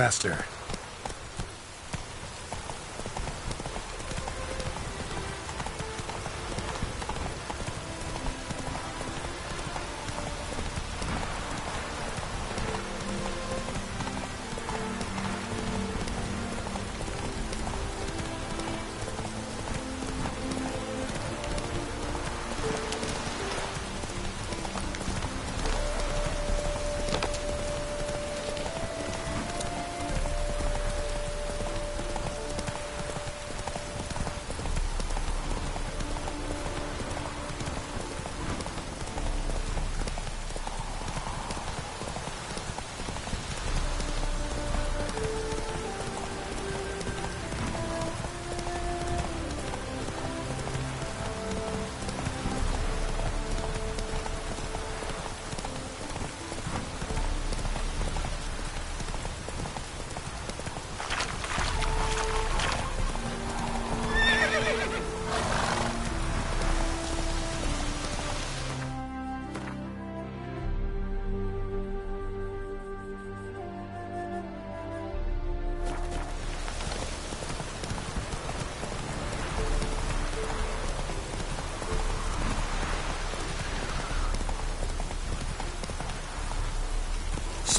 faster.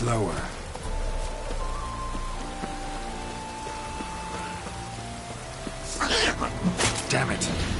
Slower. Damn it.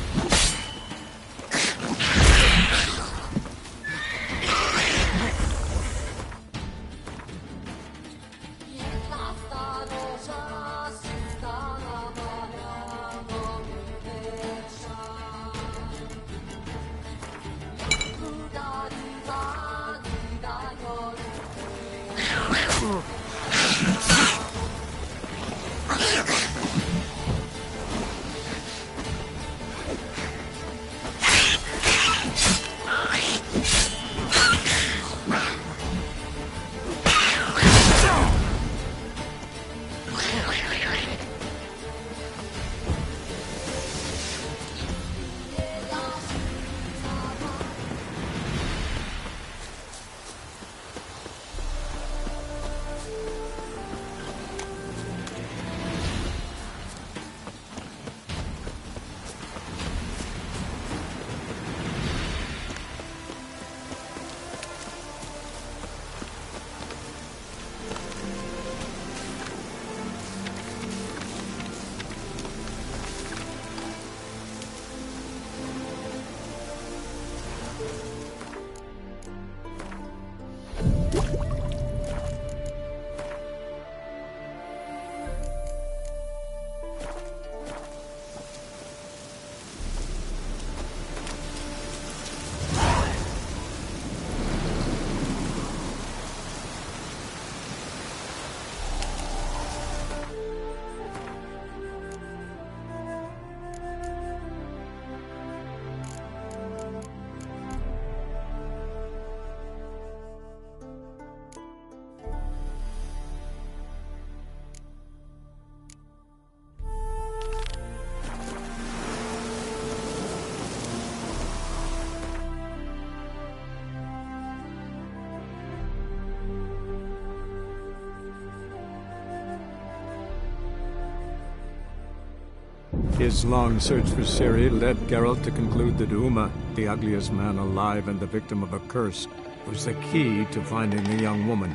His long search for Ciri led Geralt to conclude that Uma, the ugliest man alive and the victim of a curse, was the key to finding the young woman.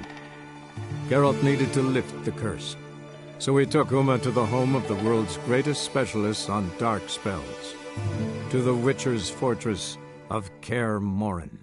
Geralt needed to lift the curse, so he took Uma to the home of the world's greatest specialists on dark spells, to the Witcher's fortress of Kaer Morhen.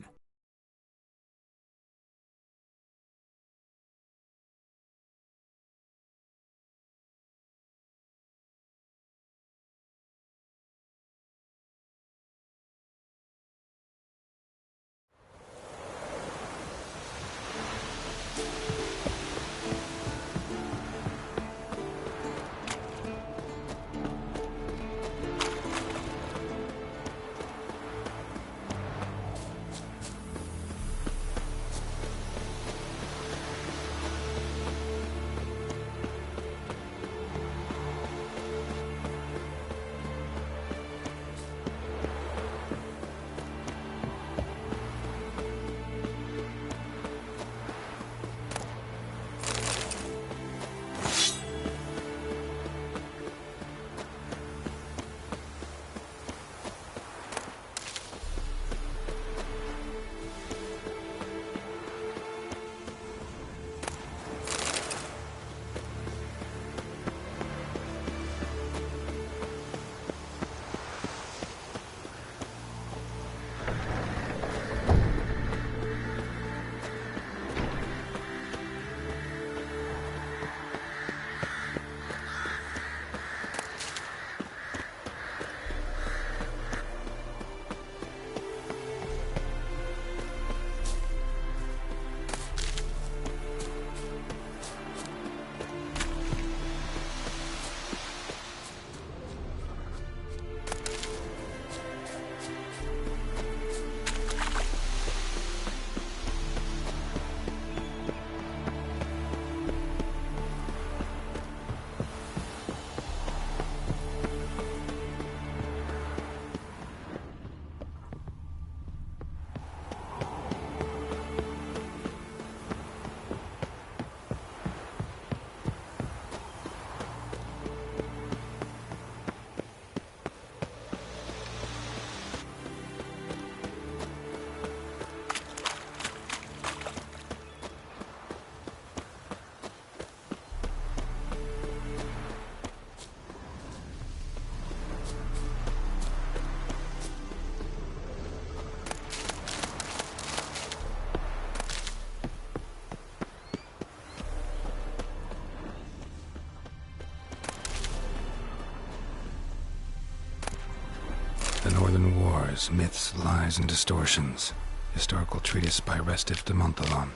Wars, Myths, Lies, and Distortions. Historical treatise by Restif de Montholon.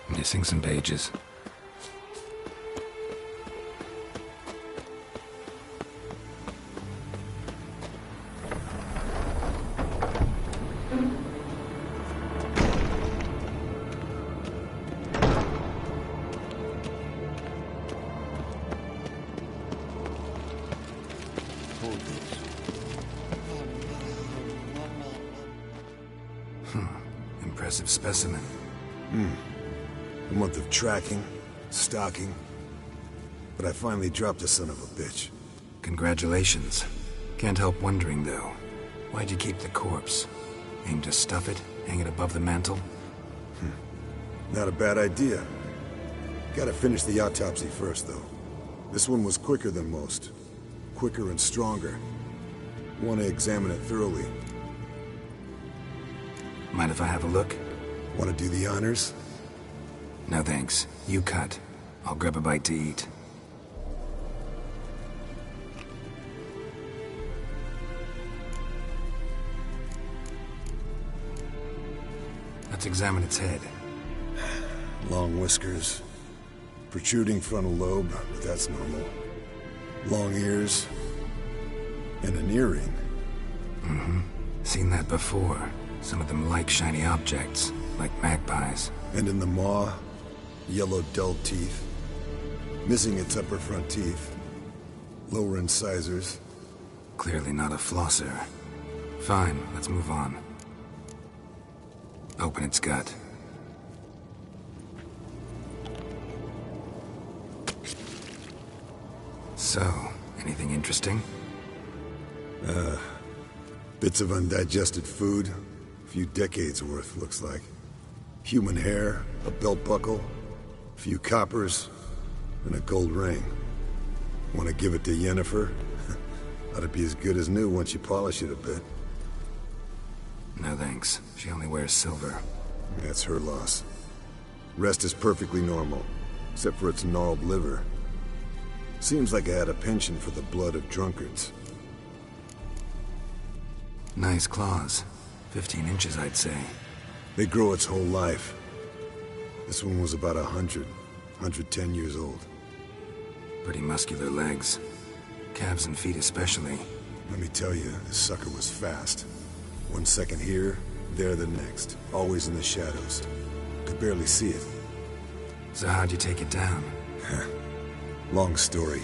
Missing some pages. Impressive specimen. A month of tracking, stalking, but I finally dropped the son of a bitch. Congratulations. Can't help wondering, though. Why'd you keep the corpse? Aim to stuff it? Hang it above the mantle? Not a bad idea. Gotta finish the autopsy first, though. This one was quicker than most. Quicker and stronger. Want to examine it thoroughly. Mind if I have a look? Want to do the honors? No thanks. You cut. I'll grab a bite to eat. Let's examine its head. Long whiskers. Protruding frontal lobe, but that's normal. Long ears. And an earring. Seen that before. Some of them like shiny objects, like magpies. And in the maw, yellow dull teeth. Missing its upper front teeth. Lower incisors. Clearly not a flosser. Fine, let's move on. Open its gut. So, anything interesting? Bits of undigested food. A few decades worth, looks like. Human hair, a belt buckle, a few coppers, and a gold ring. Want to give it to Yennefer? Ought to be as good as new once you polish it a bit. No thanks. She only wears silver. That's her loss. Rest is perfectly normal, except for its gnarled liver. Seems like I had a penchant for the blood of drunkards. Nice claws. 15 inches, I'd say. They grow its whole life. This one was about 110 years old. Pretty muscular legs. Calves and feet especially. Let me tell you, this sucker was fast. 1 second here, there the next. Always in the shadows. Could barely see it. So how'd you take it down? Long story.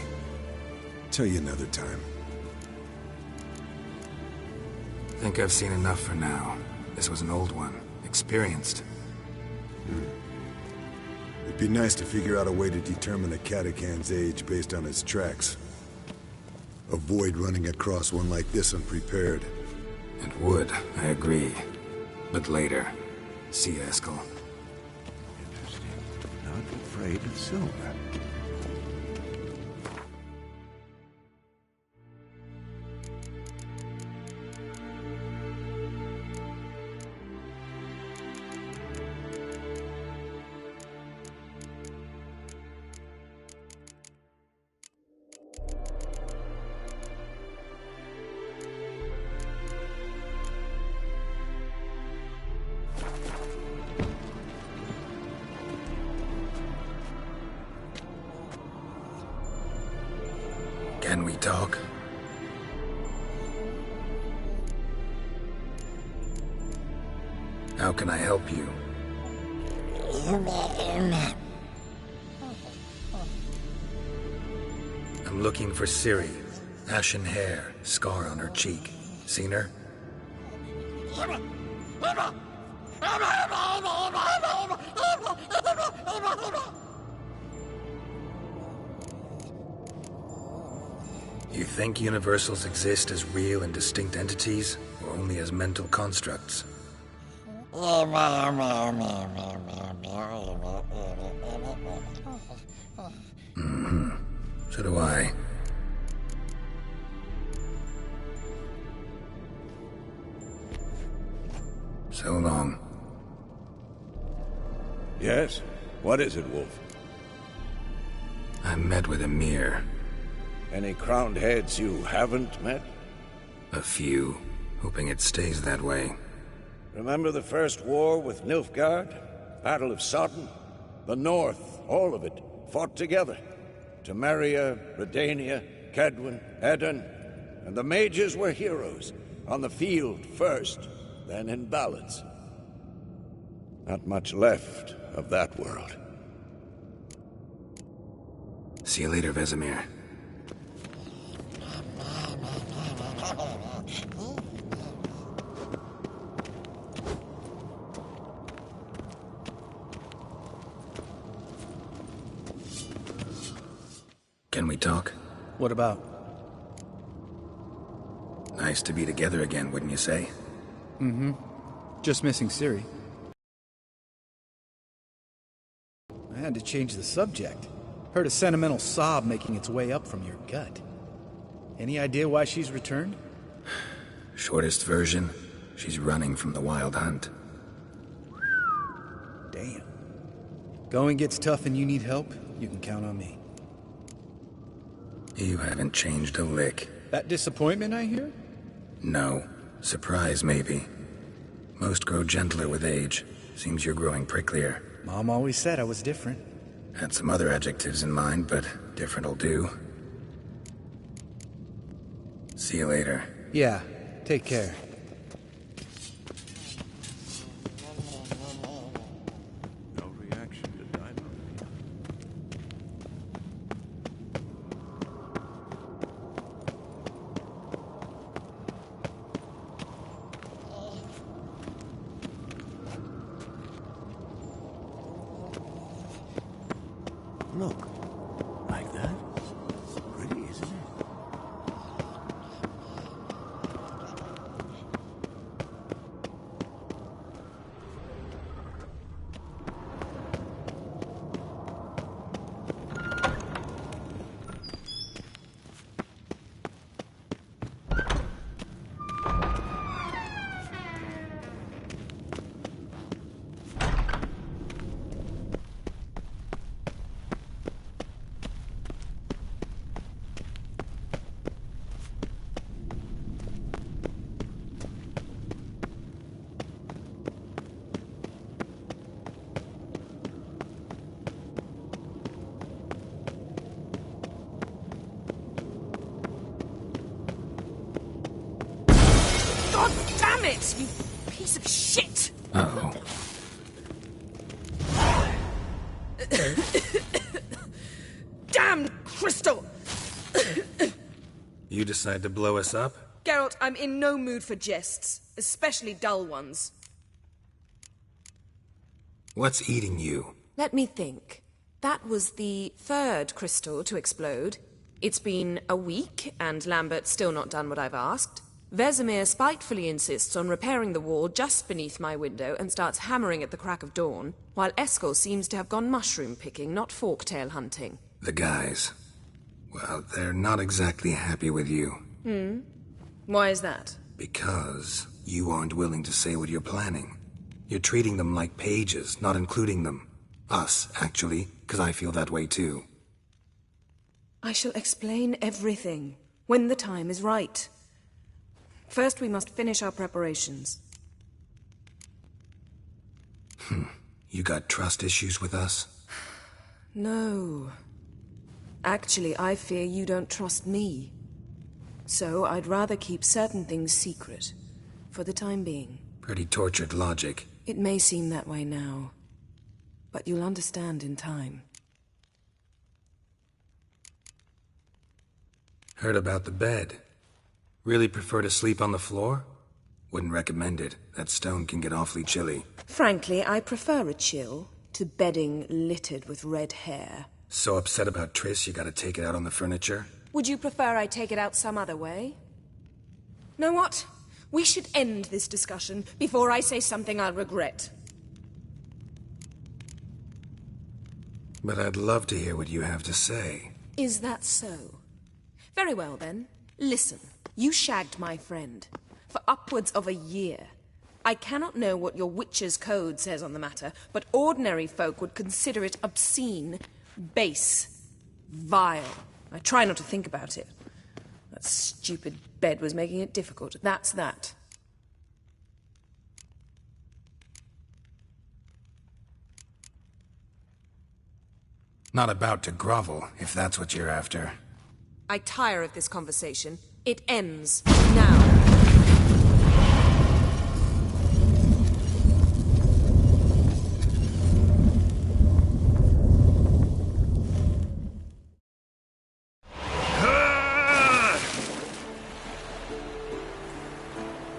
Tell you another time. Think I've seen enough for now. This was an old one. Experienced. It'd be nice to figure out a way to determine a Katakan's age based on its tracks. Avoid running across one like this unprepared. It would, I agree. But later. See you, Eskel. Interesting. Not afraid of silver. Can we talk? How can I help you? I'm looking for Ciri. Ashen hair, scar on her cheek. Seen her? You think universals exist as real and distinct entities, or only as mental constructs? So do I. So long. Yes? What is it, Wolf? I met with Emir. Any crowned heads you haven't met? A few. Hoping it stays that way. Remember the first war with Nilfgaard? Battle of Sodden? The North, all of it, fought together. Temeria, Redania, Kedwen, Edirn, and the mages were heroes. On the field first, then in ballads. Not much left of that world. See you later, Vesemir. Can we talk? What about? Nice to be together again, wouldn't you say? Mm-hmm. Just missing Ciri. I had to change the subject. Heard a sentimental sob making its way up from your gut. Any idea why she's returned? Shortest version, she's running from the Wild Hunt. Damn. Going gets tough and you need help, you can count on me. You haven't changed a lick. That disappointment I hear? No. Surprise, maybe. Most grow gentler with age. Seems you're growing pricklier. Mom always said I was different. Had some other adjectives in mind, but different'll do. See you later. Yeah, take care. No reaction to Daimon. Look, like that? Pretty, isn't it? God damn it, you piece of shit! Uh-oh. Damn crystal! You decide to blow us up? Geralt, I'm in no mood for jests, especially dull ones. What's eating you? Let me think. That was the third crystal to explode. It's been a week, and Lambert's still not done what I've asked. Vesemir spitefully insists on repairing the wall just beneath my window and starts hammering at the crack of dawn, while Eskel seems to have gone mushroom picking, not forktail hunting. The guys. Well, they're not exactly happy with you. Why is that? Because you aren't willing to say what you're planning. You're treating them like pages, not including them. Us, actually, because I feel that way too. I shall explain everything, when the time is right. First, we must finish our preparations. You got trust issues with us? No. Actually, I fear you don't trust me. So, I'd rather keep certain things secret, for the time being. Pretty tortured logic. It may seem that way now, but you'll understand in time. Heard about the bed. Really prefer to sleep on the floor? Wouldn't recommend it. That stone can get awfully chilly. Frankly, I prefer a chill to bedding littered with red hair. So upset about Triss you gotta take it out on the furniture? Would you prefer I take it out some other way? Know what? We should end this discussion before I say something I'll regret. But I'd love to hear what you have to say. Is that so? Very well then. Listen, you shagged my friend for upwards of a year. I cannot know what your witch's code says on the matter, but ordinary folk would consider it obscene, base, vile. I try not to think about it. That stupid bed was making it difficult. That's that. Not about to grovel, if that's what you're after. I tire of this conversation. It ends now.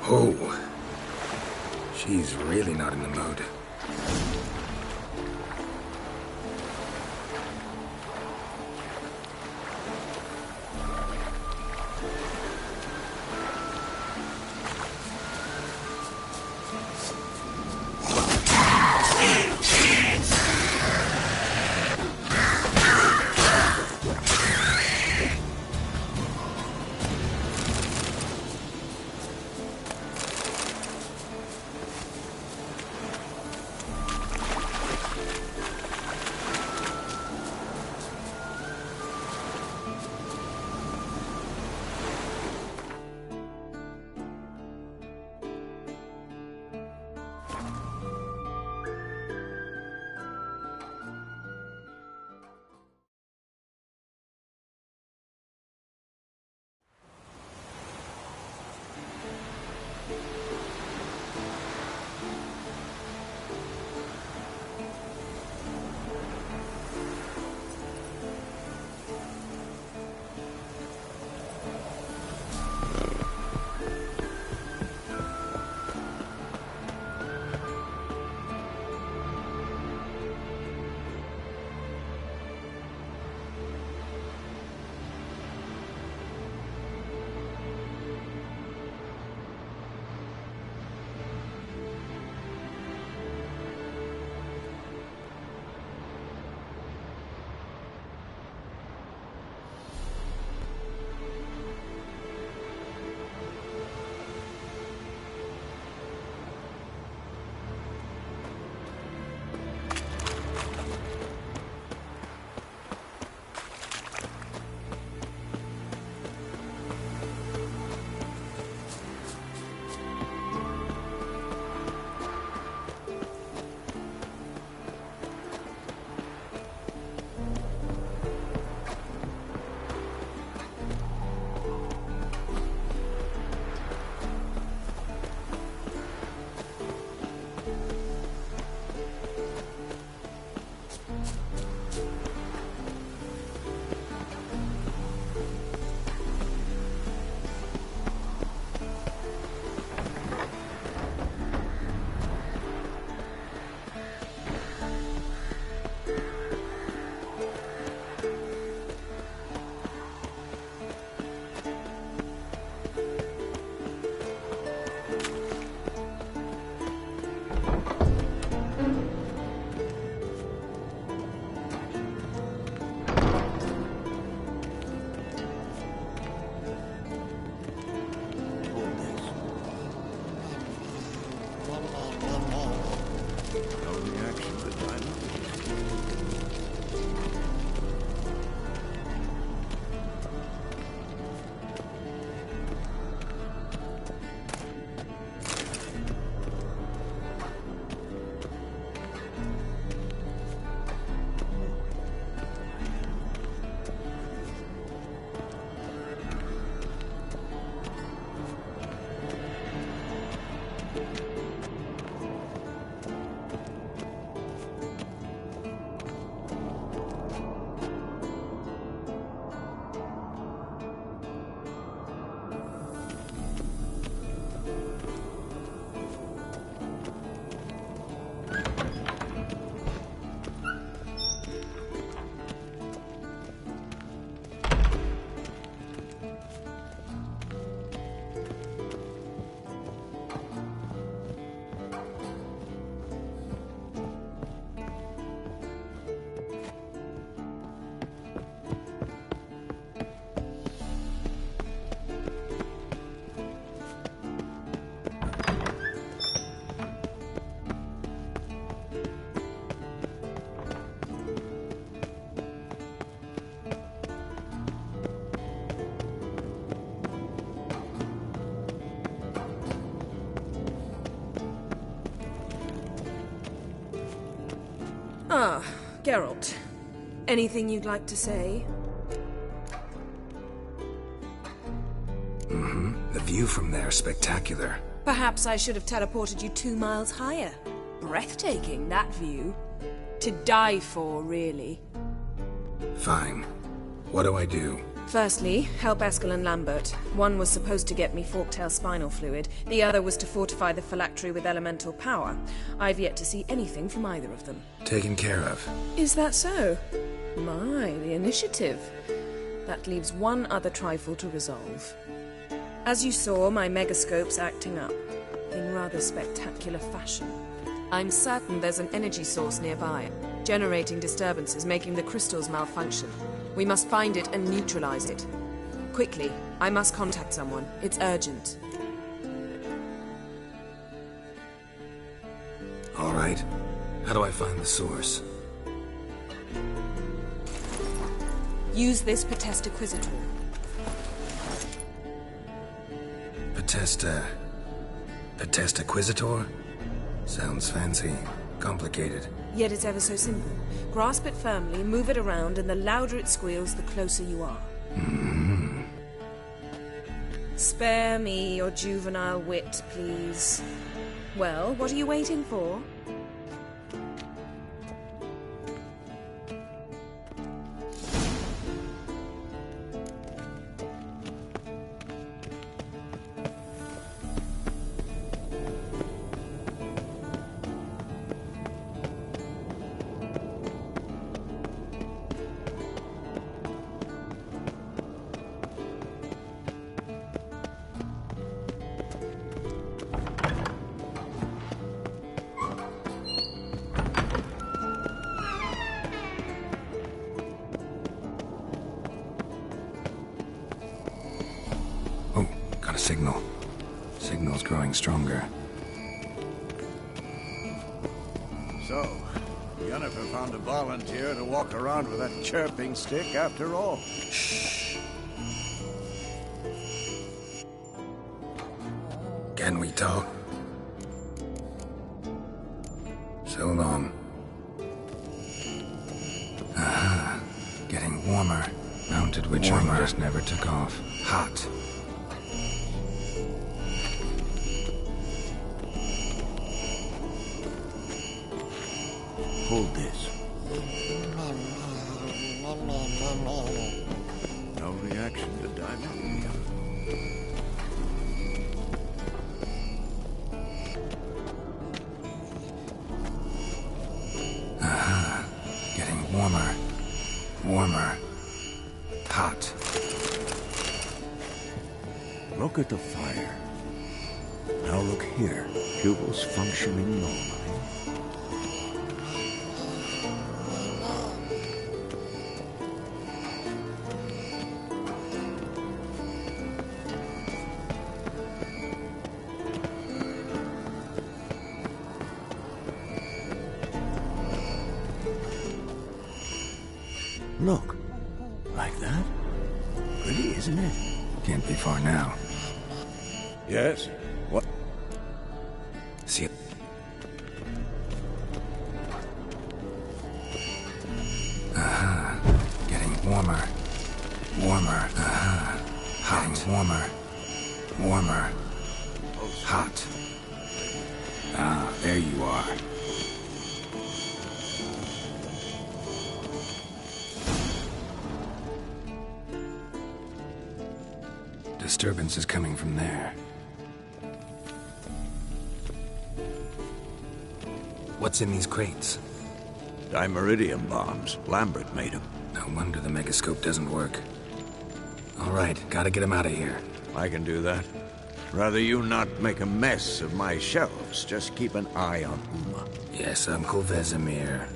Oh. She's really not in the mood. Ah, Geralt. Anything you'd like to say? The view from there is spectacular. Perhaps I should have teleported you 2 miles higher. Breathtaking, that view. To die for, really. Fine. What do I do? Firstly, help Eskel and Lambert. One was supposed to get me Forktail spinal fluid, the other was to fortify the phylactery with elemental power. I've yet to see anything from either of them. Taken care of. Is that so? My, the initiative. That leaves one other trifle to resolve. As you saw, my megascope's acting up, in rather spectacular fashion. I'm certain there's an energy source nearby, generating disturbances, making the crystals malfunction. We must find it and neutralize it. Quickly, I must contact someone. It's urgent. All right. How do I find the source? Use this Potesta Quisitor. Potesta Quisitor? Sounds fancy. Complicated. Yet it's ever so simple. Grasp it firmly, move it around, and the louder it squeals, the closer you are. Spare me your juvenile wit, please. Well, what are you waiting for? Oh, got a signal. Signal's growing stronger. So, Yennefer found a volunteer to walk around with that chirping stick after all. Shh. Can we talk? So long. Aha. Getting warmer. Mounted witchering just never took off. Hot. Hold this. No reaction to Diamond. Aha. Getting warmer. Warmer. Hot. Look at the fire. Now look here. Pupils functioning normally. Look. Like that? Pretty, isn't it? Can't be far now. Yes. What? See it. Aha. Getting warmer. Warmer. Aha. Getting warmer. Warmer. Hot. Ah, there you are. Disturbance is coming from there. What's in these crates? Dimeridium bombs. Lambert made them. No wonder the megascope doesn't work. All right, gotta get him out of here. I can do that. Rather you not make a mess of my shelves. Just keep an eye on Uma. Yes, Uncle Vesemir.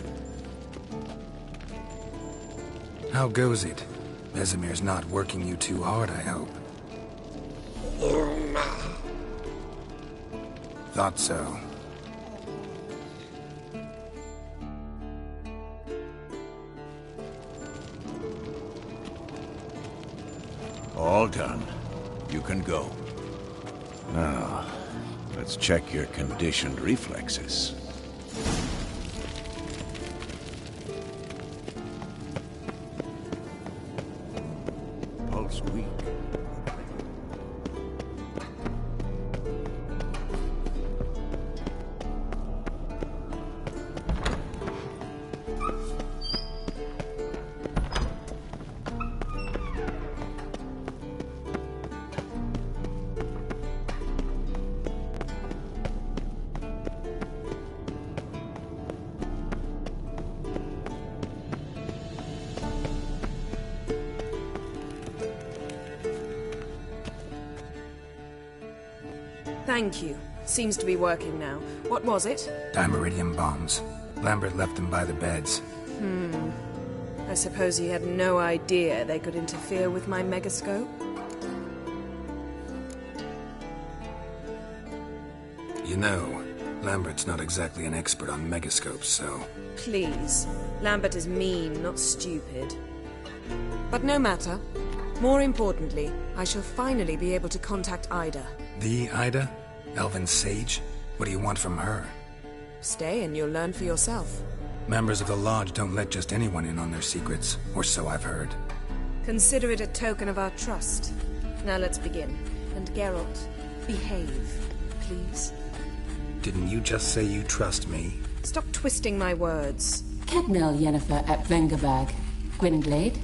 How goes it? Vesemir's not working you too hard, I hope. Thought so. All done. You can go. Now, let's check your conditioned reflexes. Thank you. Seems to be working now. What was it? Dimeridium bombs. Lambert left them by the beds. I suppose he had no idea they could interfere with my megascope? You know, Lambert's not exactly an expert on megascopes, so... Please. Lambert is mean, not stupid. But no matter. More importantly, I shall finally be able to contact Ida. The Ida? Elven sage? What do you want from her? Stay and you'll learn for yourself. Members of the Lodge don't let just anyone in on their secrets, or so I've heard. Consider it a token of our trust. Now let's begin. And Geralt, behave, please. Didn't you just say you trust me? Stop twisting my words. Kedmil Yennefer at Vengerberg. Gwynblade?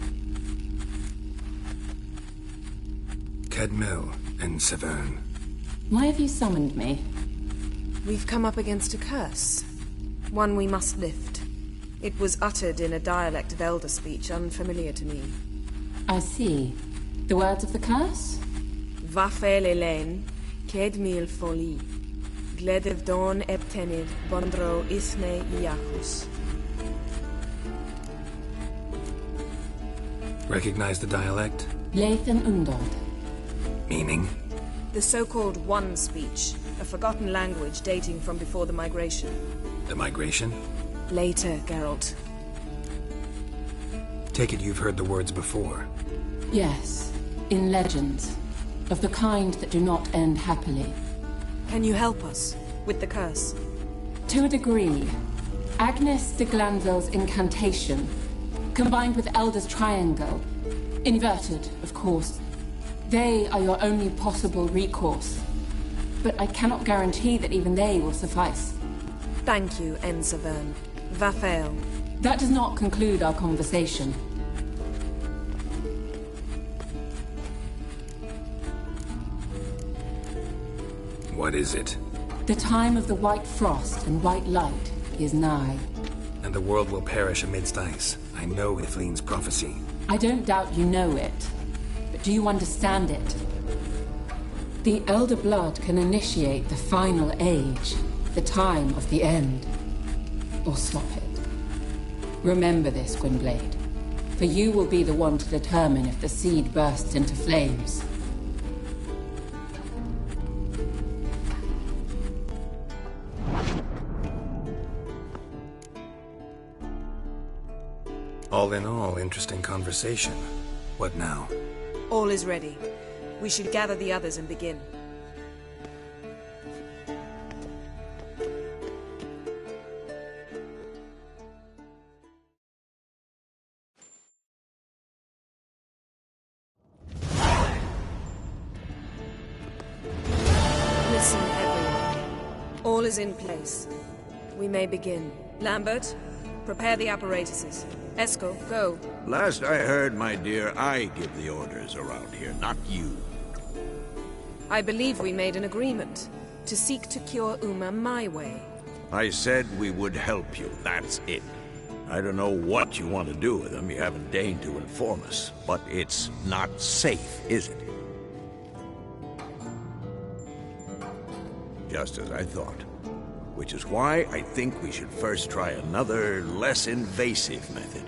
Kedmil and Severn. Why have you summoned me? We've come up against a curse. One we must lift. It was uttered in a dialect of Elder speech unfamiliar to me. I see. The words of the curse? Vafel Elaine, Kedmil Foli. Gledev Don Eptenid, Bondro Isne Iachus. Recognize the dialect? Lathan Undod. Meaning? The so-called One speech, a forgotten language dating from before the migration. The migration? Later, Geralt. Take it you've heard the words before. Yes, in legends. Of the kind that do not end happily. Can you help us with the curse? To a degree. Agnes de Glanville's incantation, combined with Elder's triangle, inverted, of course. They are your only possible recourse. But I cannot guarantee that even they will suffice. Thank you, Severn. Vafel. That does not conclude our conversation. What is it? The time of the white frost and white light is nigh. And the world will perish amidst ice. I know Ithleen's prophecy. I don't doubt you know it. But do you understand it? The Elder Blood can initiate the final age, the time of the end. Or stop it. Remember this, Gwynblade. For you will be the one to determine if the seed bursts into flames. All in all, interesting conversation. What now? All is ready. We should gather the others and begin. Listen, everyone. All is in place. We may begin. Lambert, prepare the apparatuses. Eskel, go. Last I heard, my dear, I give the orders around here, not you. I believe we made an agreement to seek to cure Uma my way. I said we would help you, that's it. I don't know what you want to do with them, you haven't deigned to inform us. But it's not safe, is it? Just as I thought. Which is why I think we should first try another, less invasive method.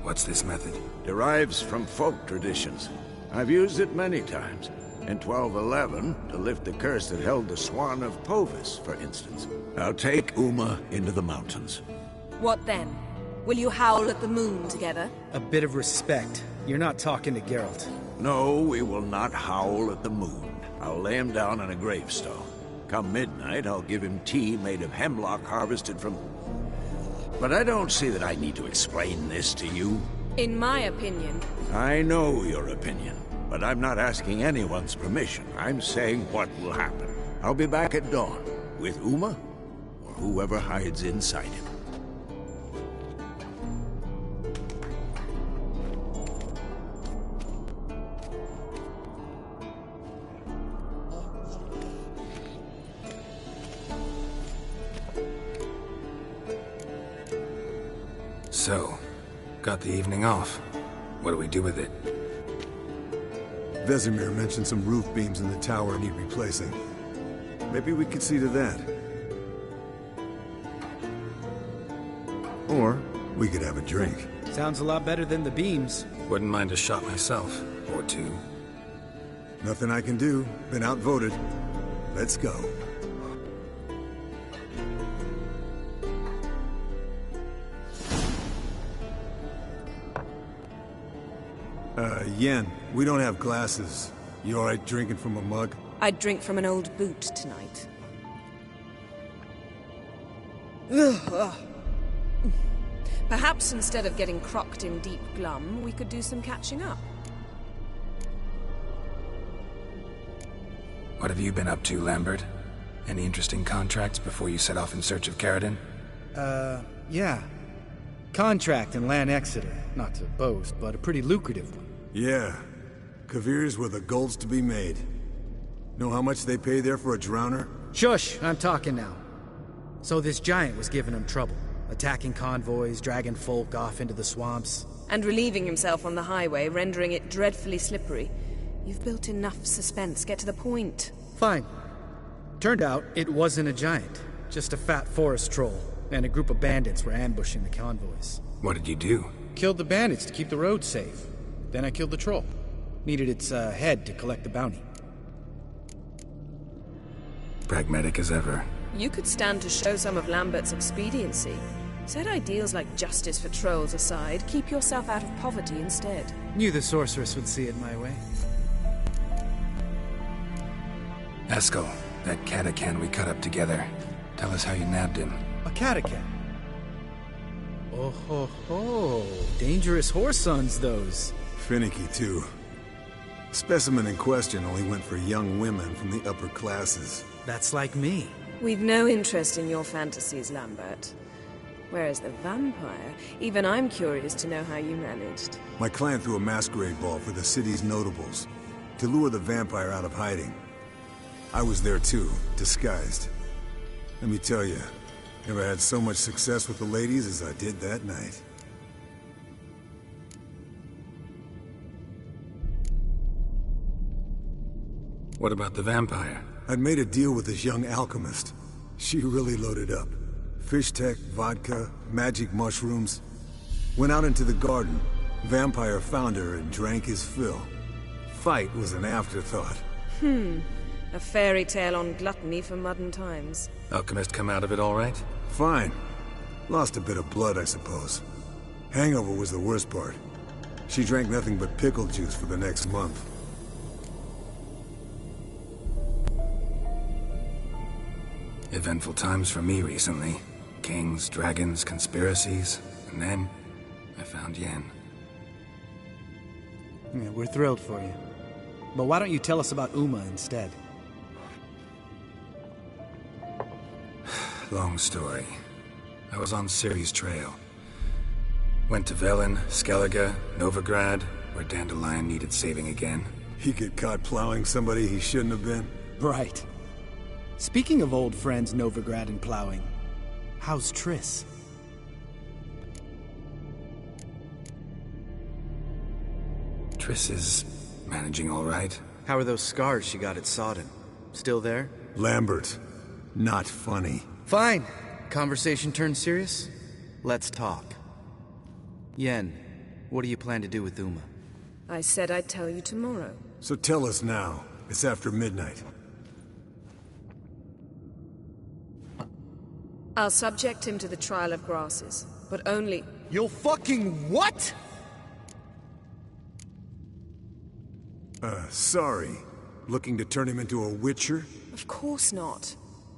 What's this method? Derives from folk traditions. I've used it many times. In 1211, to lift the curse that held the Swan of Povis, for instance. Now take Uma into the mountains. What then? Will you howl at the moon together? A bit of respect. You're not talking to Geralt. No, we will not howl at the moon. I'll lay him down on a gravestone. Come midnight, I'll give him tea made of hemlock harvested from... But I don't see that I need to explain this to you. In my opinion... I know your opinion, but I'm not asking anyone's permission. I'm saying what will happen. I'll be back at dawn, with Uma, or whoever hides inside him. So, got the evening off. What do we do with it? Vesemir mentioned some roof beams in the tower need replacing. Maybe we could see to that. Or we could have a drink. Sounds a lot better than the beams. Wouldn't mind a shot myself. Or two. Nothing I can do. Been outvoted. Let's go. Yen, we don't have glasses. You alright drinking from a mug? I'd drink from an old boot tonight. Perhaps instead of getting crocked in deep glum, we could do some catching up. What have you been up to, Lambert? Any interesting contracts before you set off in search of Caridin? Yeah. Contract in Lan Exeter. Not to boast, but a pretty lucrative one. Yeah. Kavir's where the gold's to be made. Know how much they pay there for a drowner? Shush! I'm talking now. So this giant was giving him trouble. Attacking convoys, dragging folk off into the swamps. And relieving himself on the highway, rendering it dreadfully slippery. You've built enough suspense. Get to the point. Fine. Turned out it wasn't a giant. Just a fat forest troll. And a group of bandits were ambushing the convoys. What did you do? Killed the bandits to keep the road safe. Then I killed the troll. Needed its head to collect the bounty. Pragmatic as ever. You could stand to show some of Lambert's expediency. Set ideals like justice for trolls aside, keep yourself out of poverty instead. Knew the sorceress would see it my way. Eskel, that Catacan we cut up together. Tell us how you nabbed him. A Catacan? Oh ho ho. Dangerous horse sons, those. Finicky, too. Specimen in question only went for young women from the upper classes. That's like me. We've no interest in your fantasies, Lambert. Whereas the vampire, even I'm curious to know how you managed. My clan threw a masquerade ball for the city's notables, to lure the vampire out of hiding. I was there too, disguised. Let me tell you, never had so much success with the ladies as I did that night. What about the vampire? I'd made a deal with this young alchemist. She really loaded up. Fish tech, vodka, magic mushrooms. Went out into the garden. Vampire found her and drank his fill. Fight was an afterthought. A fairy tale on gluttony for modern times. Alchemist come out of it all right? Fine. Lost a bit of blood, I suppose. Hangover was the worst part. She drank nothing but pickle juice for the next month. Eventful times for me recently. Kings, dragons, conspiracies. And then, I found Yen. Yeah, we're thrilled for you. But why don't you tell us about Uma instead? Long story. I was on Ciri's trail. Went to Velen, Skellige, Novigrad, where Dandelion needed saving again. He get caught plowing somebody he shouldn't have been. Right. Speaking of old friends Novigrad and plowing, how's Triss? Triss is managing all right. How are those scars she got at Sodden? Still there? Lambert. Not funny. Fine. Conversation turned serious? Let's talk. Yen, what do you plan to do with Uma? I said I'd tell you tomorrow. So tell us now. It's after midnight. I'll subject him to the trial of grasses, but only... You'll fucking what? Sorry. Looking to turn him into a witcher? Of course not.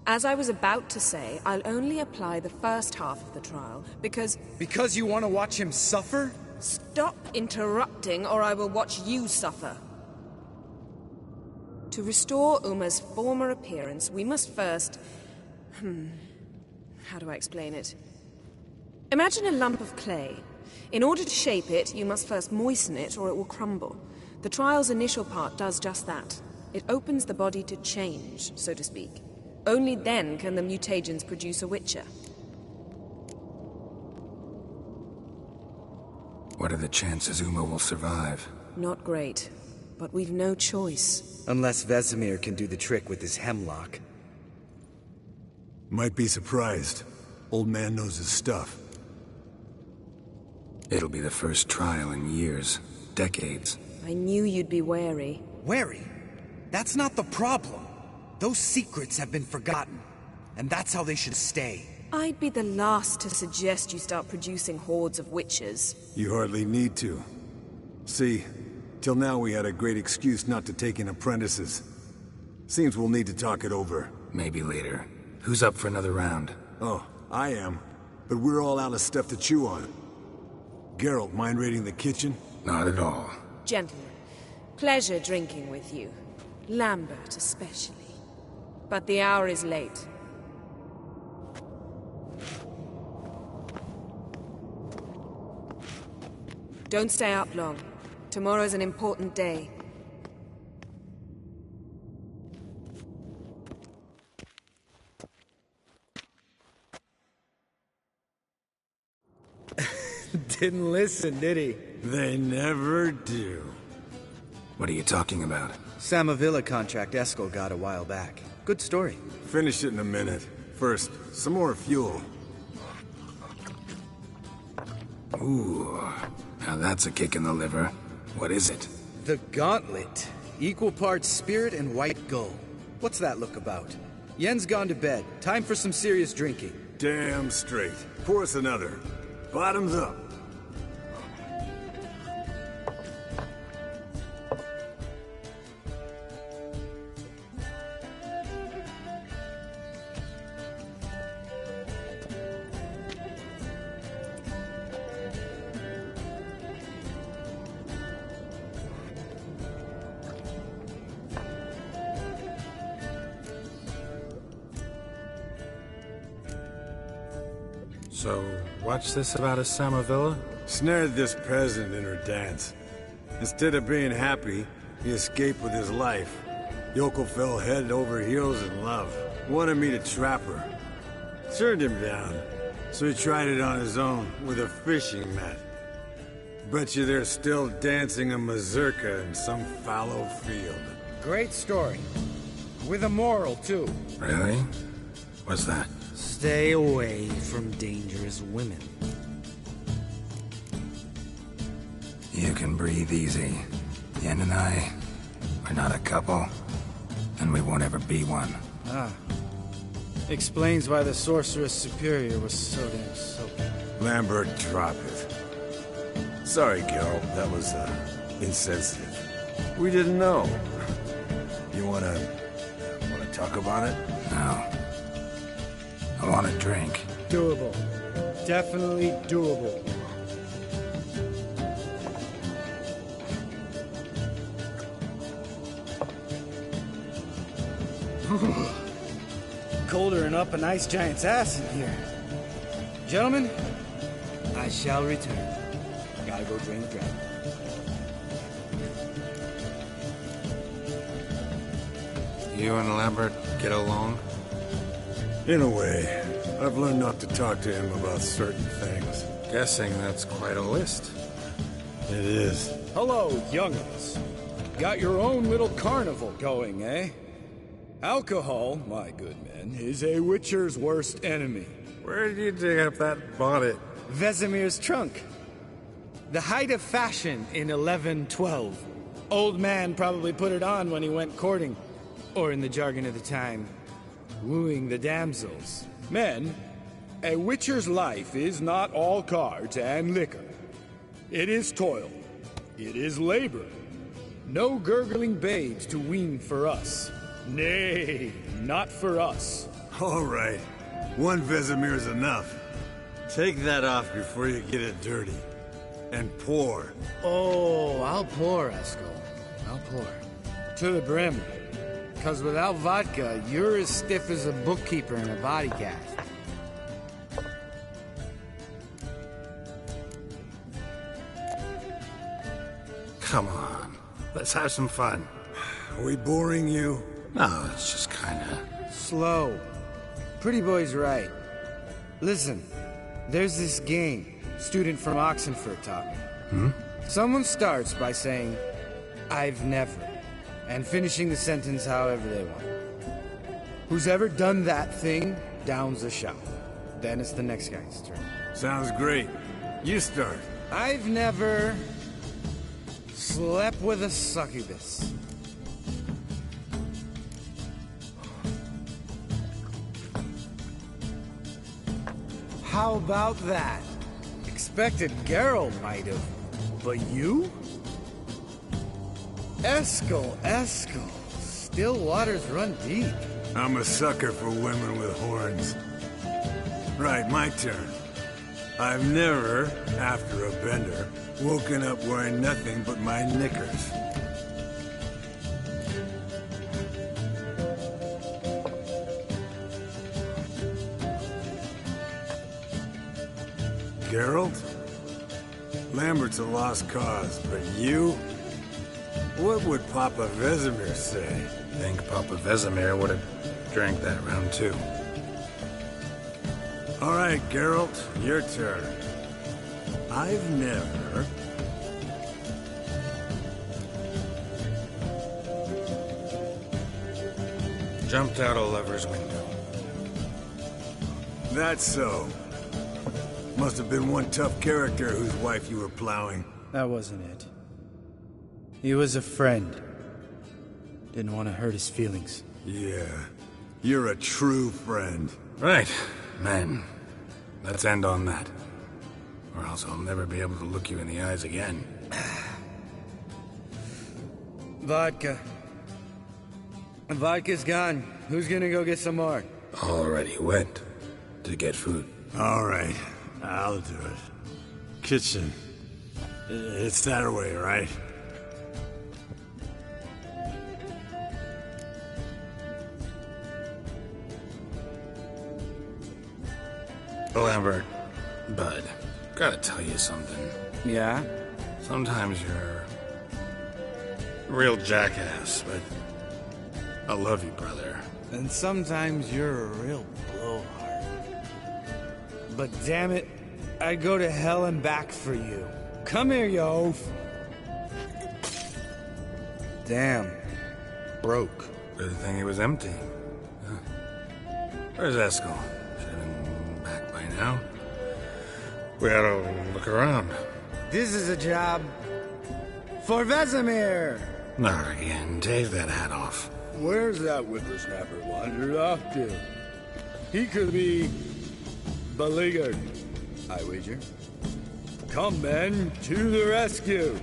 As I was about to say, I'll only apply the first half of the trial, because... Because you want to watch him suffer? Stop interrupting, or I will watch you suffer. To restore Uma's former appearance, we must first... How do I explain it? Imagine a lump of clay. In order to shape it, you must first moisten it, or it will crumble. The trial's initial part does just that. It opens the body to change, so to speak. Only then can the mutagens produce a witcher. What are the chances Uma will survive? Not great. but we've no choice. Unless Vesemir can do the trick with his hemlock. Might be surprised. Old man knows his stuff. It'll be the first trial in years, decades. I knew you'd be wary. Wary? That's not the problem. Those secrets have been forgotten. And that's how they should stay. I'd be the last to suggest you start producing hordes of witches. You hardly need to. See, till now we had a great excuse not to take in apprentices. Seems we'll need to talk it over. Maybe later. Who's up for another round? Oh, I am. But we're all out of stuff to chew on. Geralt, mind raiding the kitchen? Not at all. Gentlemen, pleasure drinking with you. Lambert especially. But the hour is late. Don't stay up long. Tomorrow's an important day. Didn't listen, did he? They never do. What are you talking about? Samavilla contract Eskel got a while back. Good story. Finish it in a minute. First, some more fuel. Ooh, now that's a kick in the liver. What is it? The Gauntlet. Equal parts spirit and white gull. What's that look about? Yen's gone to bed. Time for some serious drinking. Damn straight. Pour us another. Bottoms up. So, what's this about a Samavilla? Snared this peasant in her dance. Instead of being happy, he escaped with his life. Yokel fell head over heels in love. Wanted me to trap her. Turned him down, so he tried it on his own with a fishing net. Bet you they're still dancing a mazurka in some fallow field. Great story. With a moral, too. Really? What's that? Stay away from dangerous women. You can breathe easy. Yen and I, we're not a couple, and we won't ever be one. Ah. Explains why the Sorceress Superior was so damn soapy. Lambert, drop it. Sorry, Geralt, that was, insensitive. We didn't know. You wanna talk about it? No. I want a drink. Doable. Definitely doable. Colder than up a nice giant's ass in here. Gentlemen, I shall return. Gotta go drain the dragon. You and Lambert get along? In a way. I've learned not to talk to him about certain things. Guessing that's quite a list. It is. Hello, young'uns. Got your own little carnival going, eh? Alcohol, my good men, is a witcher's worst enemy. Where did you dig up that bonnet? Vesemir's trunk. The height of fashion in 1112. Old man probably put it on when he went courting. Or in the jargon of the time, wooing the damsels. Men, a witcher's life is not all cards and liquor. It is toil. It is labor. No gurgling babes to wean for us. Nay, not for us. All right. One Vesemir's enough. Take that off before you get it dirty. And pour. Oh, I'll pour, Eskel. I'll pour. To the brim. 'Cause without vodka, you're as stiff as a bookkeeper in a body cast. Come on. Let's have some fun. Are we boring you? No, it's just kinda... Slow. Pretty boy's right. Listen, there's this game student from Oxenfurt taught me. Someone starts by saying, I've never. And finishing the sentence however they want. Who's ever done that thing downs the shot. Then it's the next guy's turn. Sounds great. You start. I've never slept with a succubus. How about that? Expected Geralt might have, but you? Eskel. Still waters run deep. I'm a sucker for women with horns. Right, my turn. I've never, after a bender, woken up wearing nothing but my knickers. Geralt? Lambert's a lost cause, but you? What would Papa Vesemir say? Think Papa Vesemir would have drank that round too. All right, Geralt, your turn. I've never... Jumped out a lover's window. That's so. Must have been one tough character whose wife you were plowing. That wasn't it. He was a friend. Didn't want to hurt his feelings. Yeah, you're a true friend. Right, man. Let's end on that. Or else I'll never be able to look you in the eyes again. Vodka. Vodka's gone. Who's gonna go get some more? Already went to get food. All right, I'll do it. Kitchen. It's that way, right? Lambert, bud, gotta tell you something. Yeah? Sometimes you're a real jackass, but I love you, brother. And sometimes you're a real blowhard. But damn it, I'd go to hell and back for you. Come here, you oaf. Damn. Broke. Good thing it was empty. Huh. Where's Eskel? Should have been back by now. We ought to look around. This is a job for Vesemir. Not again. Take that hat off. Where's that whippersnapper wandered off to? He could be beleaguered, I wager. Come, men, to the rescue!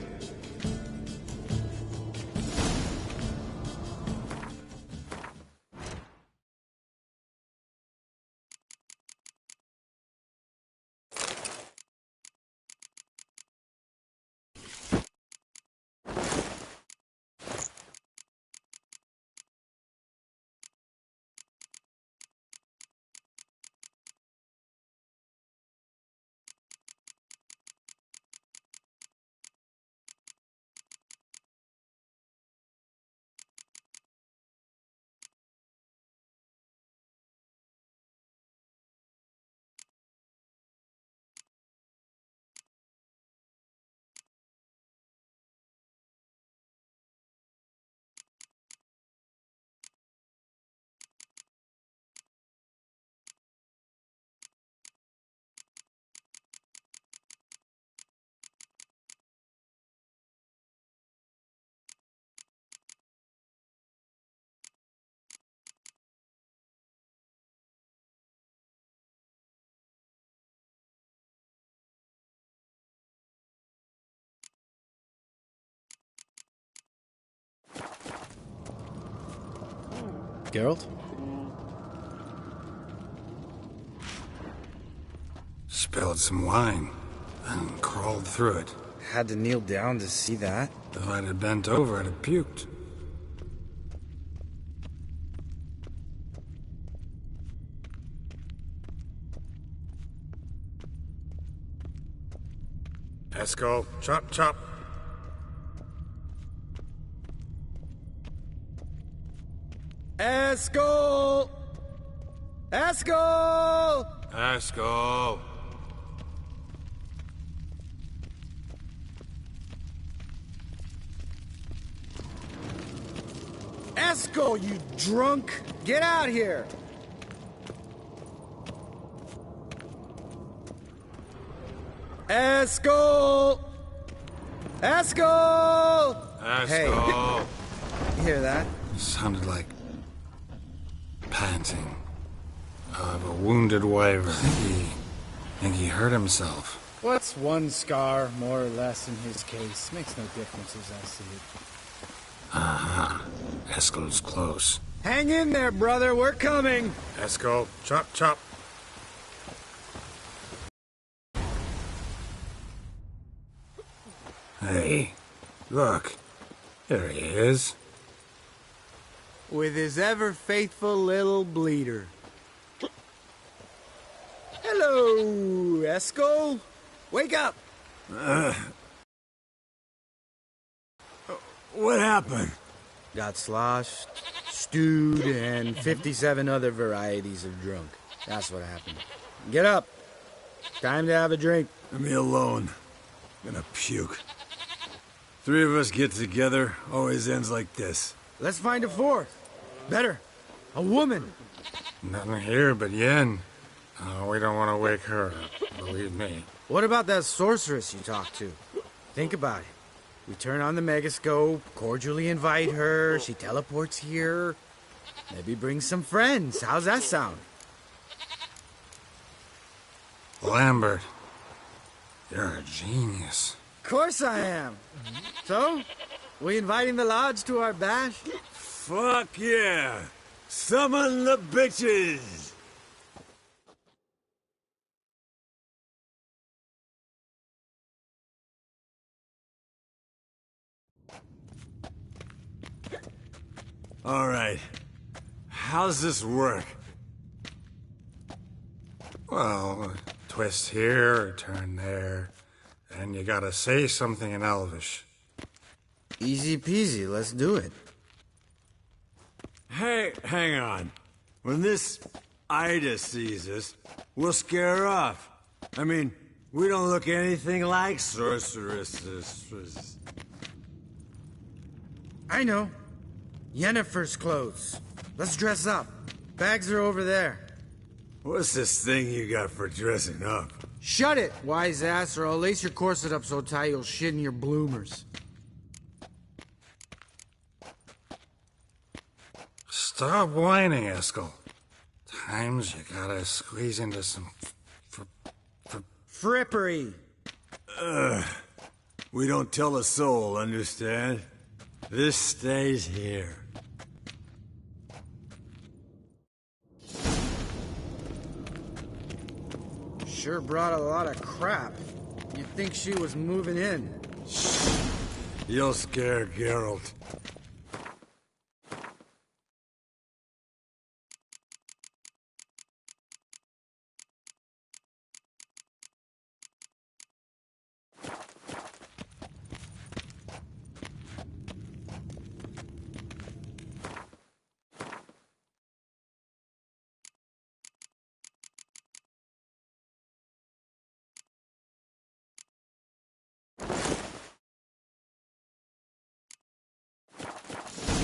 Geralt? Spilled some wine and crawled through it. Had to kneel down to see that. If I'd have bent over, I'd have puked. Eskel, chop, chop. Eskel! Eskel! Eskel. Eskel, you drunk! Get out here! Eskel! Eskel! Hey, you hear that? Sounded like panting of a wounded wyvern. I think he hurt himself. What's one scar, more or less, in his case? Makes no difference as I see it. Aha. Eskel's close. Hang in there, brother. We're coming. Eskel, chop, chop. Hey, look. There he is. With his ever-faithful little bleeder. Hello, Eskel. Wake up. What happened? Got sloshed, stewed, and 57 other varieties of drunk. That's what happened. Get up. Time to have a drink. Leave me alone. I'm gonna puke. Three of us get together, always ends like this. Let's find a fourth. Better. A woman. Nothing here but Yen. Oh, we don't want to wake her up, believe me. What about that sorceress you talked to? Think about it. We turn on the megascope, cordially invite her, she teleports here. Maybe bring some friends. How's that sound? Lambert, you're a genius. Of course I am. So, we inviting the lodge to our bash? Fuck yeah! Summon the bitches! All right. How's this work? Well, a twist here, a turn there, and you gotta say something in Elvish. Easy peasy, let's do it. Hey, hang on. When this Ida sees us, we'll scare her off. I mean, we don't look anything like sorceresses. I know. Yennefer's clothes. Let's dress up. Bags are over there. What's this thing you got for dressing up? Shut it, wise ass, or I'll lace your corset up so tight you'll shit in your bloomers. Stop whining, Eskel. Times you gotta squeeze into some Frippery. We don't tell a soul, understand? This stays here. Sure brought a lot of crap. You'd think she was moving in. You'll scare Geralt.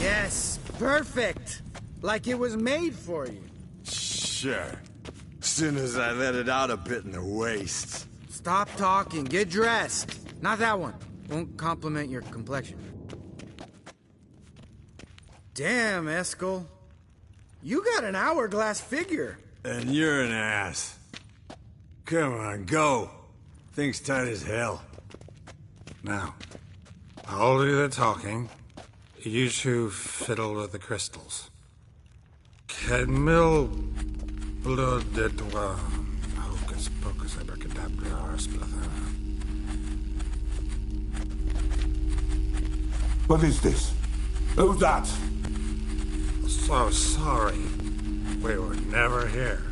Yes, perfect. Like it was made for you. Sure. Soon as I let it out a bit in the waist. Stop talking, get dressed. Not that one. Won't compliment your complexion. Damn, Eskel. You got an hourglass figure. And you're an ass. Come on, go. Thing's tight as hell. Now, I'll do the talking. You two fiddle with the crystals. Kedmil blood de toi. Hocus pocus abracadabra splather. What is this? Who's that? So sorry. We were never here.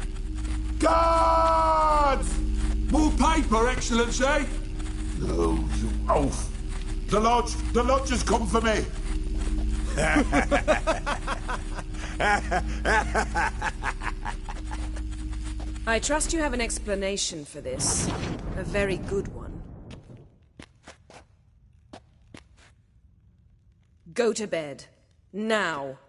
Guards! More paper, Excellency! No, you oaf. The lodge has come for me. I trust you have an explanation for this. A very good one. Go to bed. Now.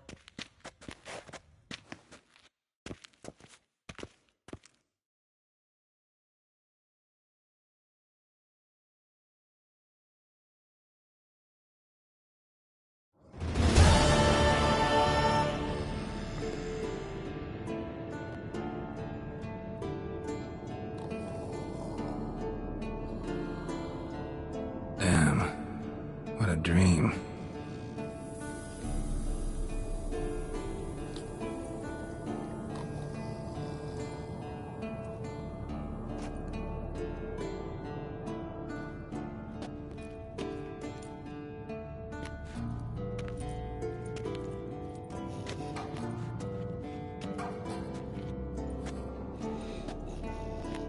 dream.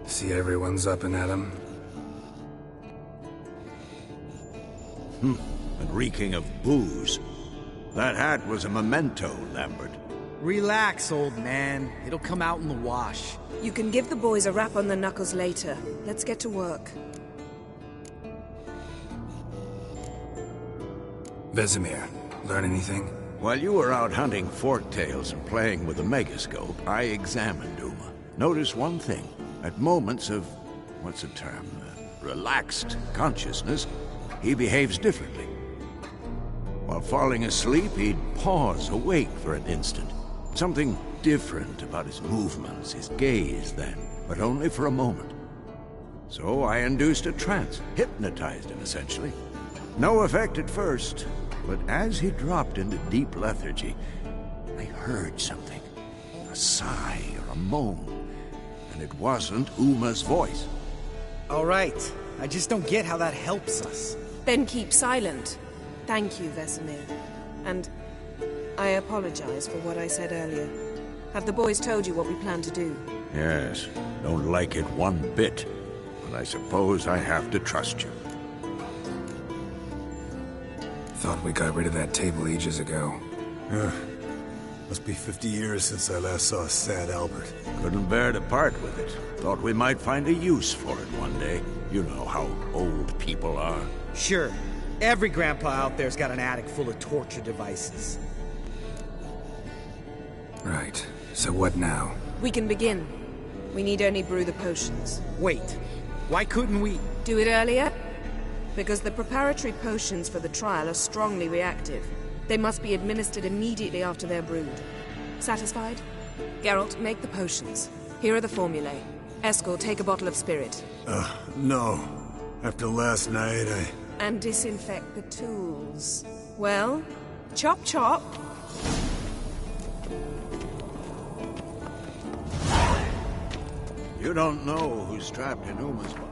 See everyone's up and at 'em. And reeking of booze. That hat was a memento, Lambert. Relax, old man. It'll come out in the wash. You can give the boys a rap on the knuckles later. Let's get to work. Vesemir, learn anything? While you were out hunting forktails and playing with the megascope, I examined Uma. Notice one thing. At moments of, what's the term, relaxed consciousness, he behaves differently. While falling asleep, he'd pause, awake for an instant. Something different about his movements, his gaze then, but only for a moment. So I induced a trance, hypnotized him essentially. No effect at first, but as he dropped into deep lethargy, I heard something. A sigh or a moan. And it wasn't Uma's voice. All right. I just don't get how that helps us. Then keep silent. Thank you, Vesemir. And I apologize for what I said earlier. Have the boys told you what we plan to do? Yes, don't like it one bit. But I suppose I have to trust you. Thought we got rid of that table ages ago. Must be 50 years since I last saw sad Albert. Couldn't bear to part with it. Thought we might find a use for it one day. You know how old people are. Sure. Every grandpa out there's got an attic full of torture devices. Right. So what now? We can begin. We need only brew the potions. Wait. Why couldn't we... Do it earlier? Because the preparatory potions for the trial are strongly reactive. They must be administered immediately after they're brewed. Satisfied? Geralt, make the potions. Here are the formulae. Eskel, take a bottle of spirit. No. After last night, And disinfect the tools. Well, chop chop. You don't know who's trapped in Uma's body.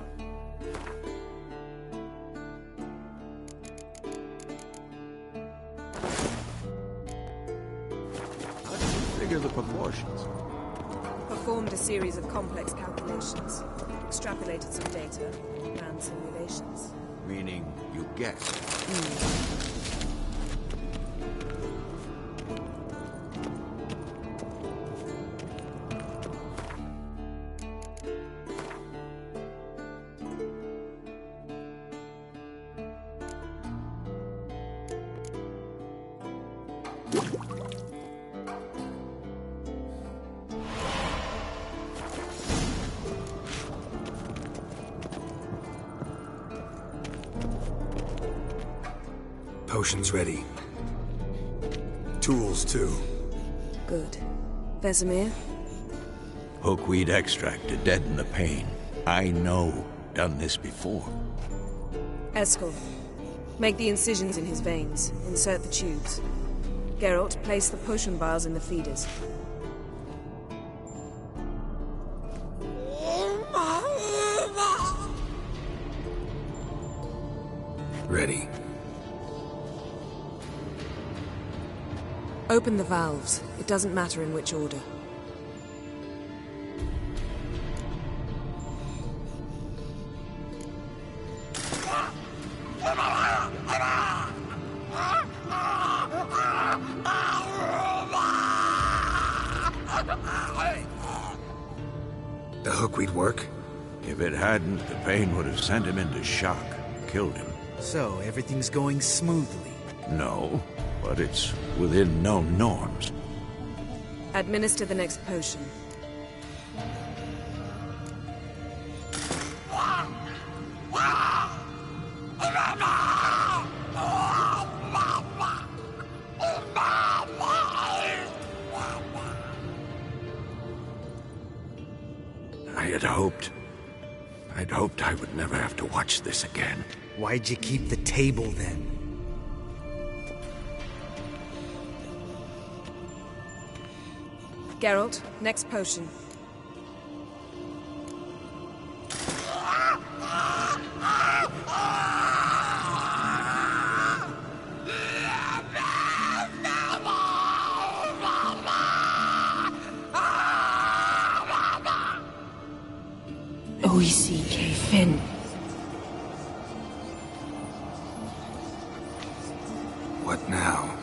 How do you figure the proportions? Performed a series of complex calculations. Extrapolated some data. Ran simulations. Meaning you guessed. Potions ready. tools too. Good. Vesemir? Hookweed extract to deaden the pain. I know. Done this before. Eskel, make the incisions in his veins. Insert the tubes. Geralt, place the potion vials in the feeders. Ready. Open the valves. It doesn't matter in which order. The hookweed work? If it hadn't, the pain would have sent him into shock. Killed him. So, everything's going smoothly. No, but it's within known norms. Administer the next potion. I'd hoped I would never have to watch this again. Why'd you keep the table then? Geralt, next potion. O-E-C-K Finn. What now?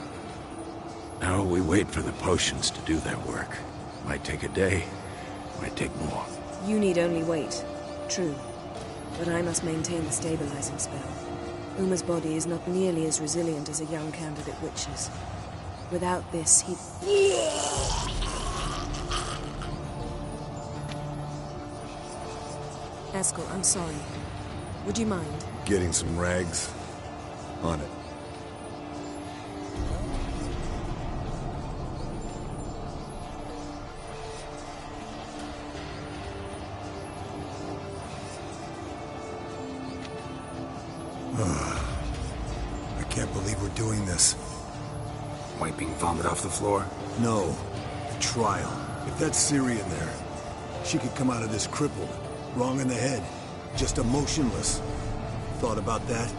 Now we wait for the potions to do their work. Might take a day, might take more. You need only wait. True. But I must maintain the stabilizing spell. Uma's body is not nearly as resilient as a young candidate witch's. Without this, he... Eskel, I'm sorry. Would you mind? Getting some rags? On it. I can't believe we're doing this. Wiping vomit off the floor? No. The trial. If that's Ciri in there, she could come out of this crippled. Wrong in the head. Just emotionless. Thought about that?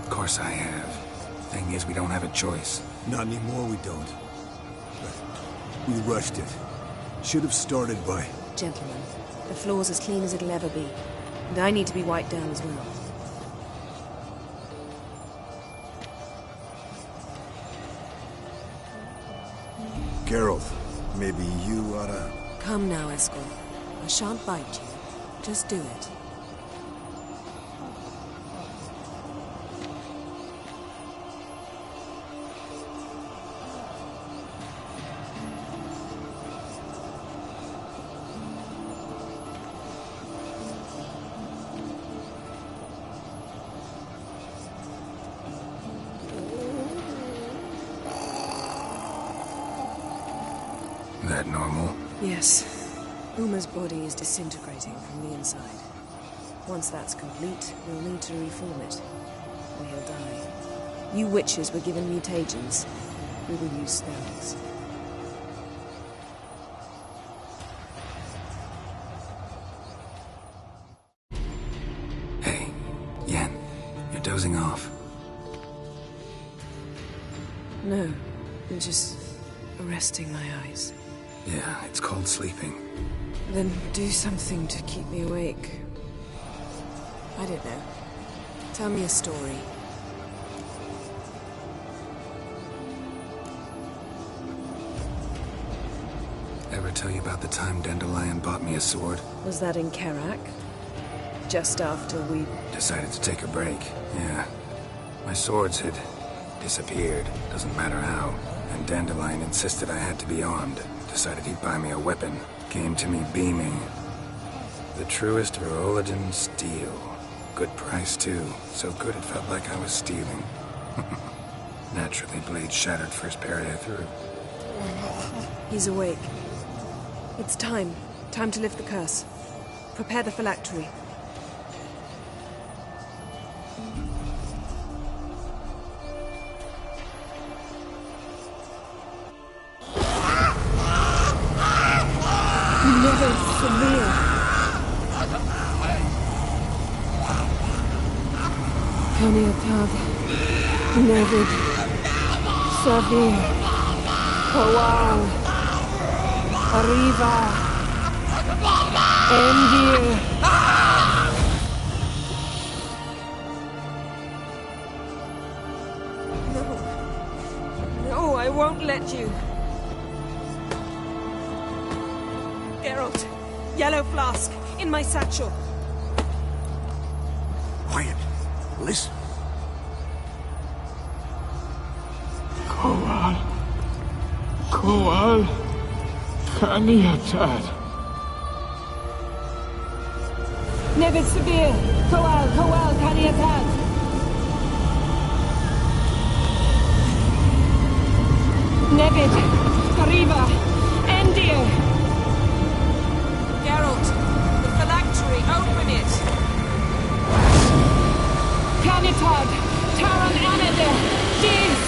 Of course I have. Thing is, we don't have a choice. Not anymore, we don't. But we rushed it. Should have started by... Gentlemen, the floor's as clean as it'll ever be. And I need to be wiped down as well. Geralt, maybe you oughta... Come now, Eskel. I shan't bite you. Just do it. That normal? Yes. Uma's body is disintegrating from the inside. Once that's complete, we'll need to reform it. Or he'll die. You witches were given mutagens. We will use spells. Hey, Yen, you're dozing off. No, I'm just resting my eyes. Yeah, it's called sleeping. Then do something to keep me awake. I don't know. Tell me a story. Ever tell you about the time Dandelion bought me a sword? Was that in Karak? Just after we... Decided to take a break, yeah. My swords had disappeared, doesn't matter how. And Dandelion insisted I had to be armed. Decided he'd buy me a weapon. Came to me beaming. The truest Veroligan steel. Good price, too. So good it felt like I was stealing. Naturally, blade shattered first parry I threw. He's awake. It's time. Time to lift the curse. Prepare the phylactery. Never severe. Kaniatad. Nevid. Savir. Kowal. Arriva. Endir. No. No, I won't let you. Geralt. Yellow flask. In my satchel. Quiet. Listen. Kowal. Kowal. Kaniatad. Nevid Sabir. Kowal, Kaniatad. Nevid. Arriva. Endir. Geralt, the phylactery, open it. Kaniatad. Taran Anadir. Diz.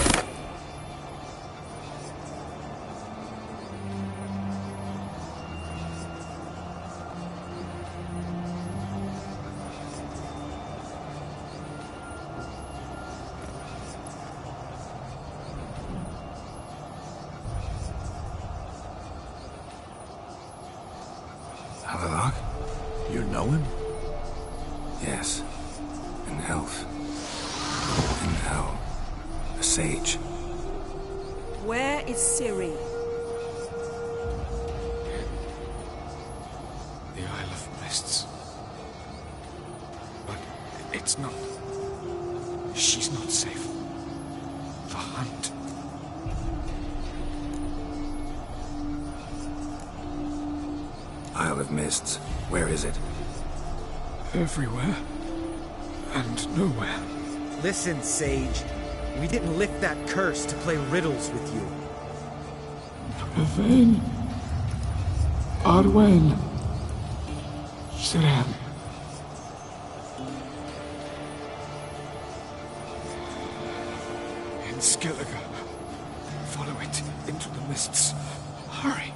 Havelock? You know him? Yes. An elf. In hell. A sage. Where is Ciri? The Isle of Mists. But it's not... She's not safe. The hunt. Isle of Mists. Where is it? Everywhere. And nowhere. Listen, Sage. We didn't lift that curse to play riddles with you. Yvain. Arwen. Siran. In Skellige. Follow it into the mists. Hurry.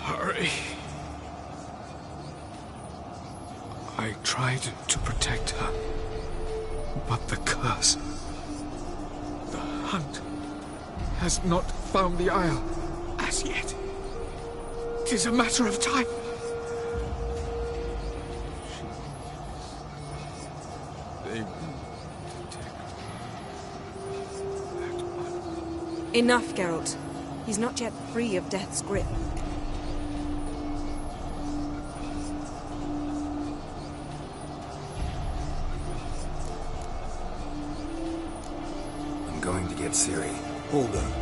Hurry. I tried to protect her, but the curse, the hunt, has not found the Isle as yet. 'Tis a matter of time. They will detect that one. Enough, Geralt. He's not yet free of death's grip. I'm going to get Ciri. Hold up.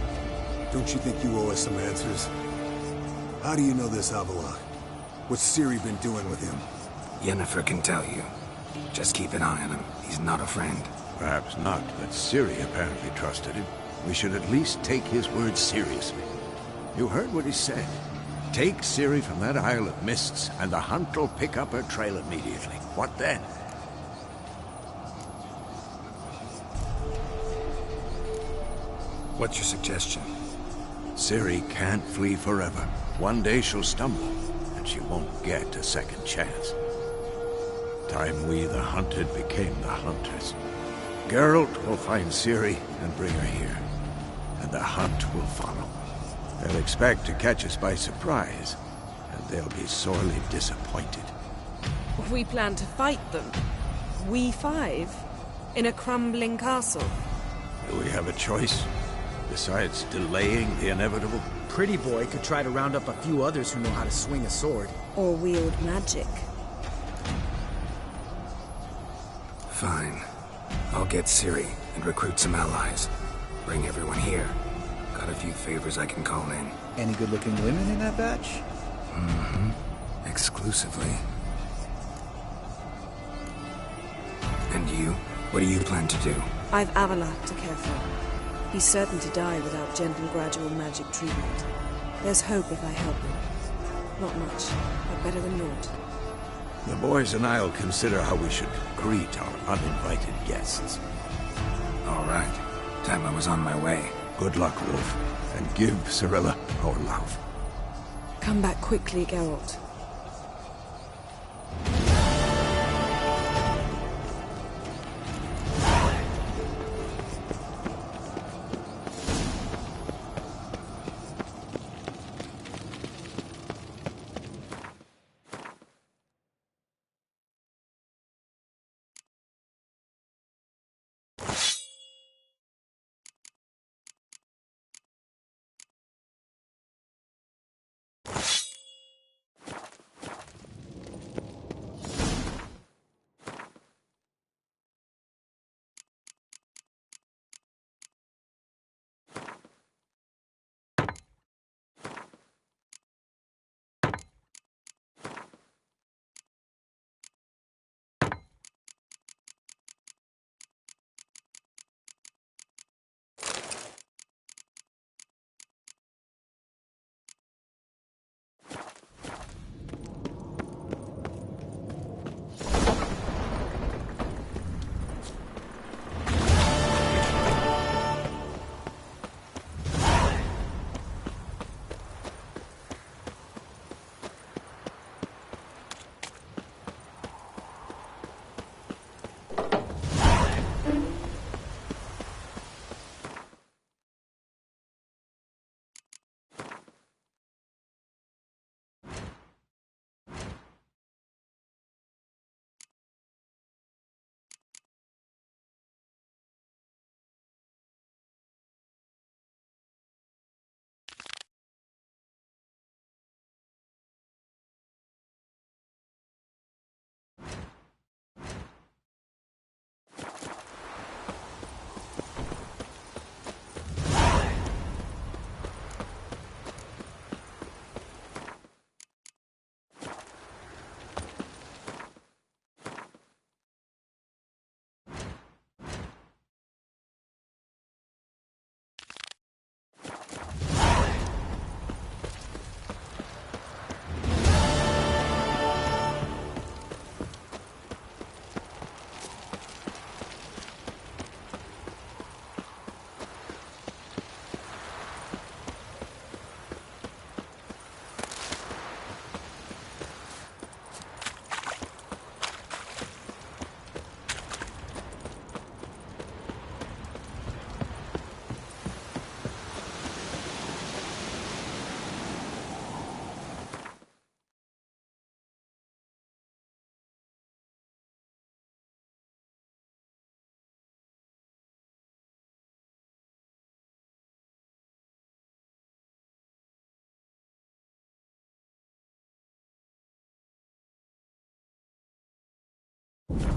Don't you think you owe us some answers? How do you know this Havelock? What's Ciri been doing with him? Yennefer can tell you. Just keep an eye on him. He's not a friend. Perhaps not, but Ciri apparently trusted him. We should at least take his words seriously. You heard what he said. Take Ciri from that Isle of Mists, and the hunt will pick up her trail immediately. What then? What's your suggestion? Ciri can't flee forever. One day she'll stumble, and she won't get a second chance. Time we, the hunted, became the hunters. Geralt will find Ciri and bring her here, and the hunt will follow. They'll expect to catch us by surprise, and they'll be sorely disappointed. We plan to fight them. We five? In a crumbling castle? Do we have a choice? Besides delaying the inevitable? Pretty Boy could try to round up a few others who know how to swing a sword. Or wield magic. Fine. I'll get Ciri and recruit some allies. Bring everyone here. Got a few favors I can call in. Any good-looking women in that batch? Mm-hmm. Exclusively. And you? What do you plan to do? I've Avalok to care for. He's certain to die without gentle, gradual magic treatment. There's hope if I help him. Not much, but better than naught. The boys and I'll consider how we should greet our uninvited guests. All right. Time I was on my way. Good luck, Wolf, and give Cirilla our love. Come back quickly, Geralt.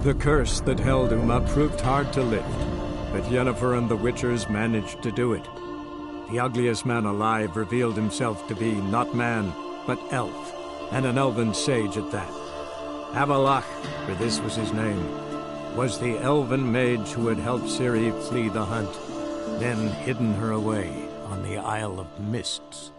The curse that held Uma proved hard to lift, but Yennefer and the Witchers managed to do it. The ugliest man alive revealed himself to be not man, but elf, and an elven sage at that. Avallac'h, for this was his name, was the elven mage who had helped Ciri flee the hunt, then hidden her away on the Isle of Mists.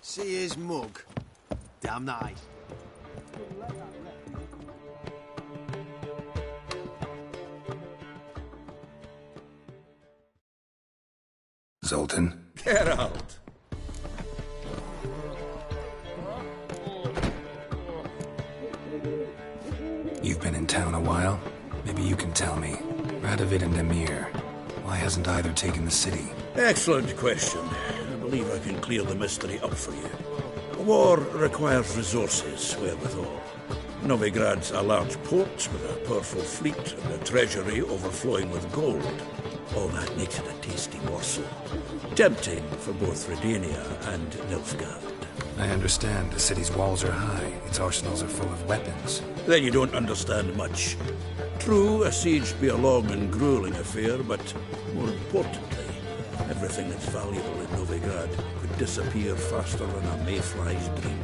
See his mug? Damn nice. Zoltan? Geralt! You've been in town a while? Maybe you can tell me. Radovid and Emhyr. Why hasn't either taken the city? Excellent question. I believe I can clear the mystery up for you. War requires resources wherewithal. Novigrad's a large port with a powerful fleet and a treasury overflowing with gold. All that makes it a tasty morsel. Tempting for both Redania and Nilfgaard. I understand. The city's walls are high. Its arsenals are full of weapons. Then you don't understand much. True, a siege be a long and grueling affair, but more importantly, everything that's valuable in Novigrad could disappear faster than a mayfly's dream.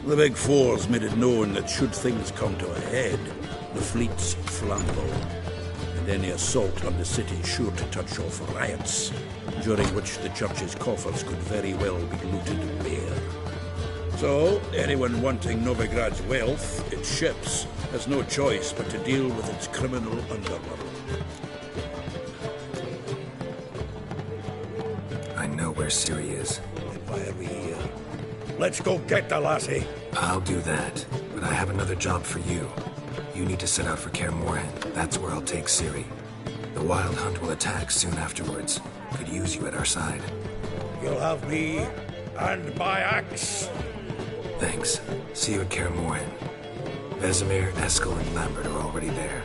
The Big Four's made it known that should things come to a head, the fleet's flammable, and any assault on the city sure to touch off riots, during which the church's coffers could very well be looted bare. So, anyone wanting Novigrad's wealth, its ships, has no choice but to deal with its criminal underworld. I know where Ciri is. Then why are we here? Let's go get the lassie! I'll do that, but I have another job for you. You need to set out for Kaer Morhen. That's where I'll take Ciri. The Wild Hunt will attack soon afterwards. Could use you at our side. You'll have me, and my axe! Thanks. See you at Kaer Morhen. Vesemir, Eskel, and Lambert are already there.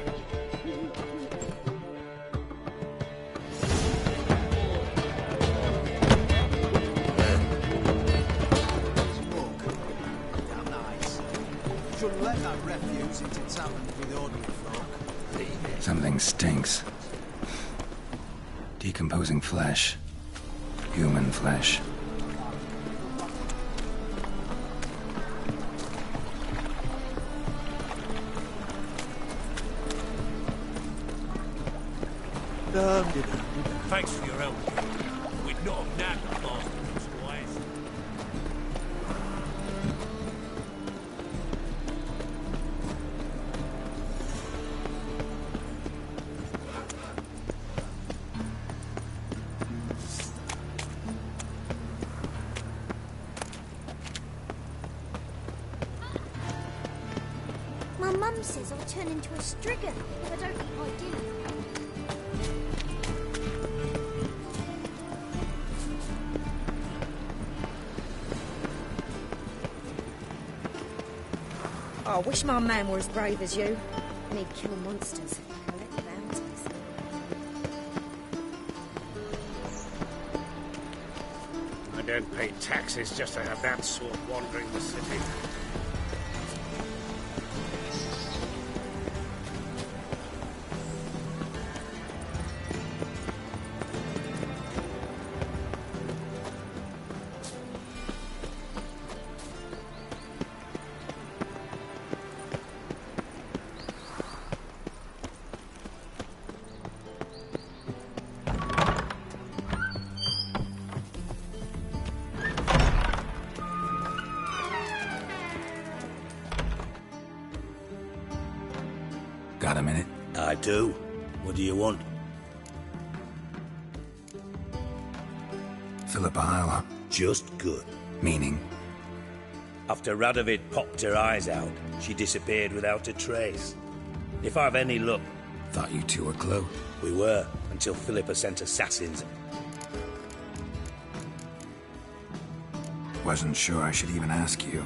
Damn nice. Shouldn't let that refuse into taverns with ordinary folk. Something stinks. Decomposing flesh. Human flesh. Thanks for your help. We'd not have nabbed the bastards twice. My mum says I'll turn into a striga if I don't eat my dinner. I wish my man were as brave as you. And he'd kill monsters, collect bounties. don't pay taxes just to have that sort wandering the city. Got a minute? I do. What do you want? Philippa Isla. Just good. Meaning? After Radovid popped her eyes out, she disappeared without a trace. If I've any luck... Thought you two were close. We were, until Philippa sent assassins. Wasn't sure I should even ask you.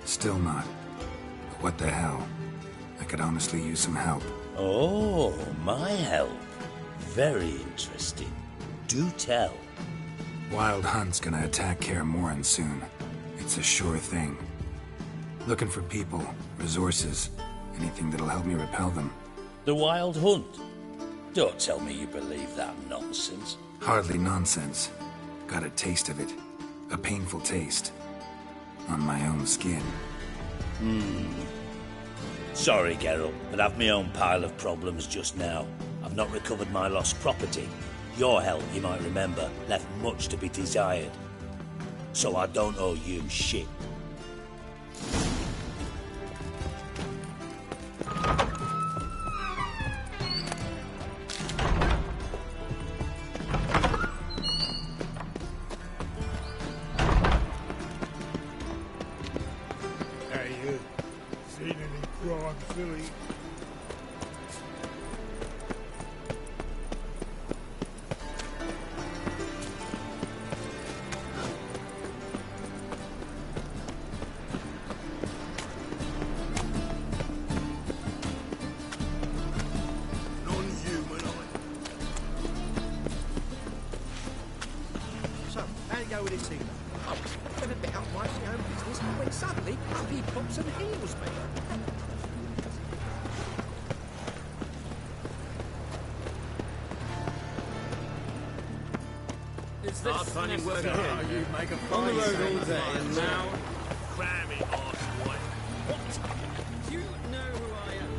Still not. But what the hell? I could honestly use some help. Oh, my help. Very interesting. Do tell. Wild Hunt's gonna attack Kaer Morhen soon. It's a sure thing. Looking for people, resources, anything that'll help me repel them. The Wild Hunt? Don't tell me you believe that nonsense. Hardly nonsense. Got a taste of it. A painful taste. On my own skin. Sorry, Geralt, but I've my own pile of problems just now. I've not recovered my lost property. Your help, you might remember, left much to be desired. So I don't owe you shit. Hey, you. Seen any crime, Philly? So, how you go with this evening? Oh, been a bit out my own business, when suddenly up he pops and heals me. Is this finding work here? You make a on the road all day and now crammy arsewite. What? Do you know who I am?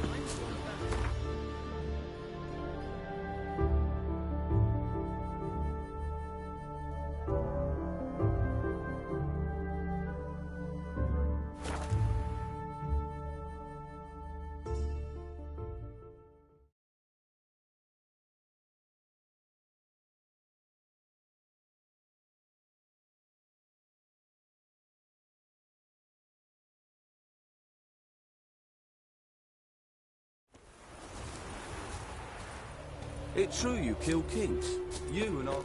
It's true you kill kings. You and Arthur.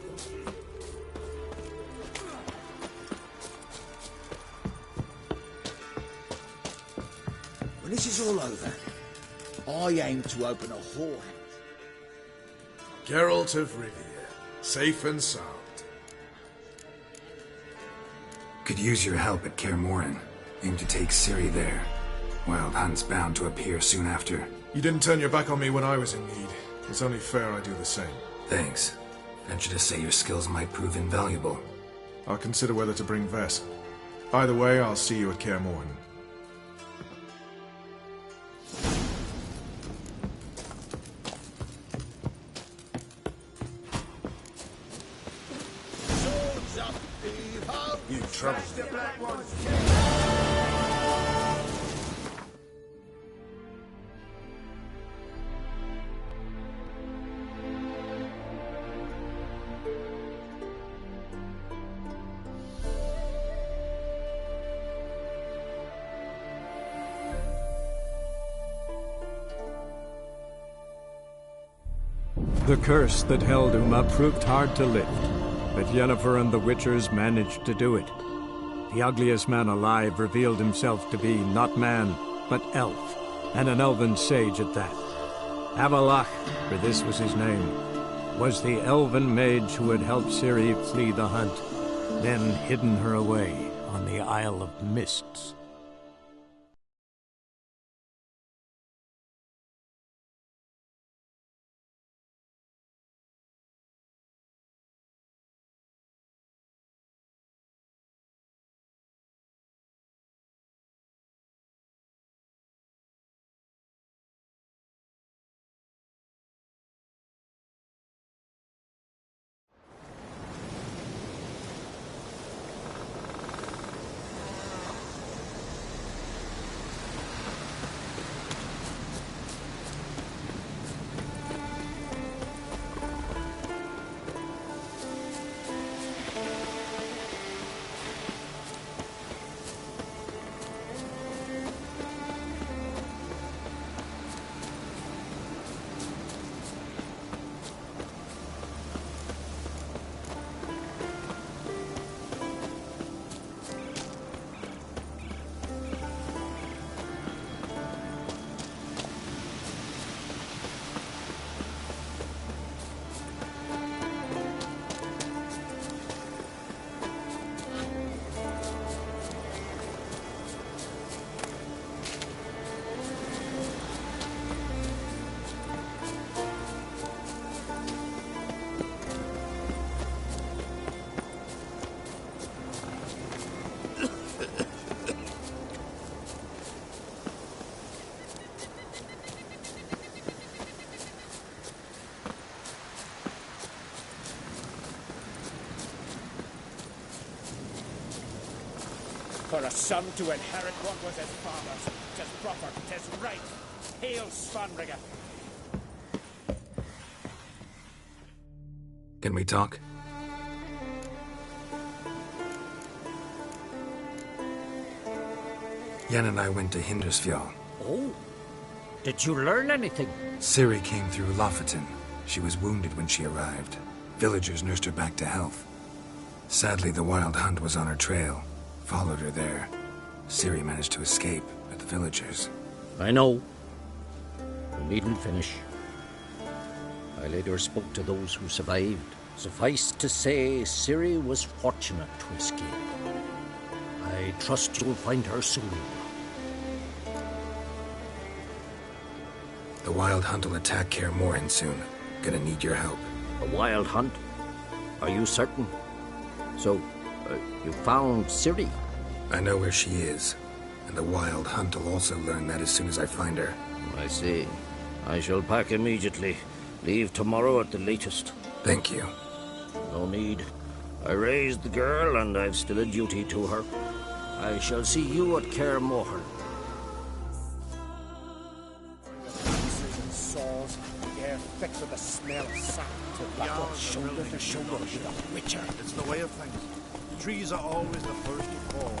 When this is all over, I aim to open a whorehouse. Geralt of Rivia, safe and sound. Could use your help at Kaer Morhen. Aim to take Ciri there. Wild Hunt's bound to appear soon after. You didn't turn your back on me when I was in need. It's only fair I do the same. Thanks. Venture to say your skills might prove invaluable. I'll consider whether to bring Vess. Either way, I'll see you at Kaer Morhen. Swords up, Eve-ho! You trouble. The black ones. The curse that held Uma proved hard to lift, but Yennefer and the Witchers managed to do it. The ugliest man alive revealed himself to be not man, but elf, and an elven sage at that. Avallac'h, for this was his name, was the elven mage who had helped Ciri flee the hunt. then hidden her away on the Isle of Mists. For a son to inherit what was his father's. 'Tis proper, 'tis right. Hail Svanrigger. Can we talk? Yen and I went to Hindersfjall. Oh? Did you learn anything? Ciri came through Lofoten. She was wounded when she arrived. Villagers nursed her back to health. Sadly, the Wild Hunt was on her trail. Followed her there. Ciri managed to escape, but the villagers... I know. You needn't finish. I later spoke to those who survived. Suffice to say, Ciri was fortunate to escape. I trust you'll find her soon. The Wild Hunt will attack Kaer Morhen soon. Gonna need your help. A Wild Hunt? Are you certain? So, you found Ciri? I know where she is. And the Wild Hunt will also learn that as soon as I find her. I see. I shall pack immediately. Leave tomorrow at the latest. Thank you. No need. I raised the girl, and I've still a duty to her. I shall see you at Kaer Morhen. Lances and saws, the air thick with the smell of sap. Shoulder to shoulder with a witcher. It's the way of things. Trees are always the first to fall.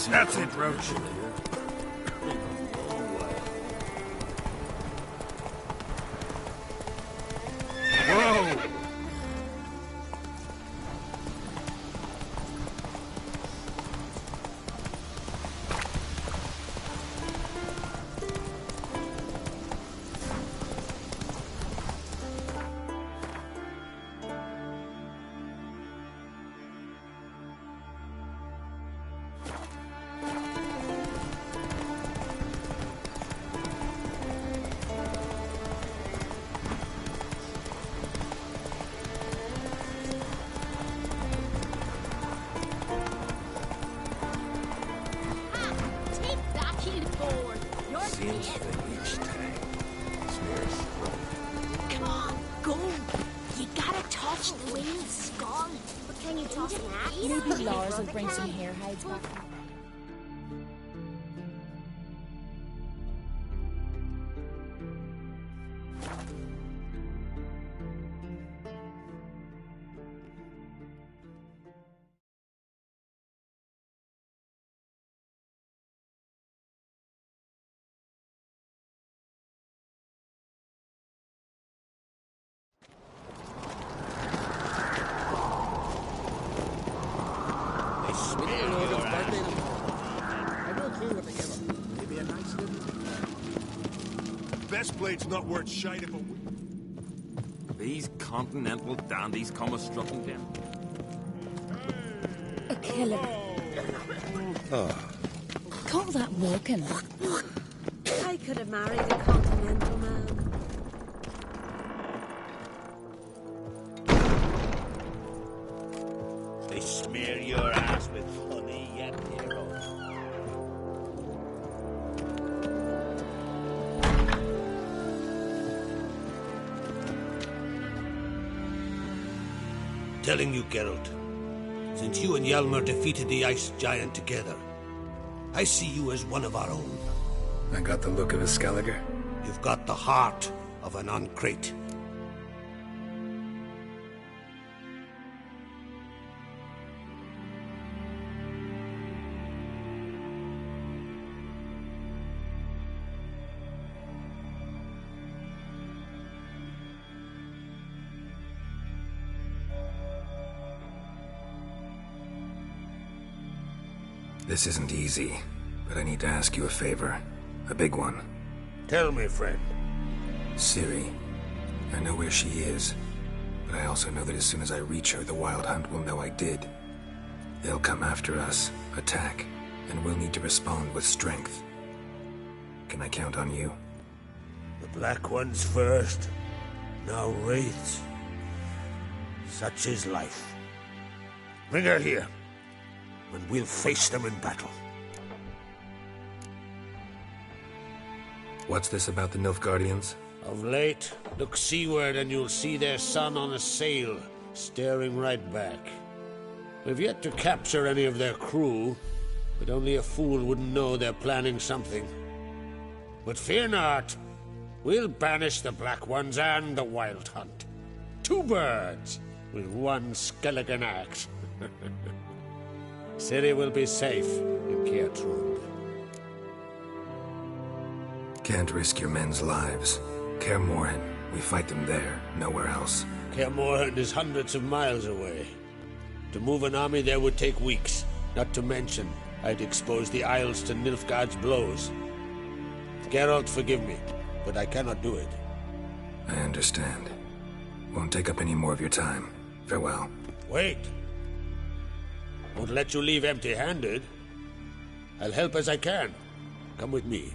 That's it, Roach. Whoa! Guardians for each tank. Smear's throat. Come on, go! You gotta touch the winged skull. But can you toss an axe? Maybe Lars will bring some hair hides back. Best blade's not worth shite of a... These continental dandies come a-strutting down. A killer. Ah, Call that walking. I could have married a continental man. They smear your ass with honey yet, hero. Telling you, Geralt, since you and Hjalmar defeated the Ice Giant together, I see you as one of our own. I got the look of a Skelliger. You've got the heart of an Uncrate. This isn't easy, but I need to ask you a favor. A big one. Tell me, friend. Ciri. I know where she is, but I also know that as soon as I reach her, the Wild Hunt will know I did. They'll come after us, attack, and we'll need to respond with strength. Can I count on you? The Black Ones first, now Wraiths. Such is life. Bring her here, and we'll face them in battle. What's this about the Nilfgaardians? Of late, look seaward and you'll see their sun on a sail, staring right back. We've yet to capture any of their crew, but only a fool wouldn't know they're planning something. But fear not, we'll banish the Black Ones and the Wild Hunt. 2 birds with 1 skeleton axe. Ciri will be safe in Geertrud. Can't risk your men's lives. Kaer Morhen, we fight them there, nowhere else. Kaer Morhen is hundreds of miles away. To move an army there would take weeks. Not to mention, I'd expose the Isles to Nilfgaard's blows. Geralt, forgive me, but I cannot do it. I understand. Won't take up any more of your time. Farewell. Wait. Won't let you leave empty-handed. I'll help as I can. Come with me.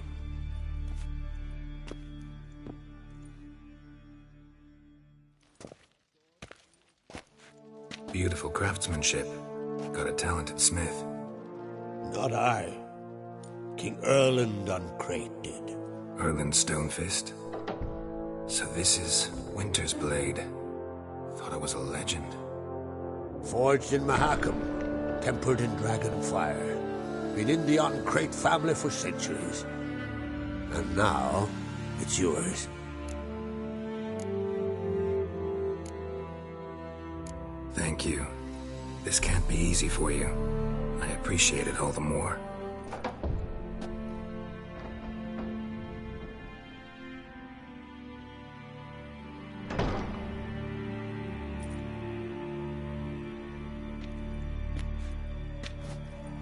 Beautiful craftsmanship. Got a talented smith. Not I. King Erland Uncrate did. Erland Stonefist? So this is Winter's blade. Thought I was a legend. Forged in Mahakam, tempered in dragon fire. Been in the Uncrate family for centuries. And now, it's yours. Thank you. This can't be easy for you. I appreciate it all the more.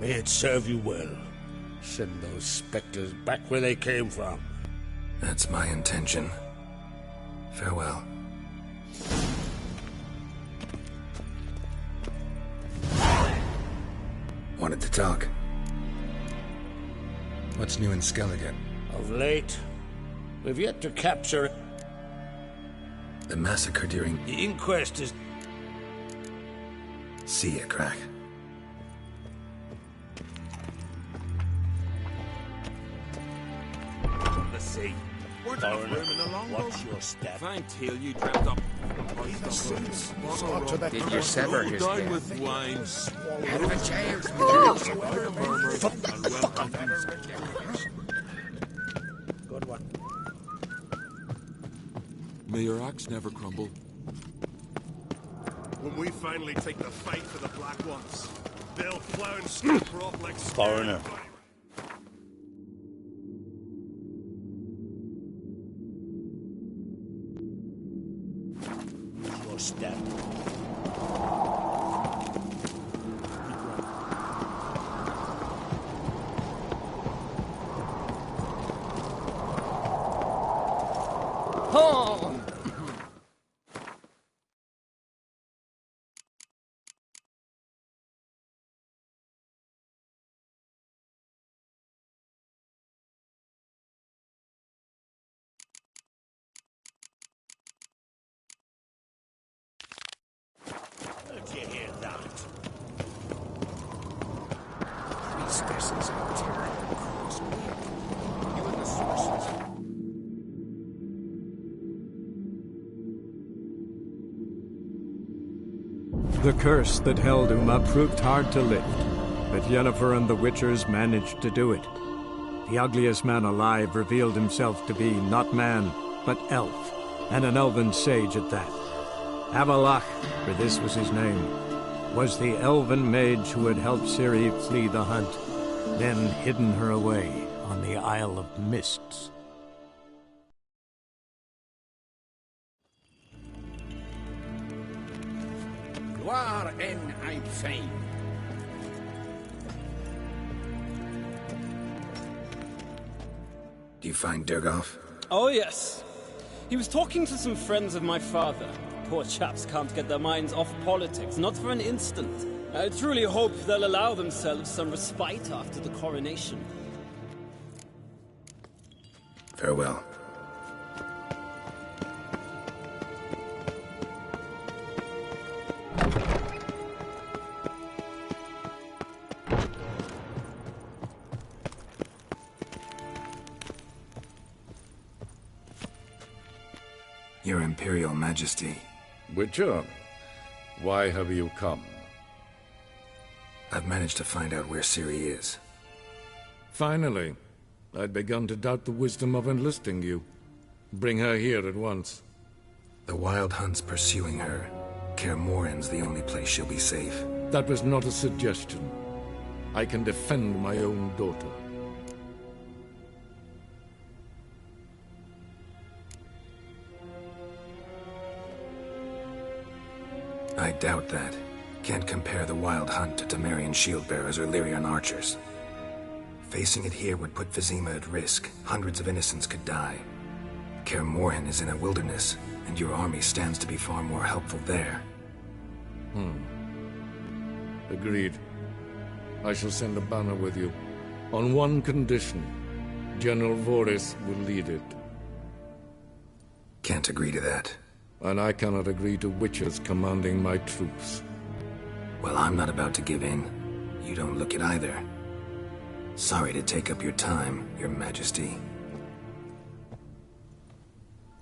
May it serve you well. Send those specters back where they came from. That's my intention. Farewell. Wanted to talk. What's new in Skellige? Of late, we've yet to capture... The massacre during... The inquest is... See ya, Crack. see. We're Foreigner, room in the longboat. watch your step. Fine till you dreamt up. Did you sever his Dine head? with wine. Head of a child's Good one. May your axe never crumble. When we finally take the fight to the Black Ones, they'll plow and scamper off like Foreigner. Your step. home! Did you hear that? These vessels are tearing across me. You and the sources. The curse that held Uma proved hard to lift, but Yennefer and the Witchers managed to do it. The ugliest man alive revealed himself to be not man, but elf, and an elven sage at that. Avalach, for this was his name, was the elven mage who had helped Ciri flee the hunt, then hidden her away on the Isle of Mists. Gloire en ein fame. Do you find Durgoff? Oh, yes. He was talking to some friends of my father. Poor chaps can't get their minds off politics, not for an instant. I truly hope they'll allow themselves some respite after the coronation. Farewell. Your Imperial Majesty. Witcher, why have you come? I've managed to find out where Ciri is. Finally. I'd begun to doubt the wisdom of enlisting you. Bring her here at once. The Wild Hunt's pursuing her. Kaer Morhen's the only place she'll be safe. That was not a suggestion. I can defend my own daughter. I doubt that. Can't compare the Wild Hunt to Temerian shield-bearers or Lyrian archers. Facing it here would put Vizima at risk. Hundreds of innocents could die. Kaer Morhen is in a wilderness, and your army stands to be far more helpful there. Agreed. I shall send a banner with you. On one condition. General Voris will lead it. Can't agree to that. And I cannot agree to Witchers commanding my troops. Well, I'm not about to give in. You don't look it either. Sorry to take up your time, Your Majesty.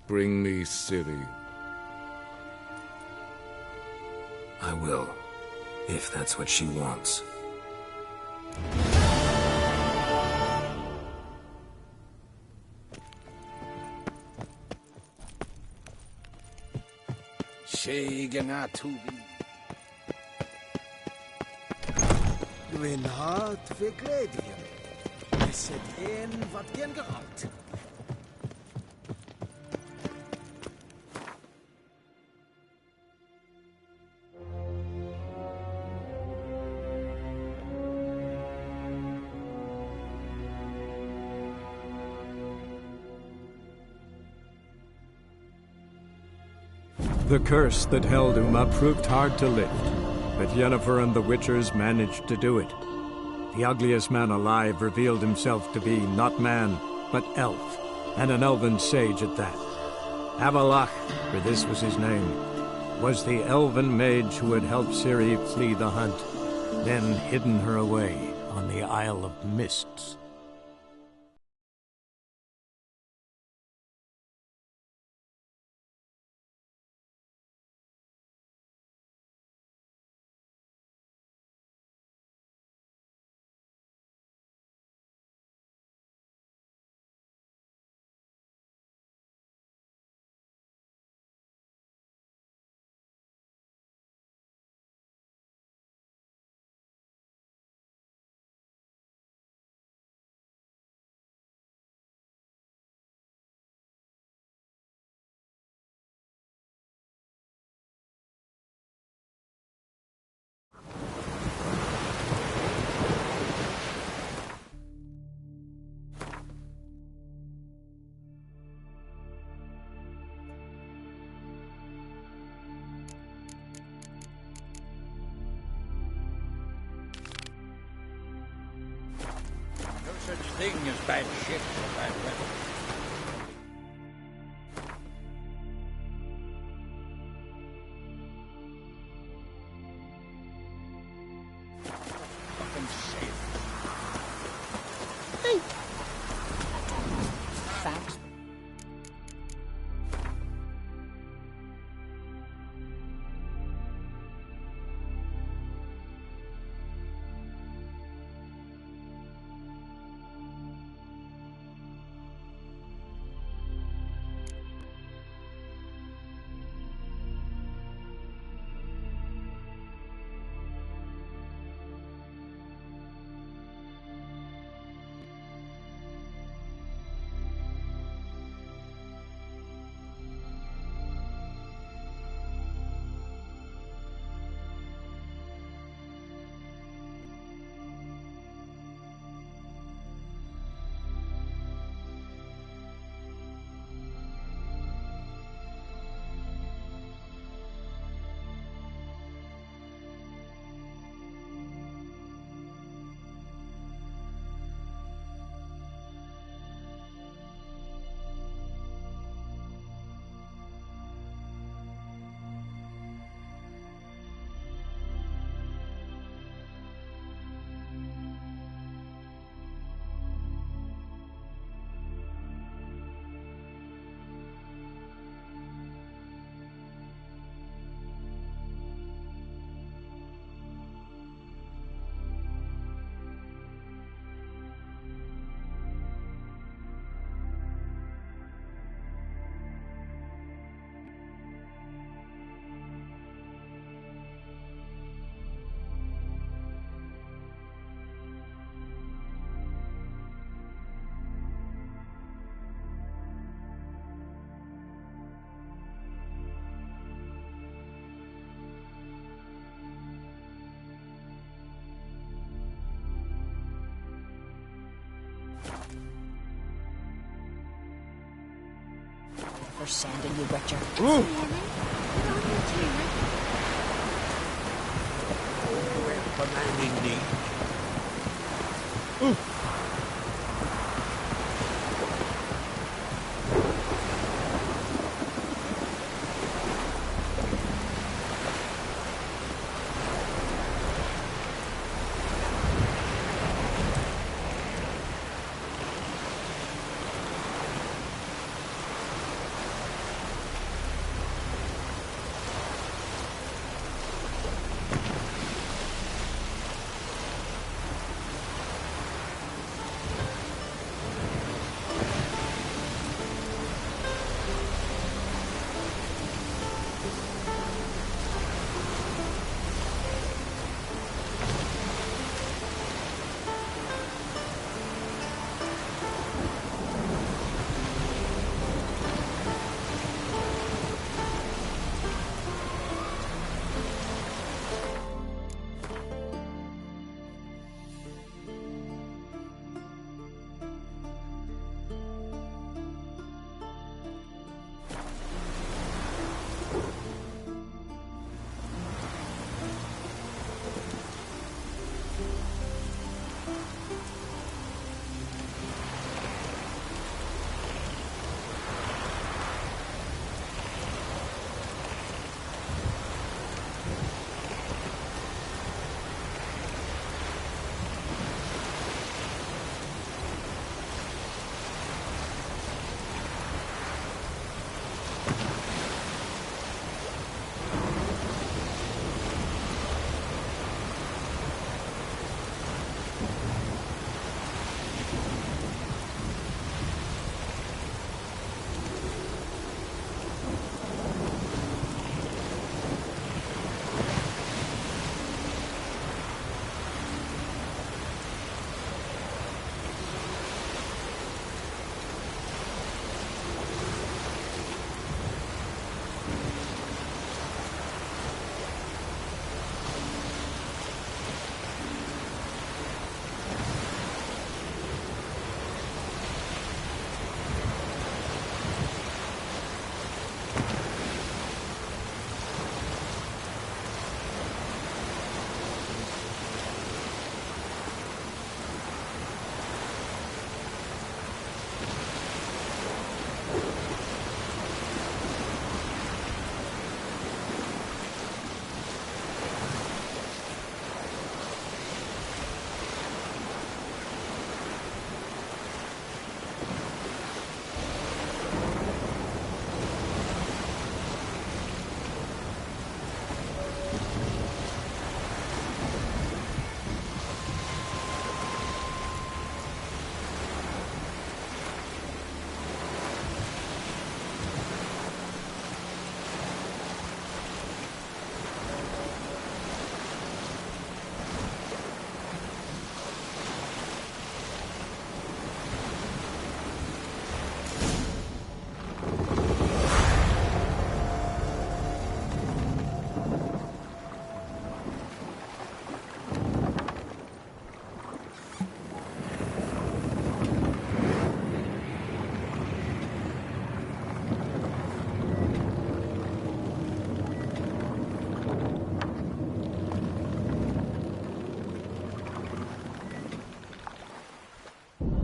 Bring me Ciri. I will, if that's what she wants. Shegenatubi. Dwi'n hart fi gledion. Sed hen fod gen Geralt. The curse that held Uma proved hard to lift, but Yennefer and the Witchers managed to do it. The ugliest man alive revealed himself to be not man, but elf, and an elven sage at that. Avalach, for this was his name, was the elven mage who had helped Ciri flee the hunt, then hidden her away on the Isle of Mists. thing as bad ships or bad weather. Fucking safe. Hey! Facts. For sending you, Witcher. Ooh. We're commanding me. Ooh.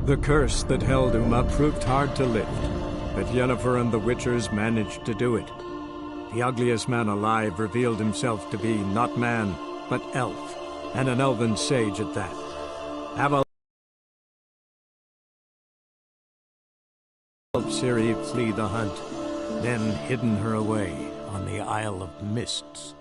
The curse that held Uma proved hard to lift, but Yennefer and the Witchers managed to do it. The ugliest man alive revealed himself to be not man, but elf, and an elven sage at that. Avalon helped Ciri flee the hunt, then hidden her away on the Isle of Mists.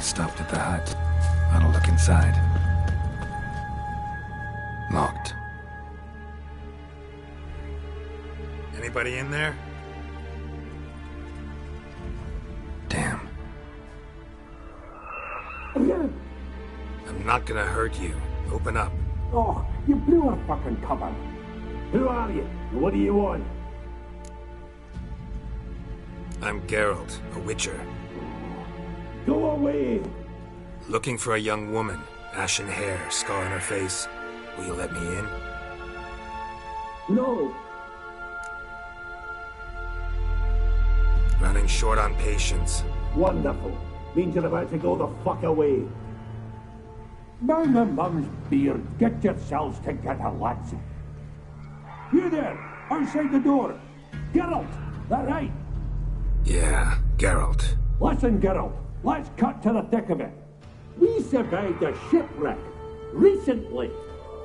Stopped at the hut. I'll look inside. Locked. Anybody in there? Damn. I'm not gonna hurt you. Open up. Oh, you blew our fucking cover. Who are you? What do you want? I'm Geralt, a Witcher. Go away! Looking for a young woman. Ashen hair, scar on her face. Will you let me in? No! Running short on patience. Wonderful. Means you're about to go the fuck away. Burn the mum's beard. Get yourselves together, lads. You there, outside the door. Geralt, that right? Yeah, Geralt. Listen, Geralt. Let's cut to the thick of it. We survived a shipwreck recently.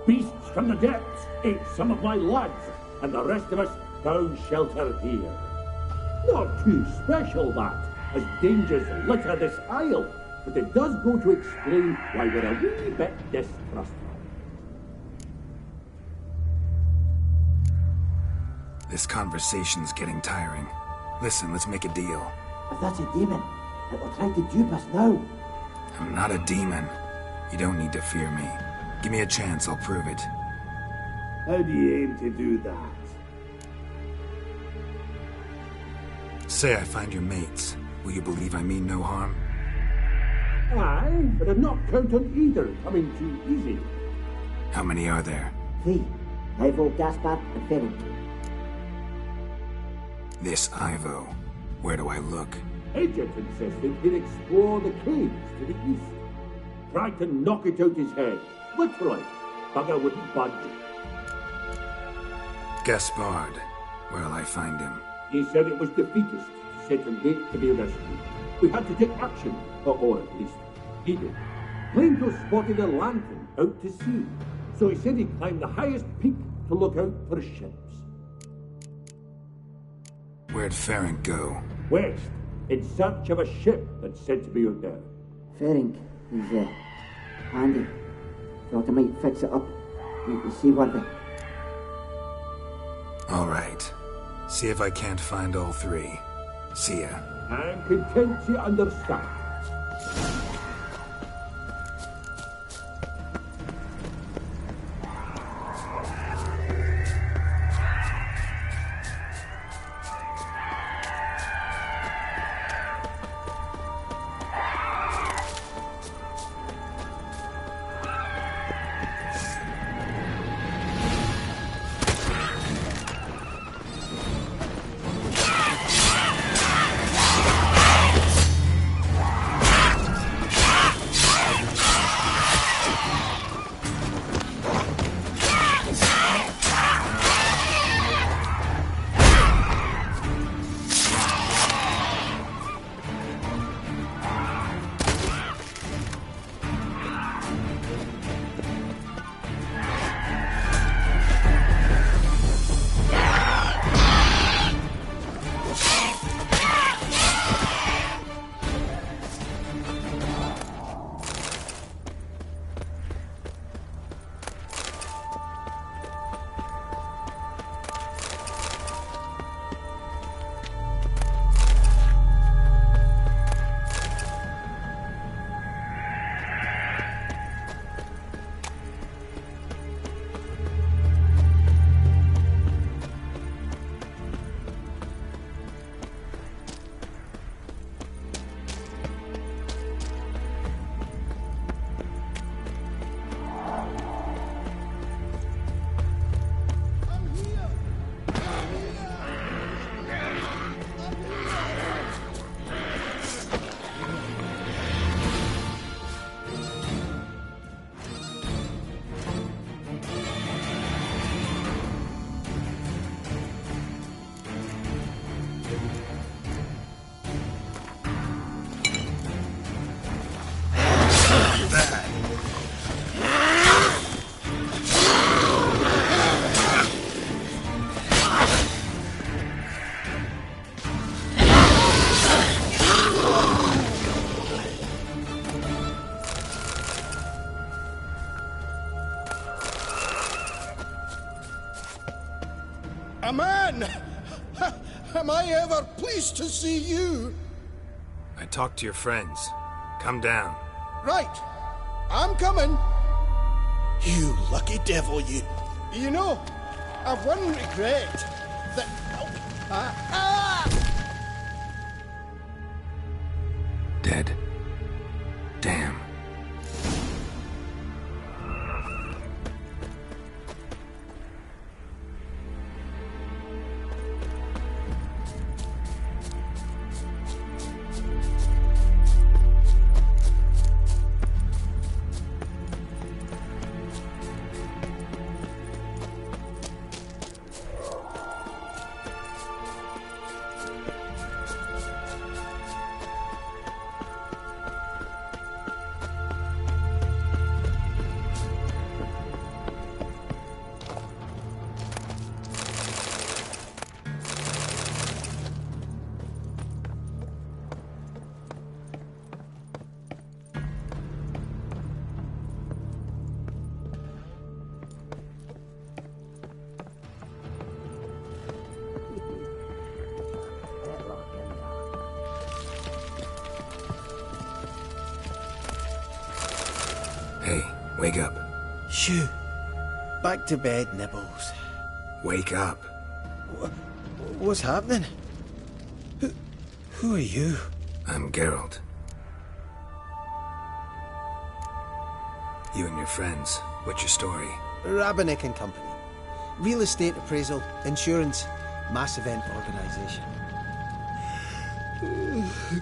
Beasts from the depths ate some of my lads, and the rest of us found shelter here. Not too special, that, as dangers litter this isle, but it does go to explain why we're a wee bit distrustful. This conversation's getting tiring. Listen, let's make a deal. If that's a demon, it will try to dupe us now. I'm not a demon. You don't need to fear me. Give me a chance, I'll prove it. How do you aim to do that? Say I find your mates. Will you believe I mean no harm? Aye, but I'd not count on either coming too easy. How many are there? 3. Ivo, Gaspar, and Ferenc. This Ivo. Where do I look? Agent insisted he'd explore the caves to the east. Tried to knock it out his head. Literally. Bugger wouldn't budge. Gaspard. Where'll I find him? He said it was defeatist, set and wait to be rescued. We had to take action, or at least he did. Claimed to have spotted a lantern out to sea, so he said he'd climb the highest peak to look out for ships. Where'd Ferenc go? West, in search of a ship that's said to be out there. Ferenc is handy. Thought I might fix it up. Make the seaworthy. All right. See if I can't find all 3. See ya. I'm content to understand. A man! Am I ever pleased to see you? I talked to your friends. Come down. Right. I'm coming. You lucky devil, you. You know, I've one regret. That... Dead. Damn. Hey, wake up. Shoo. Back to bed, Nibbles. Wake up. What's happening? Who are you? I'm Geralt. You and your friends. What's your story? Rabenik and Company. Real estate appraisal, insurance, mass event organisation.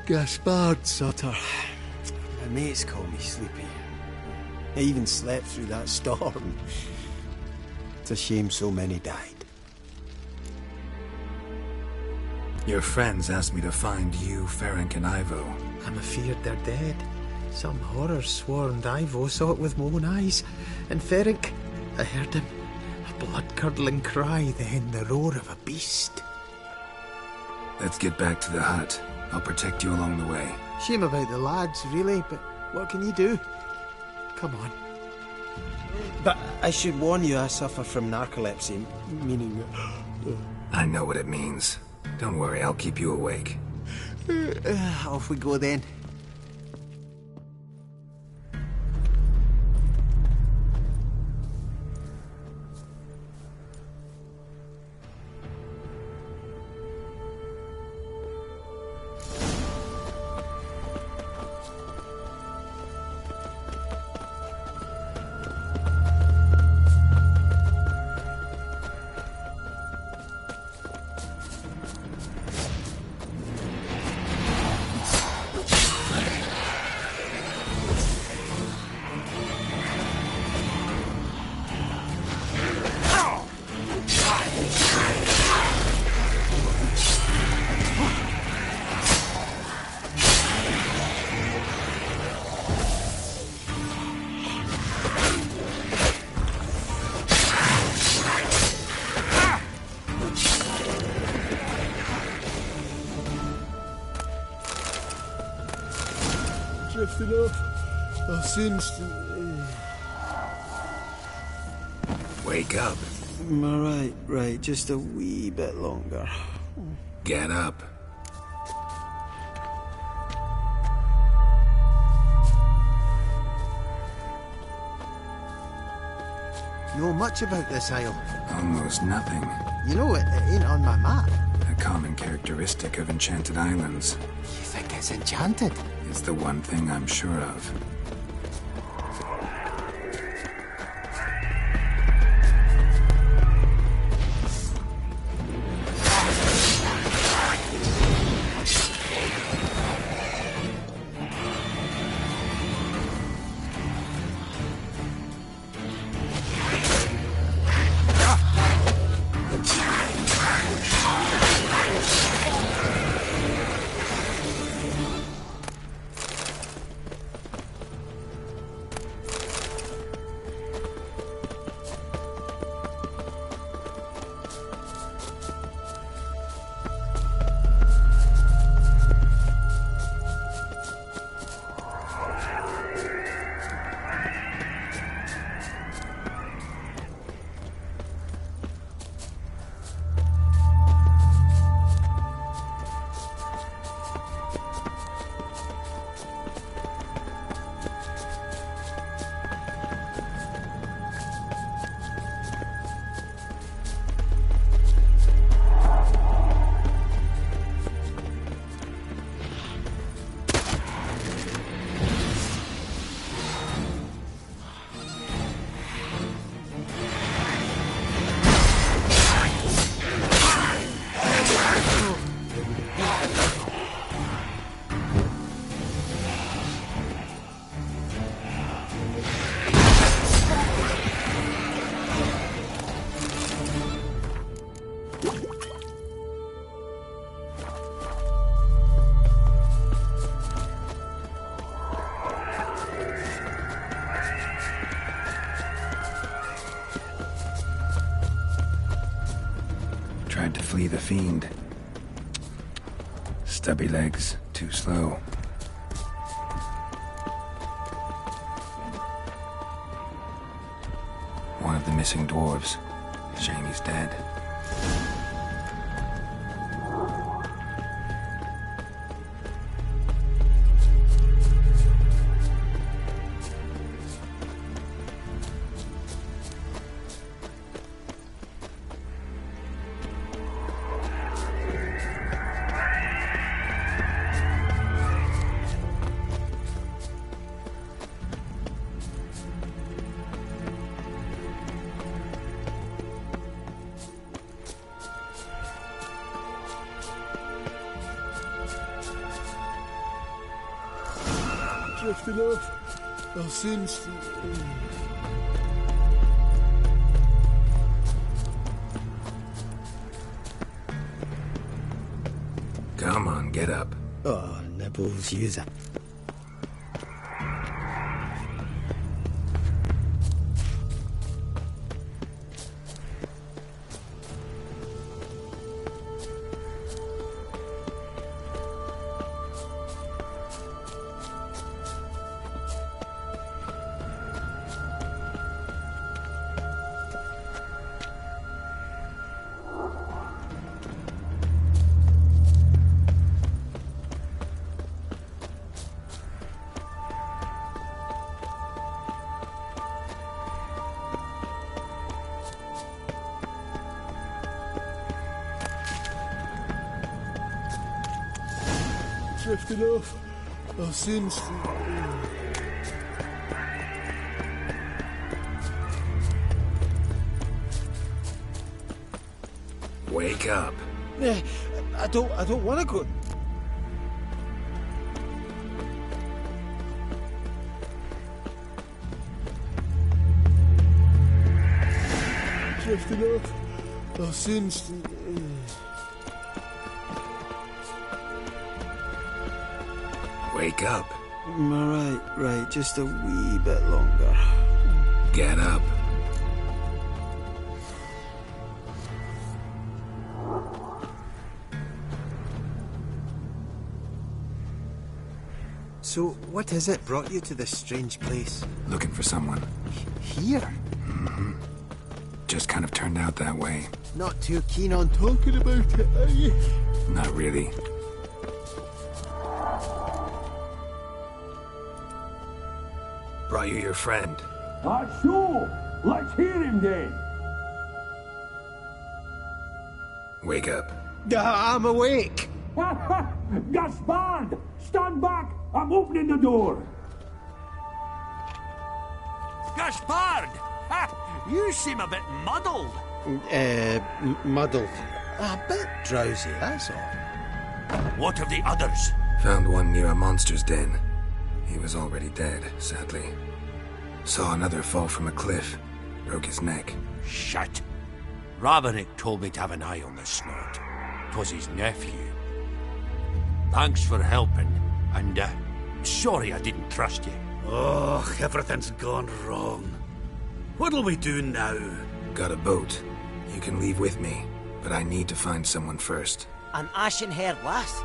Gaspard Sutter. My mates call me Sleepy. I even slept through that storm. It's a shame so many died. Your friends asked me to find you, Ferenc, and Ivo. I'm afeard they're dead. Some horror swarmed Ivo, saw it with my own eyes. And Ferenc, I heard him. A blood-curdling cry, then the roar of a beast. Let's get back to the hut. I'll protect you along the way. Shame about the lads, really, but what can you do? Come on. But I should warn you, I suffer from narcolepsy, meaning... I know what it means. Don't worry, I'll keep you awake. Off we go then. Drifting off. I'll soon... Wake up. Right. Just a wee bit longer. Get up. Know much about this isle? Almost nothing. You know, it ain't on my map. A common characteristic of enchanted islands. You think it's enchanted? It's the one thing I'm sure of. Tried to flee the fiend. Stubby legs, too slow. One of the missing dwarves. Shame he's dead. drifting off. I'll soon see. Come on, get up. Oh, nibbles, use it. Drifting off. I'll soon see. Wake up. I don't want to go. Drifting off. I'll soon see. Wake up. Right, just a wee bit longer. Get up. So, what is it brought you to this strange place? Looking for someone. Here? Mm-hmm. Just kind of turned out that way. Not too keen on talking about it, are you? Not really. Brought you your friend. Sure. Let's hear him then. Wake up. I'm awake. Gaspard! Stand back! I'm opening the door. Gaspard! You seem a bit muddled. Muddled. A bit drowsy, that's all. What of the others? Found one near a monster's den. He was already dead, sadly. Saw another fall from a cliff. Broke his neck. Shit. Raverick told me to have an eye on the snort. 'Twas his nephew. Thanks for helping, and sorry I didn't trust you. Oh, everything's gone wrong. What'll we do now? Got a boat. You can leave with me, but I need to find someone first. An ashen-haired lass?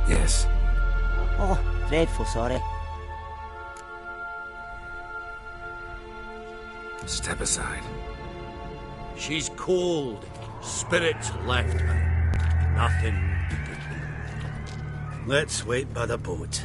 Yes. Oh, dreadful sorry. Step aside. She's cold. Spirits left her. Nothing to do. Let's wait by the boat.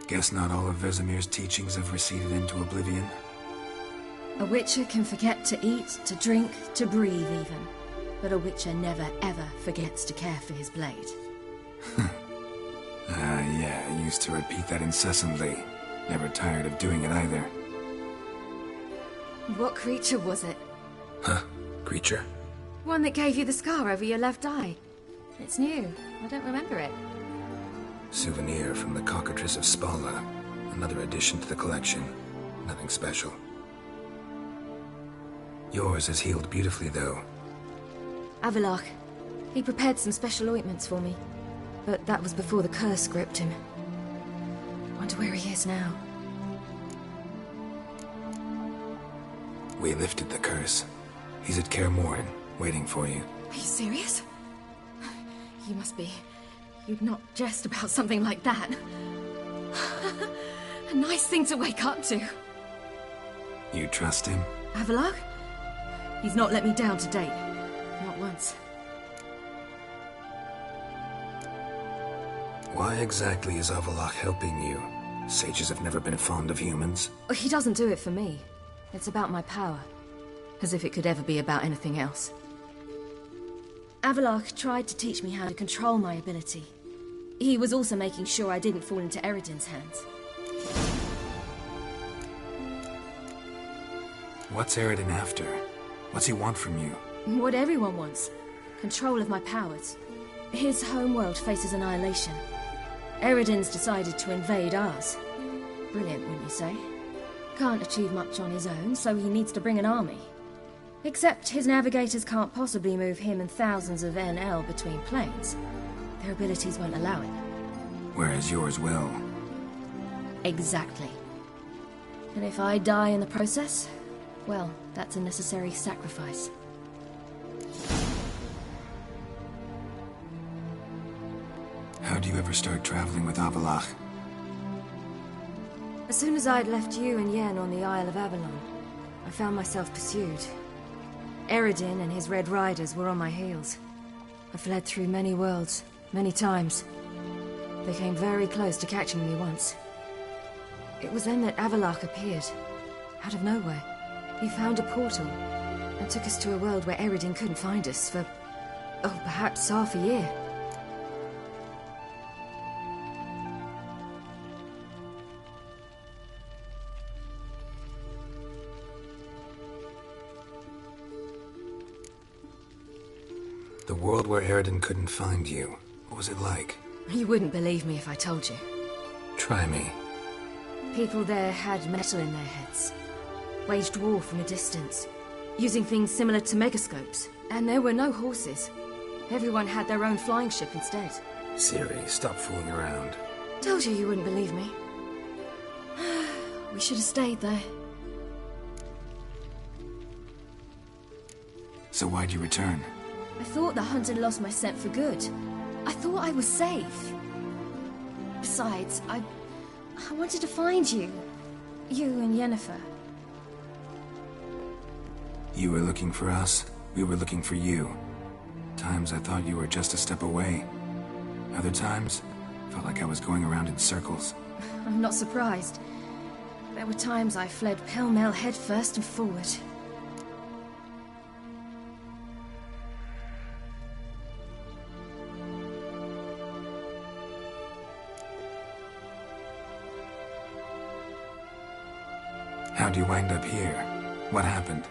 Guess not all of Vesemir's teachings have receded into oblivion. A Witcher can forget to eat, to drink, to breathe even. But a Witcher never ever forgets to care for his blade. Yeah, I used to repeat that incessantly. Never tired of doing it either. What creature was it? Huh? Creature? One that gave you the scar over your left eye. It's new. I don't remember it. Souvenir from the Cockatrice of Spala. Another addition to the collection. Nothing special. Yours is healed beautifully, though. Avallac'h. He prepared some special ointments for me. But that was before the curse gripped him. Wonder where he is now. We lifted the curse. He's at Kaer Morhen, waiting for you. Are you serious? You must be. You'd not jest about something like that. A nice thing to wake up to. You trust him? Avallac'h? He's not let me down to date. Not once. Why exactly is Avallac'h helping you? Sages have never been fond of humans. He doesn't do it for me. It's about my power. As if it could ever be about anything else. Avallac'h tried to teach me how to control my ability. He was also making sure I didn't fall into Eredin's hands. What's Eredin after? What's he want from you? What everyone wants. Control of my powers. His homeworld faces annihilation. Eredin's decided to invade ours. Brilliant, wouldn't you say? Can't achieve much on his own, so he needs to bring an army. Except his navigators can't possibly move him and thousands of NL between planes. Their abilities won't allow it. Whereas yours will. Exactly. And if I die in the process, well, that's a necessary sacrifice. How'd you ever start traveling with Avallac'h? As soon as I'd left you and Yen on the Isle of Avalon, I found myself pursued. Eredin and his Red Riders were on my heels. I fled through many worlds, many times. They came very close to catching me once. It was then that Avallac'h appeared, out of nowhere. He found a portal, and took us to a world where Eredin couldn't find us for, oh, perhaps half a year. The world where Eredin couldn't find you. What was it like? You wouldn't believe me if I told you. Try me. People there had metal in their heads. Waged war from a distance. Using things similar to megascopes. And there were no horses. Everyone had their own flying ship instead. Ciri, stop fooling around. Told you you wouldn't believe me. We should have stayed there. So why'd you return? I thought the hunt had lost my scent for good. I thought I was safe. Besides, I wanted to find you. You and Yennefer. You were looking for us. We were looking for you. Times I thought you were just a step away. Other times, felt like I was going around in circles. I'm not surprised. There were times I fled pell-mell headfirst and forward. How'd you wind up here? What happened?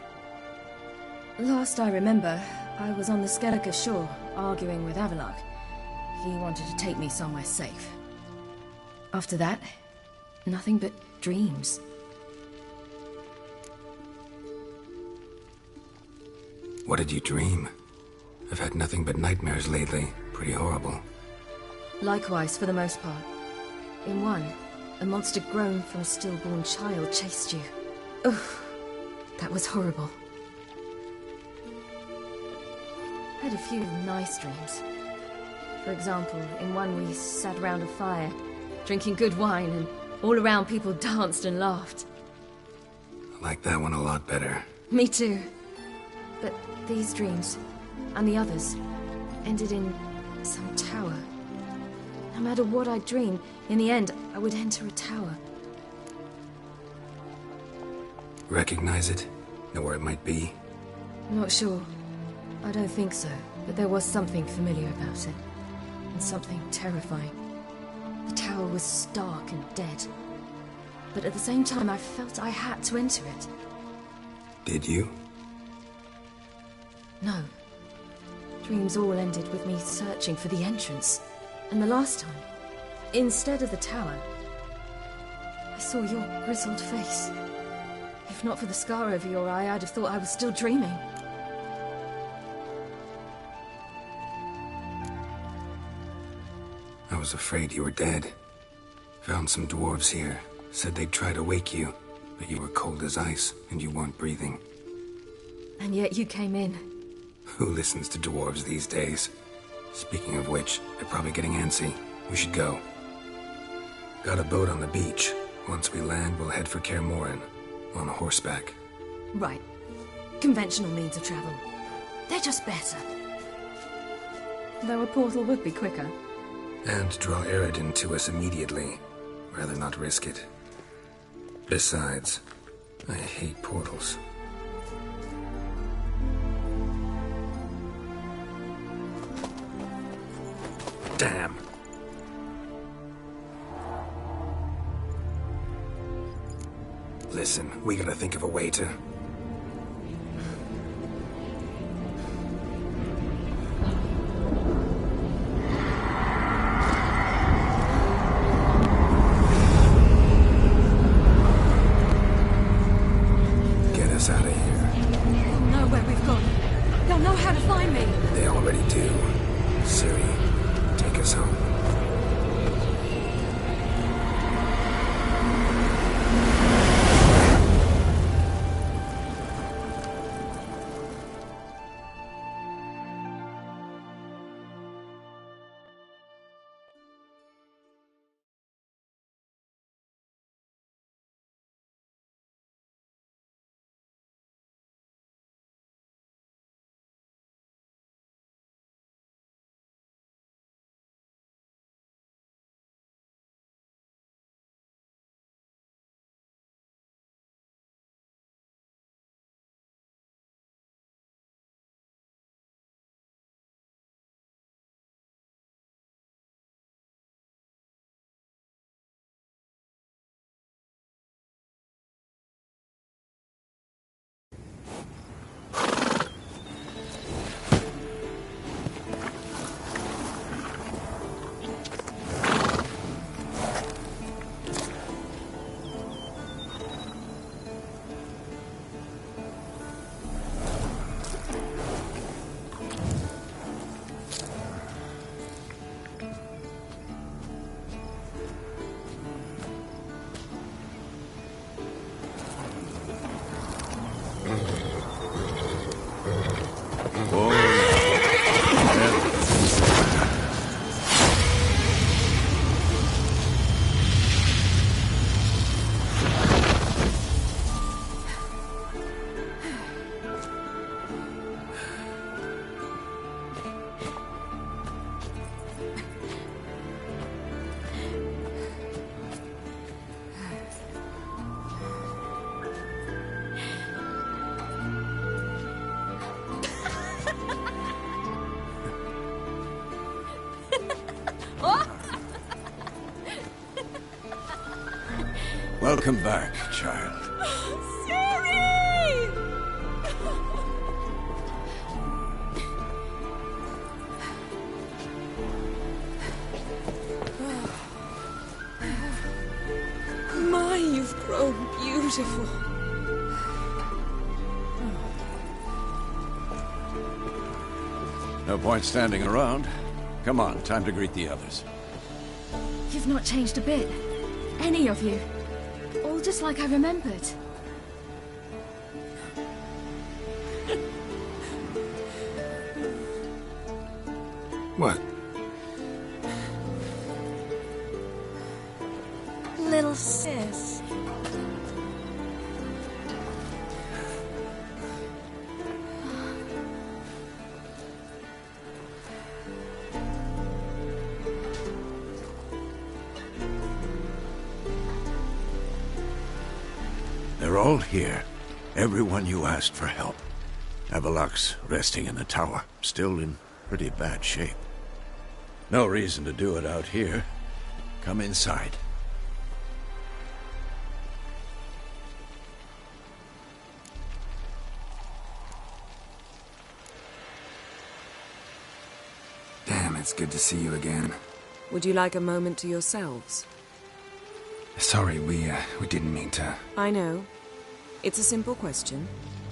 Last I remember, I was on the Skellige shore, arguing with Avallac'h. He wanted to take me somewhere safe. After that, nothing but dreams. What did you dream? I've had nothing but nightmares lately. Pretty horrible. Likewise, for the most part. In one, a monster grown from a stillborn child chased you. Ugh, that was horrible. I had a few nice dreams. For example, in one we sat around a fire, drinking good wine, and all around people danced and laughed. I like that one a lot better. Me too. But these dreams, and the others, ended in some tower. No matter what I dreamed, in the end, I would enter a tower. Recognize it? Know where it might be? Not sure. I don't think so, but there was something familiar about it. And something terrifying. The tower was stark and dead. But at the same time, I felt I had to enter it. Did you? No. Dreams all ended with me searching for the entrance. And the last time, instead of the tower, I saw your grizzled face. If not for the scar over your eye, I'd have thought I was still dreaming. I was afraid you were dead. Found some dwarves here. Said they'd try to wake you, but you were cold as ice, and you weren't breathing. And yet you came in. Who listens to dwarves these days? Speaking of which, they're probably getting antsy. We should go. Got a boat on the beach. Once we land, we'll head for Kaer Morhen. On horseback. Right. Conventional means of travel. They're just better. Though a portal would be quicker. And draw Eredin to us immediately. Rather not risk it. Besides, I hate portals. Damn. Listen, we gotta think of a way to... Get us out of here. They'll know where we've gone. They'll know how to find me. They already do. Ciri, take us home. Welcome back, child. Ciri! My, you've grown beautiful. No point standing around. Come on, time to greet the others. You've not changed a bit. Any of you. All just like I remembered. What? Little sis. You're all here. Everyone you asked for help. Avalok's resting in the tower, still in pretty bad shape. No reason to do it out here. Come inside. Damn, it's good to see you again. Would you like a moment to yourselves? Sorry, we didn't mean to... I know. It's a simple question.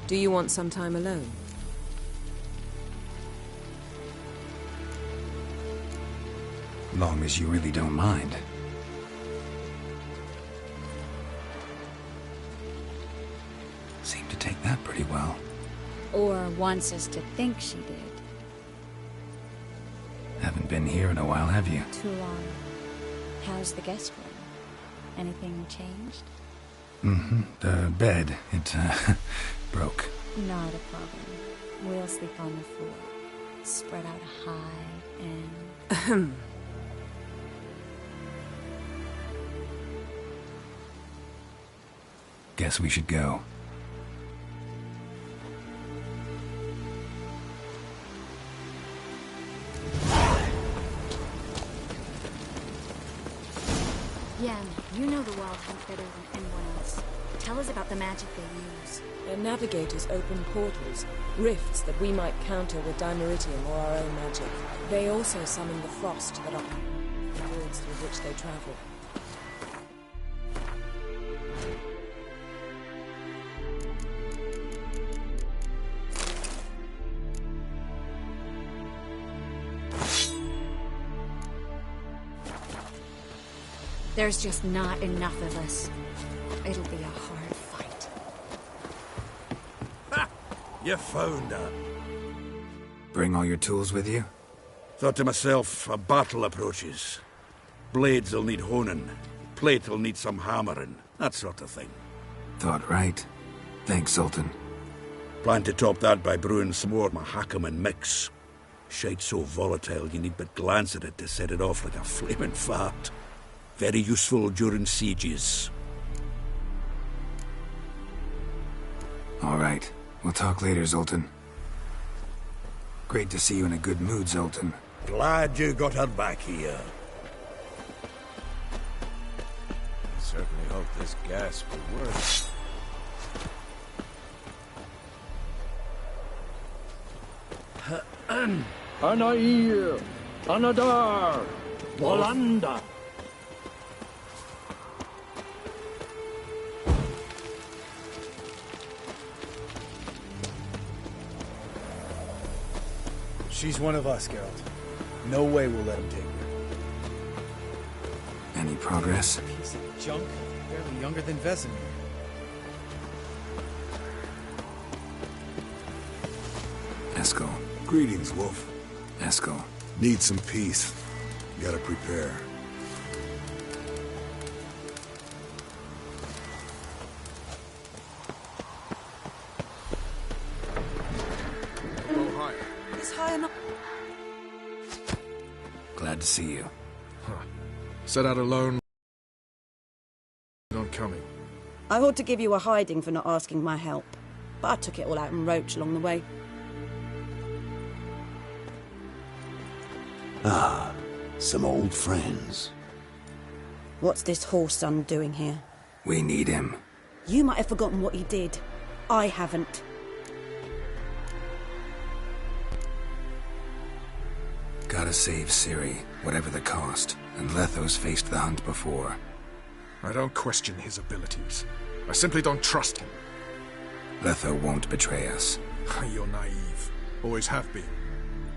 Do you want some time alone? Long as you really don't mind. Seemed to take that pretty well. Or wants us to think she did. Haven't been here in a while, have you? Too long. How's the guest room? Anything changed? Mm-hmm. The bed, it, broke. Not a problem. We'll sleep on the floor. Spread out a high and... Guess we should go. Yen, you know the Wild Hunt better than anyone else. Tell us about the magic they use. Their navigators open portals, rifts that we might counter with Dimeritium or our own magic. They also summon the frost that are the worlds through which they travel. There's just not enough of us. It'll be a hard fight. Ha! You found her. Bring all your tools with you? Thought to myself, a battle approaches. Blades will need honing. Plate will need some hammering. That sort of thing. Thought right. Thanks, Sultan. Plan to top that by brewing some more Mahakaman mix. Shite so volatile you need but glance at it to set it off like a flaming fart. Very useful during sieges. All right. We'll talk later, Zoltan. Great to see you in a good mood, Zoltan. Glad you got her back here. I certainly hope this gas will work. Anair! Anadar! Volanda! She's one of us, Geralt. No way we'll let him take her. Any progress? Piece of junk, barely younger than Vesemir. Eskel. Greetings, Wolf. Eskel. Need some peace. Gotta prepare. Glad to see you. Set out alone. Not coming. I ought to give you a hiding for not asking my help, but I took it all out in Roach along the way. Ah, some old friends. What's this horse son doing here? We need him. You might have forgotten what he did. I haven't. Gotta save Ciri, whatever the cost. And Letho's faced the hunt before. I don't question his abilities. I simply don't trust him. Letho won't betray us. You're naive. Always have been.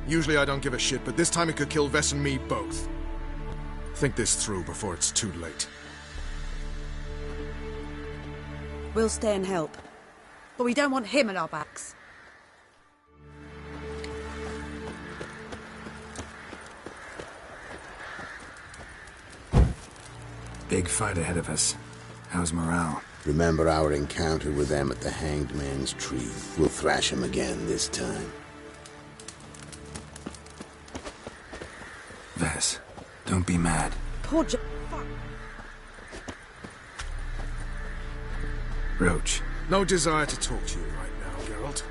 Usually I don't give a shit, but this time it could kill Vess and me both. Think this through before it's too late. We'll stay and help. But we don't want him at our backs. Big fight ahead of us. How's morale? Remember our encounter with them at the Hanged Man's Tree. We'll thrash him again this time. Vess, don't be mad. Poor Roach. No desire to talk to you right now, Geralt.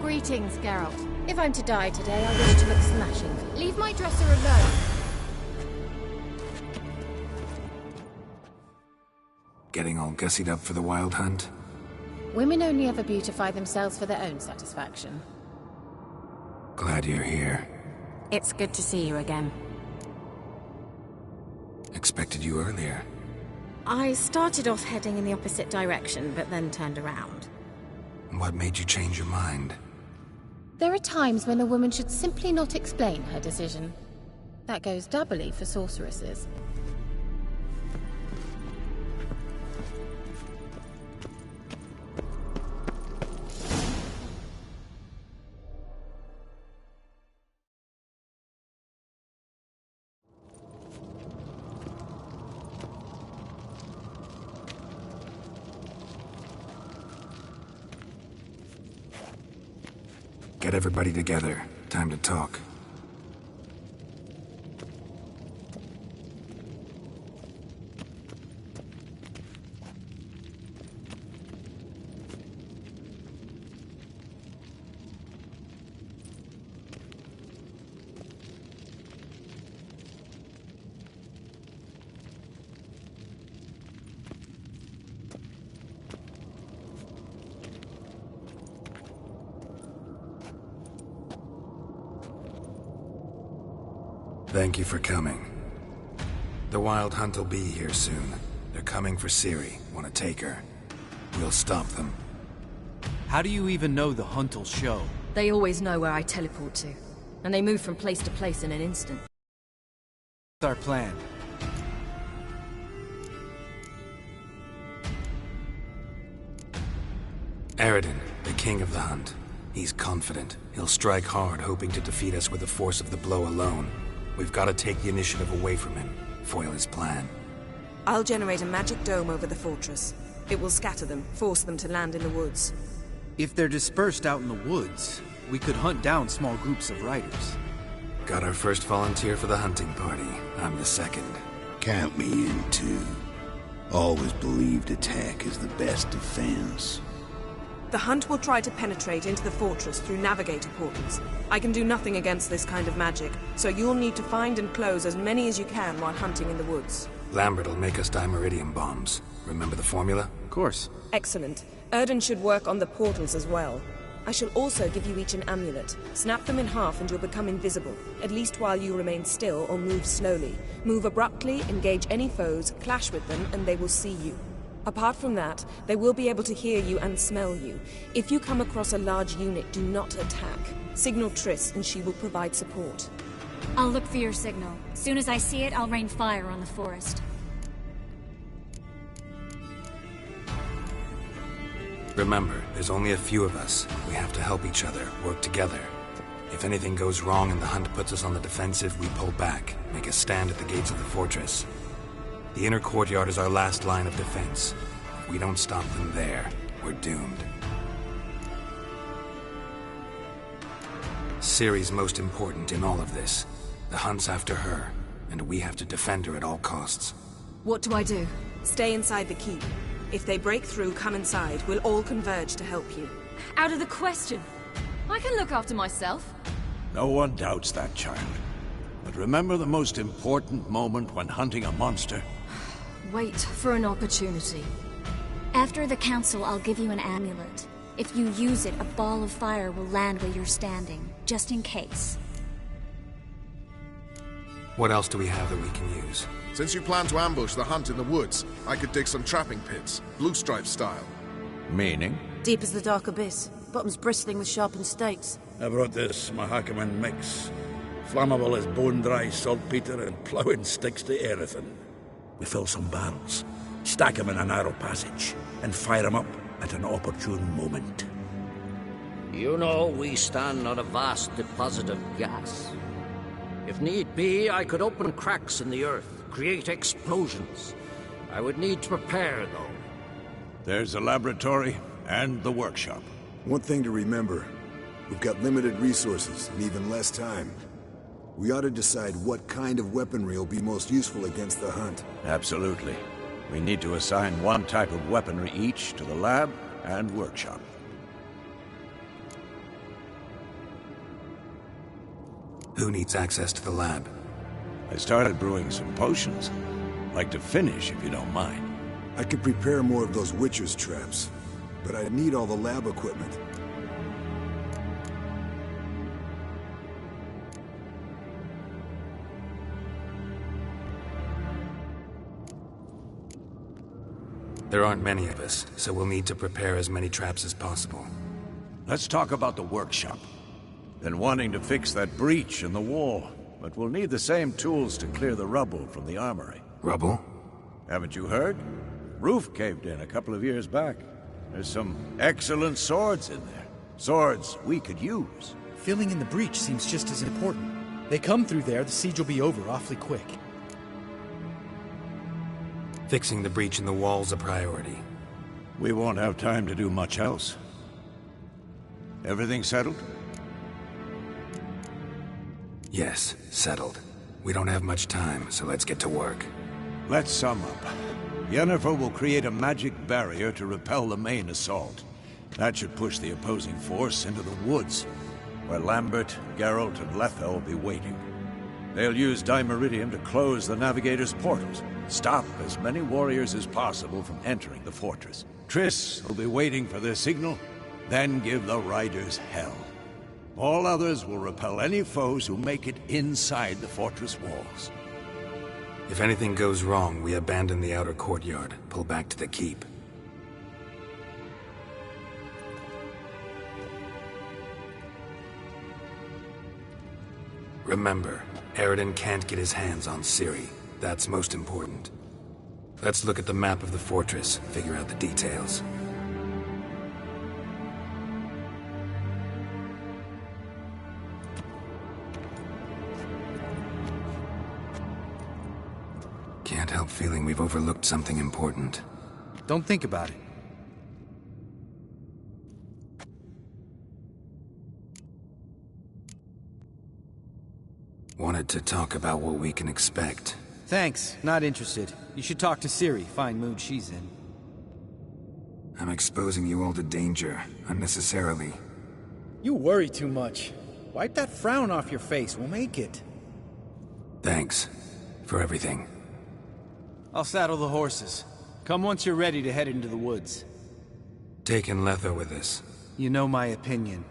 Greetings, Geralt. If I'm to die today, I wish to look smashing. Leave my dresser alone. Getting all gussied up for the Wild Hunt? Women only ever beautify themselves for their own satisfaction. Glad you're here. It's good to see you again. Expected you earlier. I started off heading in the opposite direction, but then turned around. What made you change your mind? There are times when a woman should simply not explain her decision. That goes doubly for sorceresses. Get everybody together. Time to talk. Thank you for coming. The Wild Hunt will be here soon. They're coming for Ciri. Want to take her. We'll stop them. How do you even know the Hunt will show? They always know where I teleport to. And they move from place to place in an instant. What's our plan? Eredin, the king of the Hunt. He's confident. He'll strike hard, hoping to defeat us with the force of the blow alone. We've got to take the initiative away from him, foil his plan. I'll generate a magic dome over the fortress. It will scatter them, force them to land in the woods. If they're dispersed out in the woods, we could hunt down small groups of riders. Got our first volunteer for the hunting party. I'm the second. Count me in, too. Always believed attack is the best defense. The Hunt will try to penetrate into the fortress through navigator portals. I can do nothing against this kind of magic, so you'll need to find and close as many as you can while hunting in the woods. Lambert will make us dimeridium bombs. Remember the formula? Of course. Excellent. Erden should work on the portals as well. I shall also give you each an amulet. Snap them in half and you'll become invisible, at least while you remain still or move slowly. Move abruptly, engage any foes, clash with them, and they will see you. Apart from that, they will be able to hear you and smell you. If you come across a large unit, do not attack. Signal Triss and she will provide support. I'll look for your signal. Soon as I see it, I'll rain fire on the forest. Remember, there's only a few of us. We have to help each other, work together. If anything goes wrong and the hunt puts us on the defensive, we pull back, make a stand at the gates of the fortress. The inner courtyard is our last line of defense. If we don't stop them there, we're doomed. Ciri's most important in all of this. The hunt's after her, and we have to defend her at all costs. What do I do? Stay inside the keep. If they break through, come inside. We'll all converge to help you. Out of the question. I can look after myself. No one doubts that, child. But remember the most important moment when hunting a monster? Wait for an opportunity. After the council, I'll give you an amulet. If you use it, a ball of fire will land where you're standing, just in case. What else do we have that we can use? Since you plan to ambush the hunt in the woods, I could dig some trapping pits, blue stripe style. Meaning? Deep as the dark abyss, bottoms bristling with sharpened stakes. I brought this Mahakaman mix. Flammable as bone-dry saltpeter and ploughing sticks to everything. We fill some barrels, stack them in a narrow passage, and fire them up at an opportune moment. You know, we stand on a vast deposit of gas. If need be, I could open cracks in the earth, create explosions. I would need to prepare, though. There's a laboratory and the workshop. One thing to remember, we've got limited resources and even less time. We ought to decide what kind of weaponry will be most useful against the hunt. Absolutely. We need to assign one type of weaponry each to the lab and workshop. Who needs access to the lab? I started brewing some potions. Like to finish, if you don't mind. I could prepare more of those Witcher's traps, but I'd need all the lab equipment. There aren't many of us, so we'll need to prepare as many traps as possible. Let's talk about the workshop. Been wanting to fix that breach in the wall, but we'll need the same tools to clear the rubble from the armory. Rubble? Haven't you heard? Roof caved in a couple of years back. There's some excellent swords in there. Swords we could use. Filling in the breach seems just as important. They come through there, the siege will be over awfully quick. Fixing the breach in the wall's a priority. We won't have time to do much else. Everything settled? Yes, settled. We don't have much time, so let's get to work. Let's sum up. Yennefer will create a magic barrier to repel the main assault. That should push the opposing force into the woods, where Lambert, Geralt, and Letha will be waiting. They'll use Dimeridium to close the Navigator's portals, stop as many warriors as possible from entering the fortress. Triss will be waiting for their signal, then give the riders hell. All others will repel any foes who make it inside the fortress walls. If anything goes wrong, we abandon the outer courtyard, pull back to the keep. Remember, Eredin can't get his hands on Ciri. That's most important. Let's look at the map of the fortress, figure out the details. Can't help feeling we've overlooked something important. Don't think about it. Wanted to talk about what we can expect. Thanks, not interested. You should talk to Ciri, fine mood she's in. I'm exposing you all to danger, unnecessarily. You worry too much. Wipe that frown off your face, we'll make it. Thanks for everything. I'll saddle the horses. Come once you're ready to head into the woods. Taking Letha with us. You know my opinion.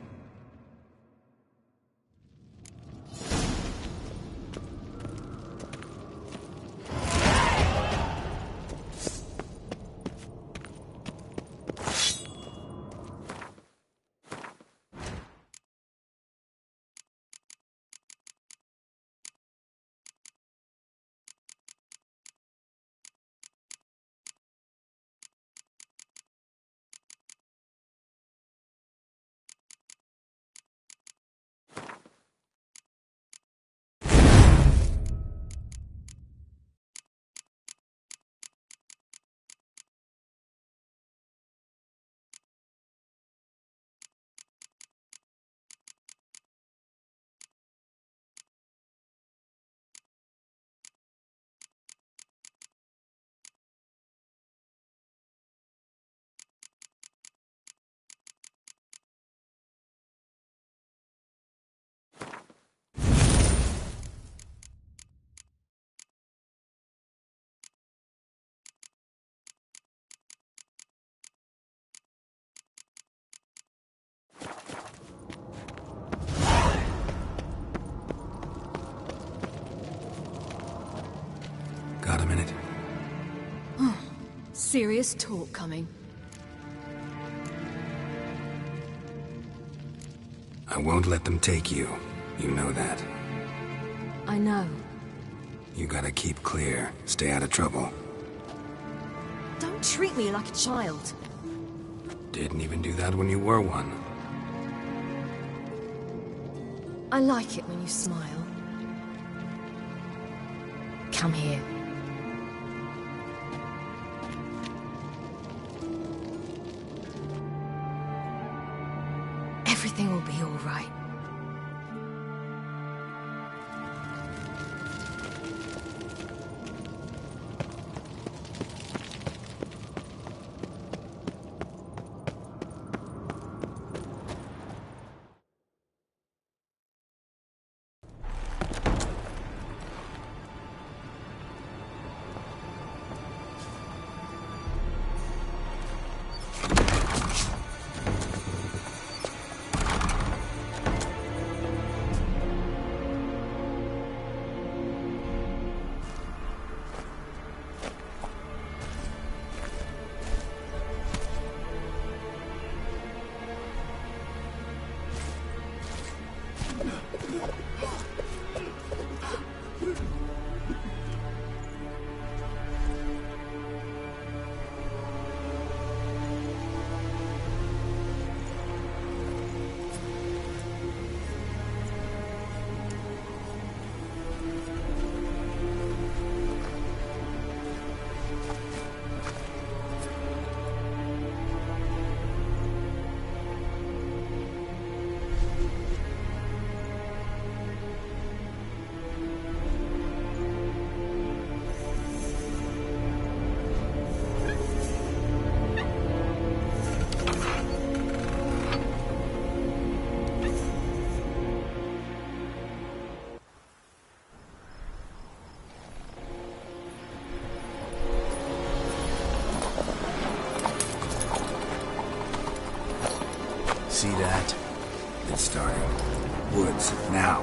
Serious talk coming. I won't let them take you. You know that. I know. You gotta keep clear. Stay out of trouble. Don't treat me like a child. Didn't even do that when you were one. I like it when you smile. Come here. Everything will be all right. See that? It's starting. Woods, now.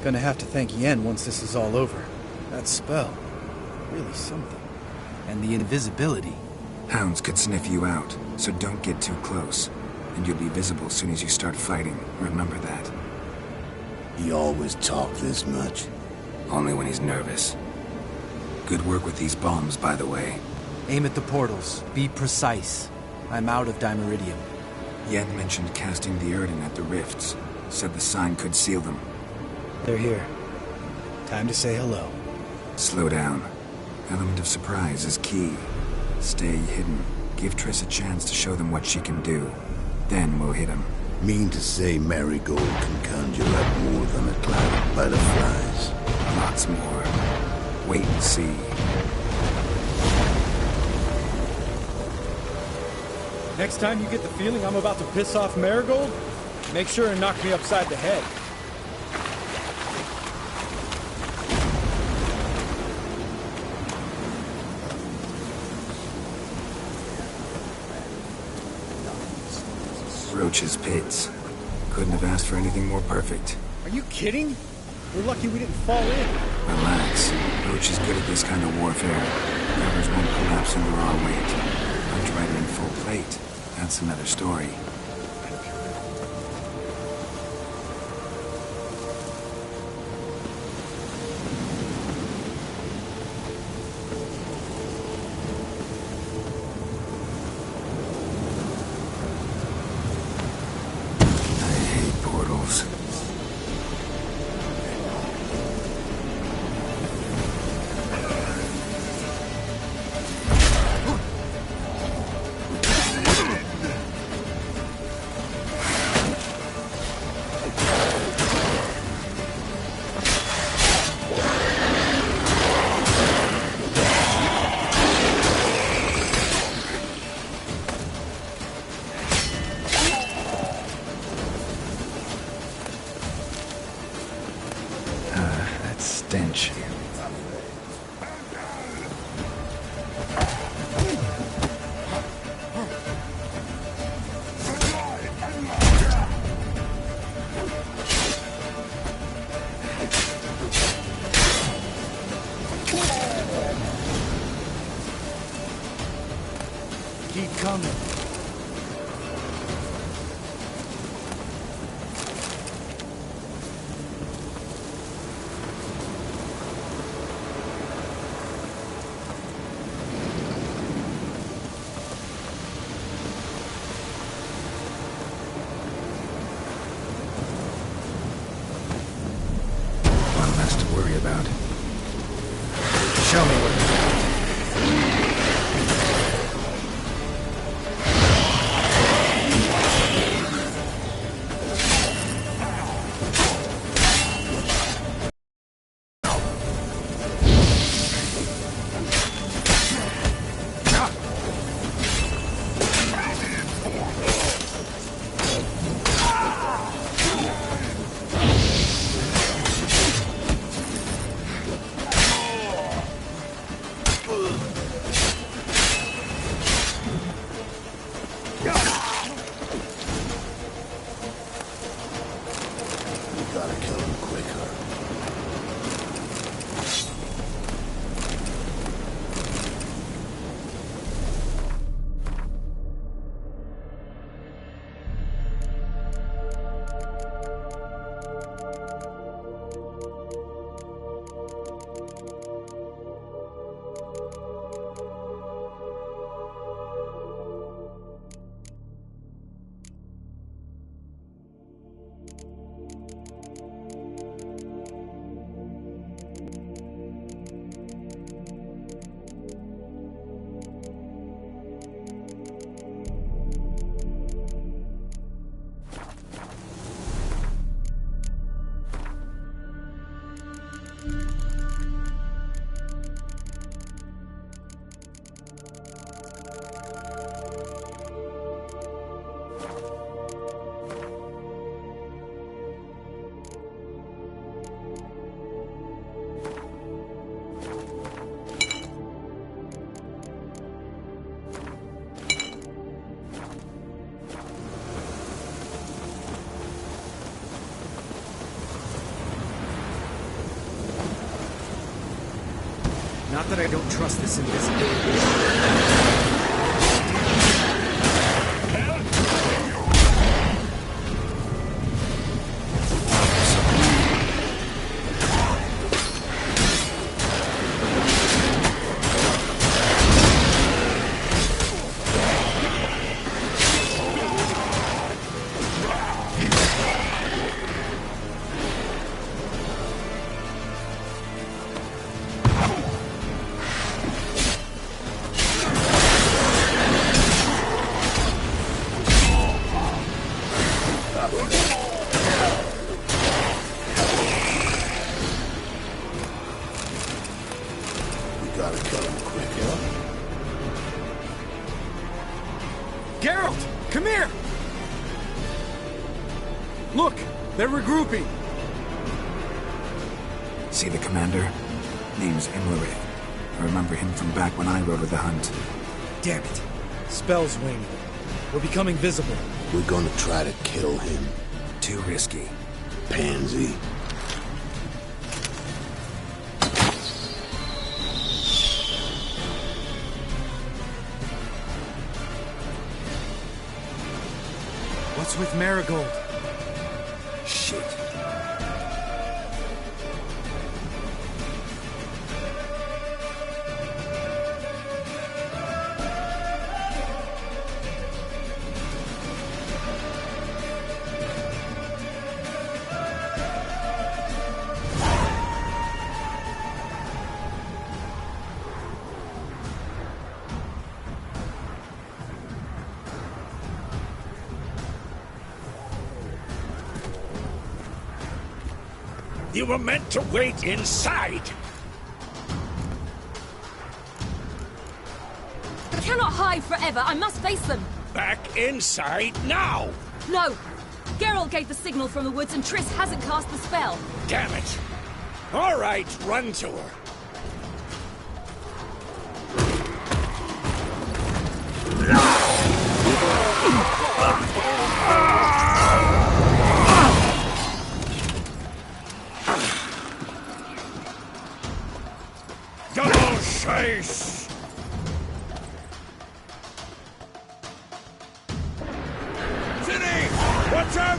Gonna have to thank Yen once this is all over. That spell, really something. And the invisibility. Hounds could sniff you out, so don't get too close. And you'll be visible as soon as you start fighting. Remember that. He always talk this much? Only when he's nervous. Good work with these bombs, by the way. Aim at the portals. Be precise. I'm out of Dimeridium. Yen mentioned casting the Erdin at the rifts. Said the sign could seal them. They're here. Time to say hello. Slow down. Element of surprise is key. Stay hidden. Give Triss a chance to show them what she can do. Then we'll hit him. Mean to say Marigold can conjure up more than a cloud of butterflies? Lots more. Wait and see. Next time you get the feeling I'm about to piss off Marigold, make sure and knock me upside the head. Roach's pits. Couldn't have asked for anything more perfect. Are you kidding? We're lucky we didn't fall in. Relax. Roach is good at this kind of warfare. Covers won't collapse under our weight. Punch Rider in full plate. That's another story. Stench. Keep coming. About. Show me what you got. Not that I don't trust this invisibility. Gotta kill him quick, Geralt! Come here! Look! They're regrouping! See the commander? Name's Imlerith. I remember him from back when I rode with the hunt. Damn it. Spell's waning. We're becoming visible. We're gonna try to kill him. Too risky. Pansy. What's with Marigold? Shit. You were meant to wait inside! I cannot hide forever. I must face them. Back inside now! No! Geralt gave the signal from the woods and Triss hasn't cast the spell. Damn it! All right, run to her. Double chase! City! Watch out!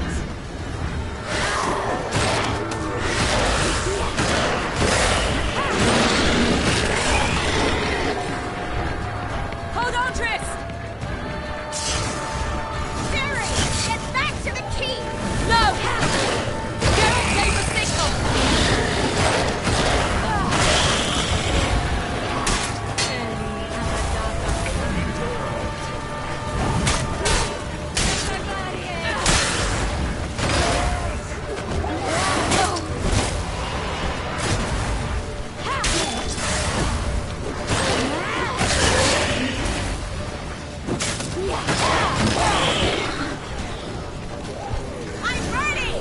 Hold on, Triss! Ciri! Get back to the key! No! Geralt gave the signal! I'm ready!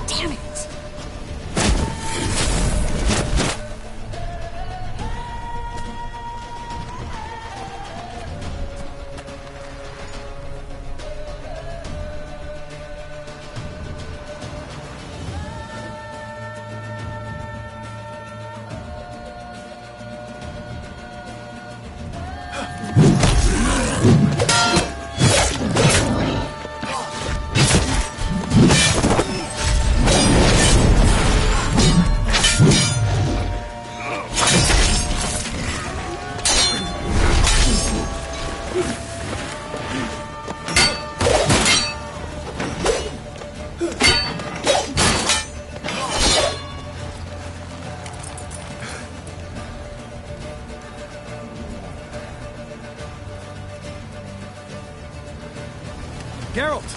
Damn it! Geralt!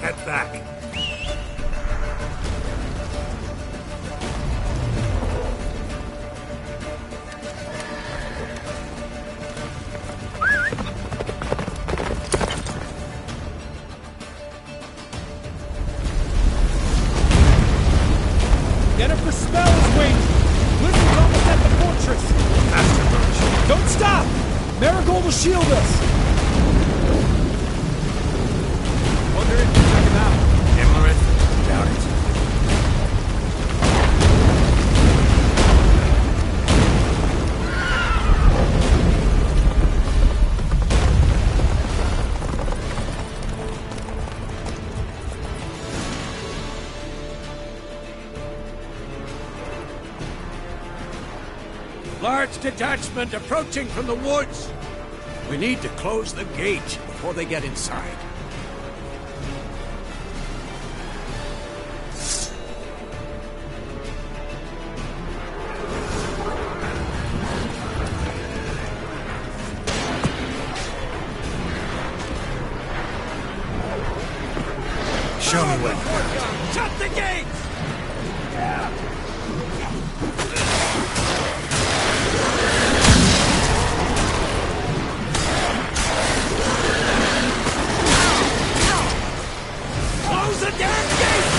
Get back! Yennefer spell is waiting! Blizzard's almost at the fortress! Afterburst! Don't stop! Marigold will shield us! Wonder if you check him out. Imlerith? Doubt it. Large detachment approaching from the woods. We need to close the gate before they get inside. Show me when. Shut the gates! Close the damn gate!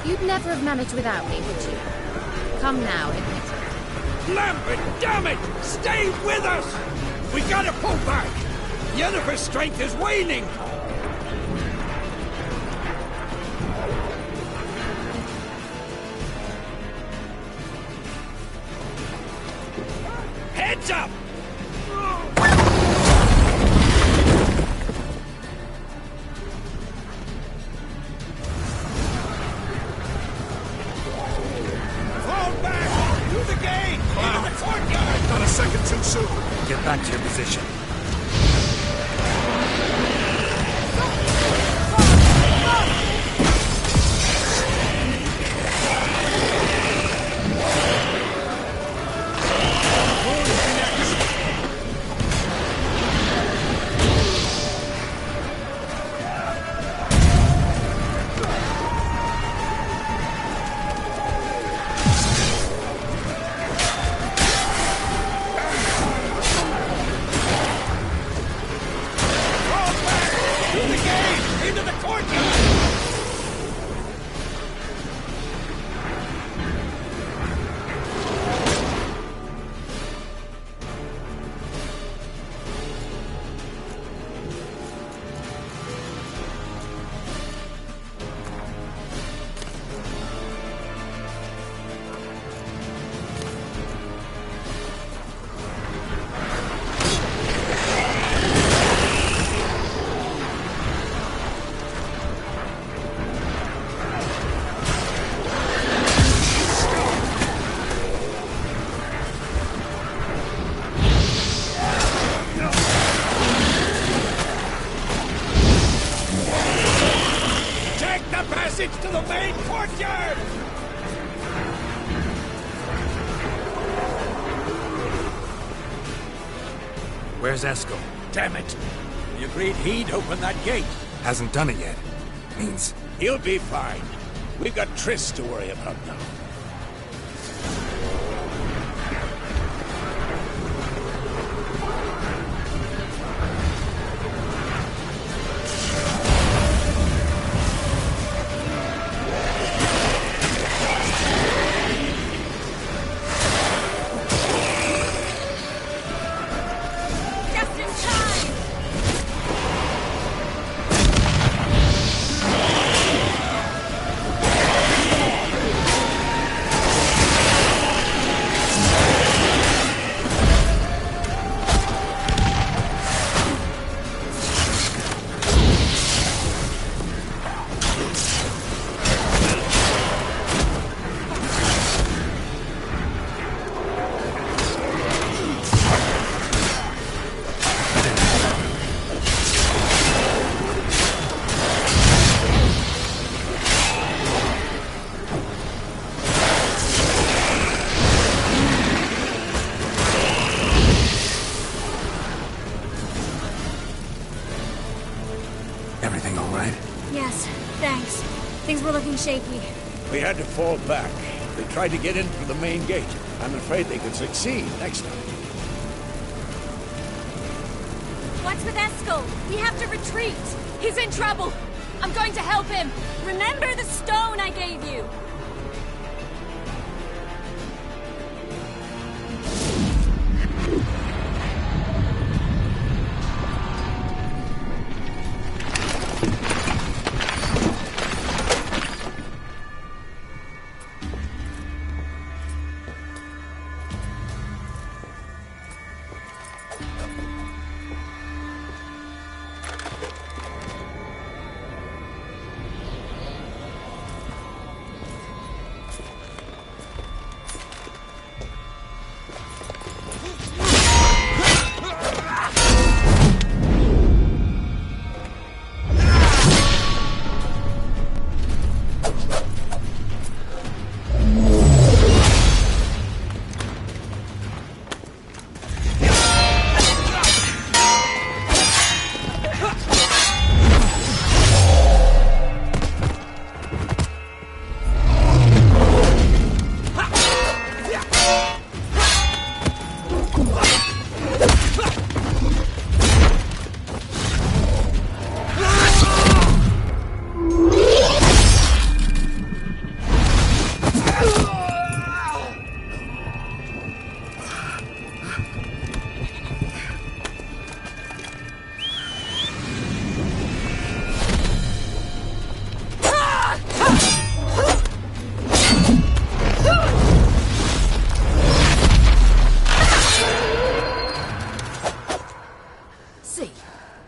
You'd never have managed without me, would you? Come now, admit it. Lambert, damn it! Stay with us! We gotta pull back! Yennefer's strength is waning! Heads up! Not a second too soon. Get back to your position. To the main courtyard! Where's Eskel? Damn it! We agreed he'd open that gate. Hasn't done it yet. Means... He'll be fine. We've got Triss to worry about now. Everything all right? Yes, thanks. Things were looking shaky. We had to fall back. They tried to get in through the main gate. I'm afraid they could succeed next time. What's with Eskel? We have to retreat. He's in trouble. I'm going to help him. Remember the stone I gave you.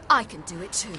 I can do it too.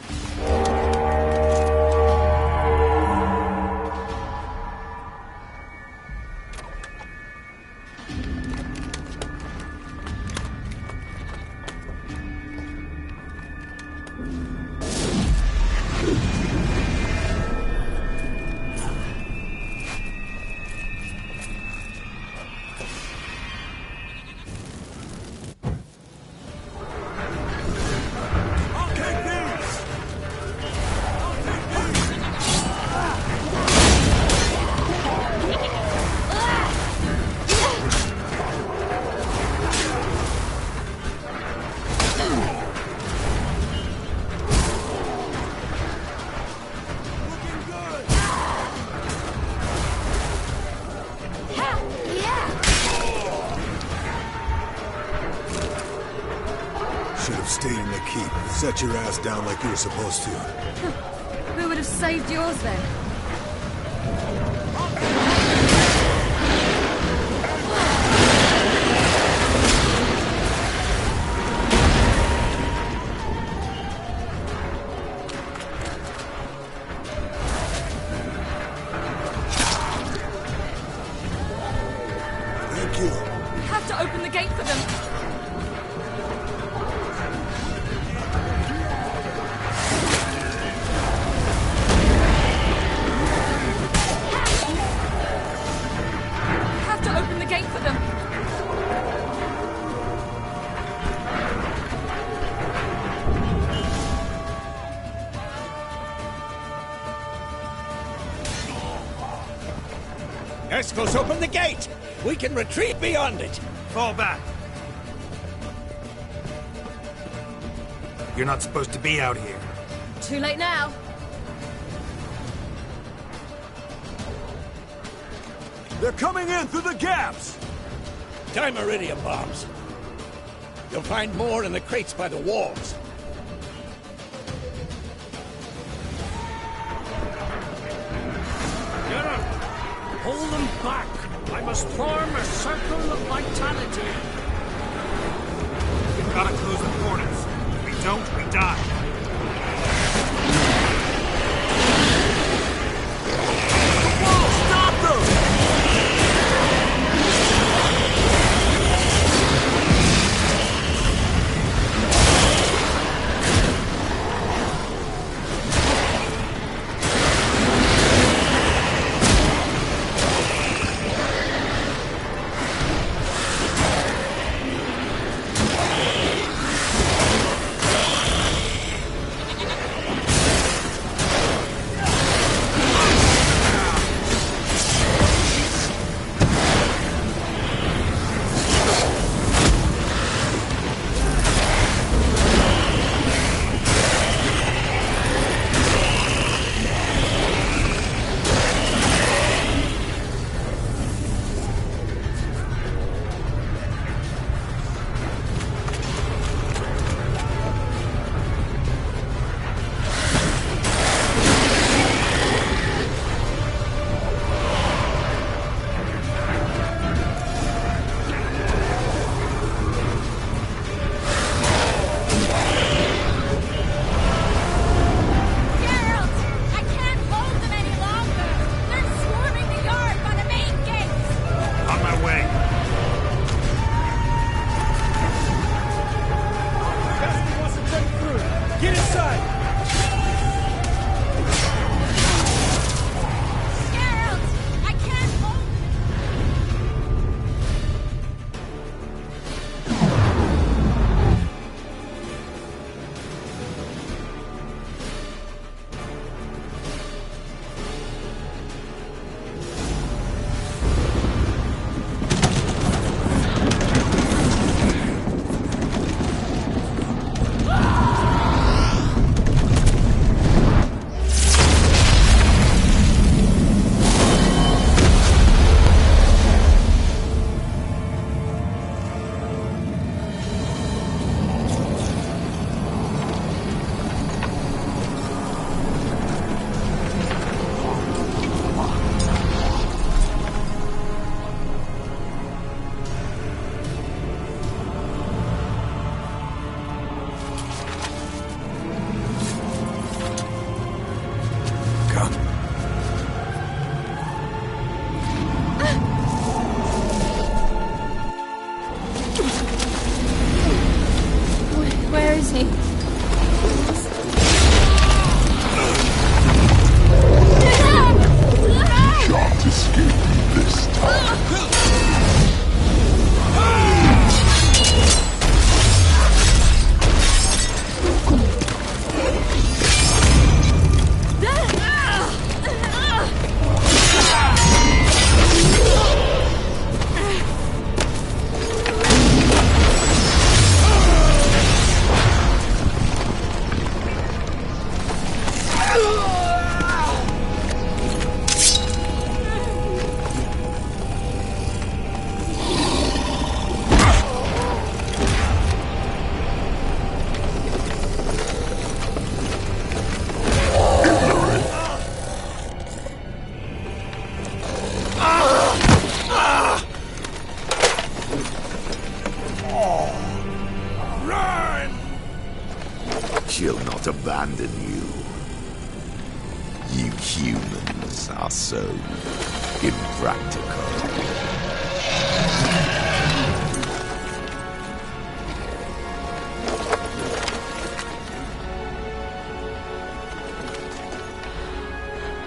Set your ass down like you were supposed to. Who would have saved yours then? Thank you. We have to open the gate for them. Eskel's open the gate! We can retreat beyond it! Fall back. You're not supposed to be out here. Too late now. They're coming in through the gaps! Time iridium bombs. You'll find more in the crates by the walls. Hold them back! I must form a circle of vitality. We've got to close the portals. If we don't, we die. Whoa! Stop them! side! Geralt! I can't hold... Where is he? Can't escape this time. She'll not abandon you. You humans are so impractical.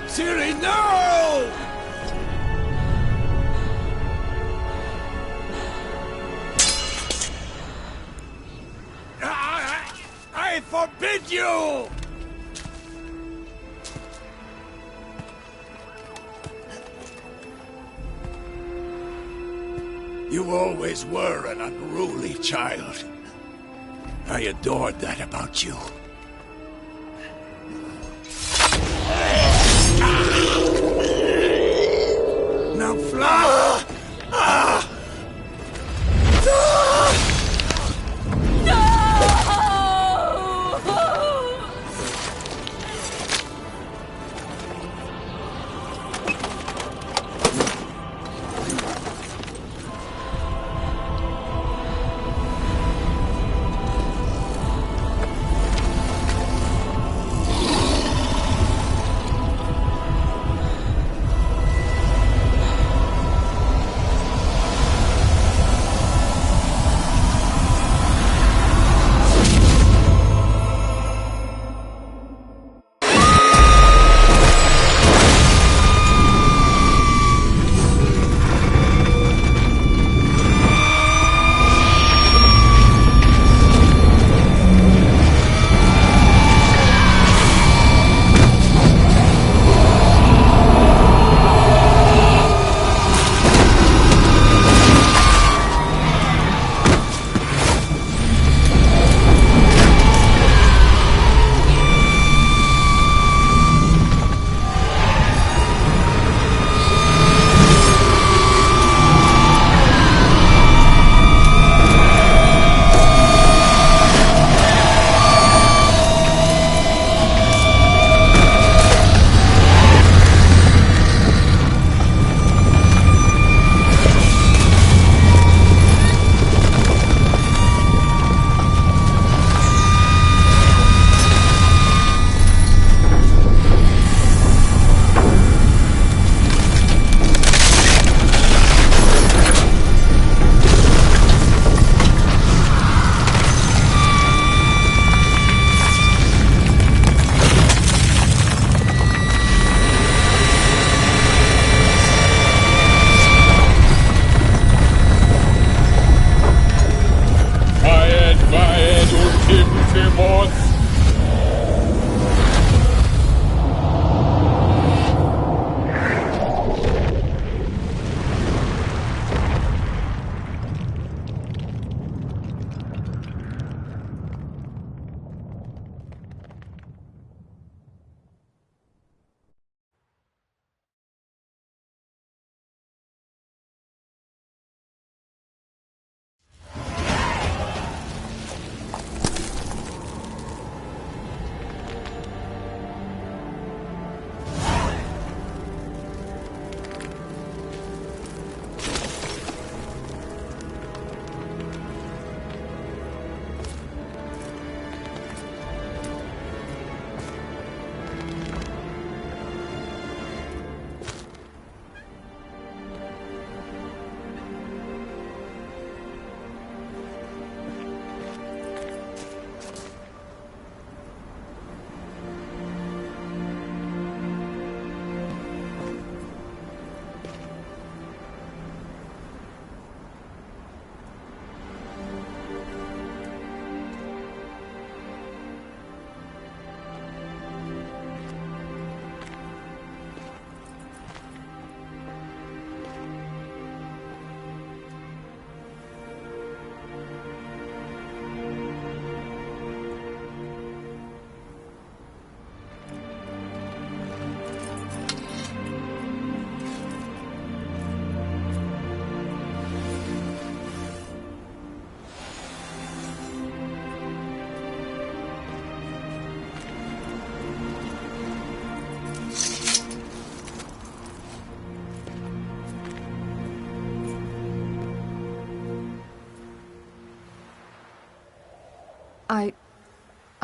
Ciri, no! I forbid you! You always were an unruly child. I adored that about you. Now fly!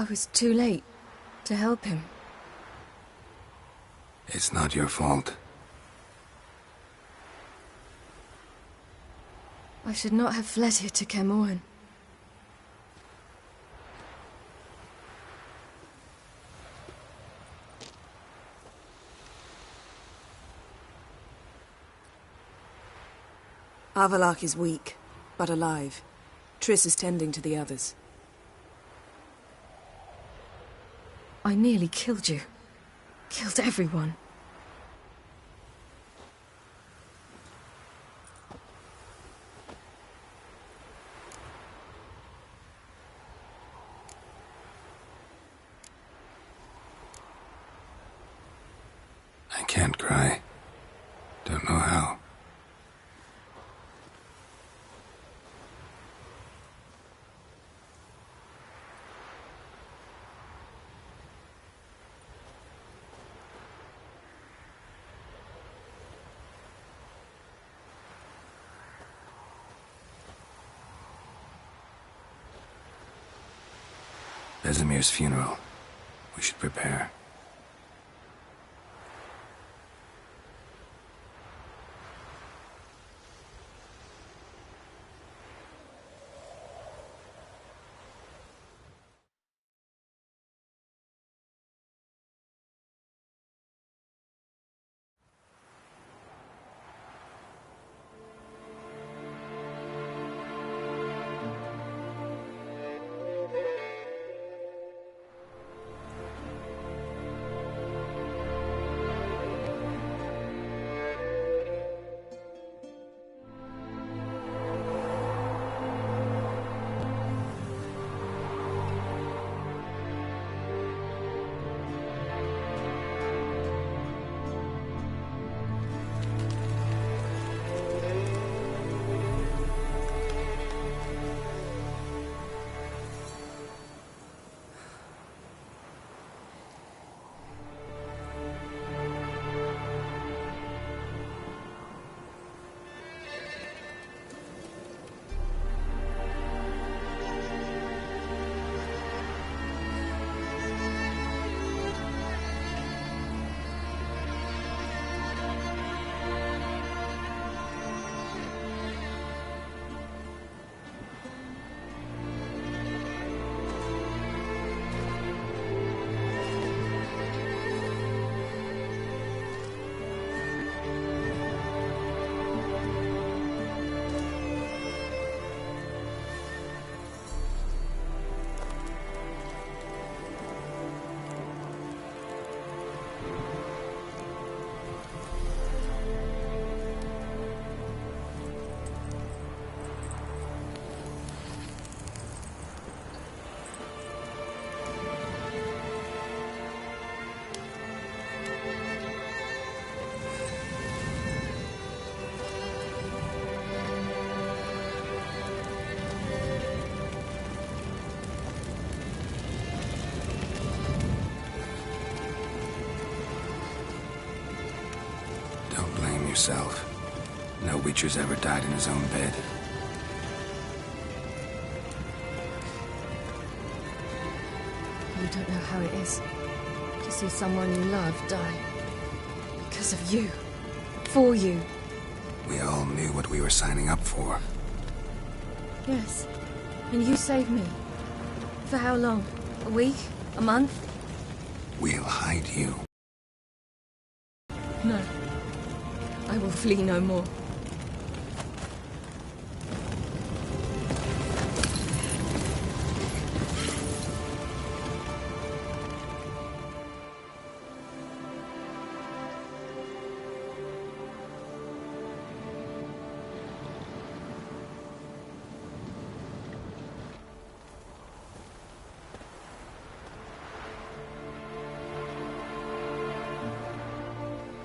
I was too late to help him. It's not your fault. I should not have fled here to Kaer Morhen. Avallac'h is weak, but alive. Triss is tending to the others. I nearly killed you. Killed everyone. I can't cry. Don't know how. Vesemir's funeral. We should prepare. Yourself. No Witcher's ever died in his own bed. You don't know how it is to see someone you love die. Because of you. For you. We all knew what we were signing up for. Yes. And you saved me. For how long? A week? A month? We'll hide you. No. I will flee no more.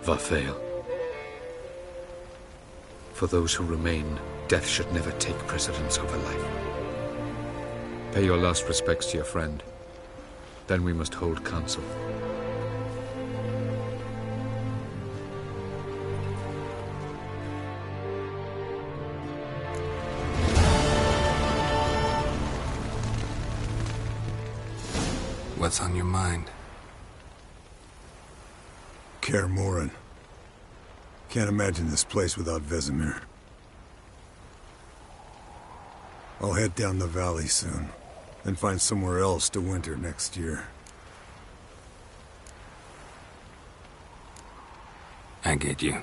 Varthael. For those who remain, death should never take precedence over life. Pay your last respects to your friend. Then we must hold council. What's on your mind? Kaer Morhen. Can't imagine this place without Vesemir. I'll head down the valley soon, then find somewhere else to winter next year. I get you.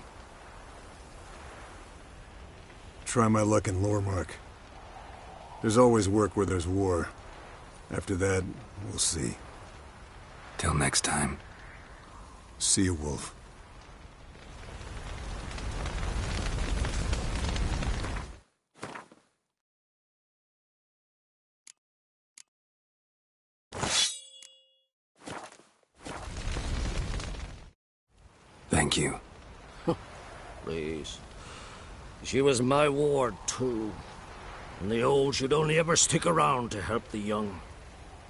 Try my luck in Lormark. There's always work where there's war. After that, we'll see. Till next time. See you, Wolf. Thank you. Please. She was my ward, too. And the old should only ever stick around to help the young.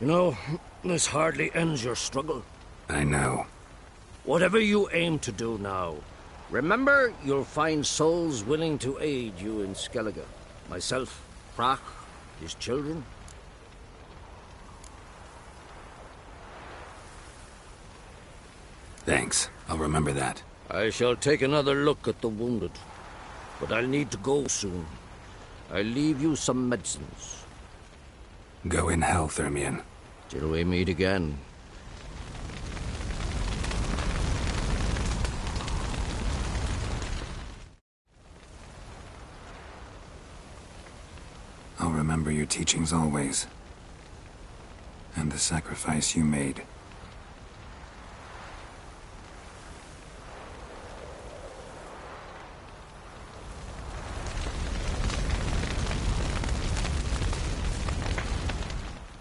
You know, this hardly ends your struggle. I know. Whatever you aim to do now, remember you'll find souls willing to aid you in Skellige. Myself, Brach, his children. Thanks. I'll remember that. I shall take another look at the wounded. But I'll need to go soon. I'll leave you some medicines. Go in health, Ermion. Till we meet again. I'll remember your teachings always. And the sacrifice you made.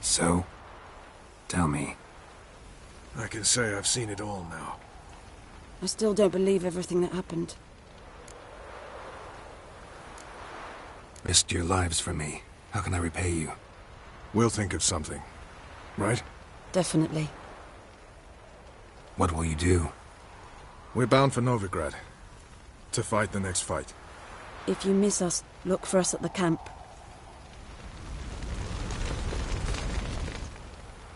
So, tell me. I can say I've seen it all now. I still don't believe everything that happened. Risked your lives for me. How can I repay you? We'll think of something. Right? Definitely. What will you do? We're bound for Novigrad. To fight the next fight. If you miss us, look for us at the camp.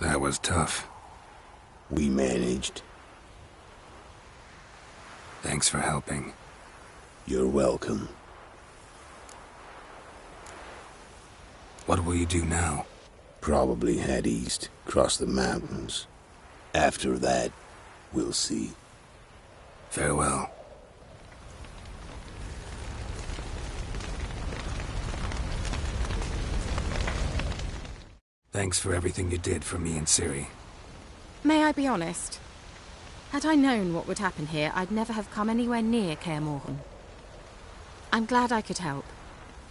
That was tough. We managed. Thanks for helping. You're welcome. What will you do now? Probably head east, cross the mountains. After that, we'll see. Farewell. Thanks for everything you did for me and Ciri. May I be honest? Had I known what would happen here, I'd never have come anywhere near Kaer Morhen. I'm glad I could help,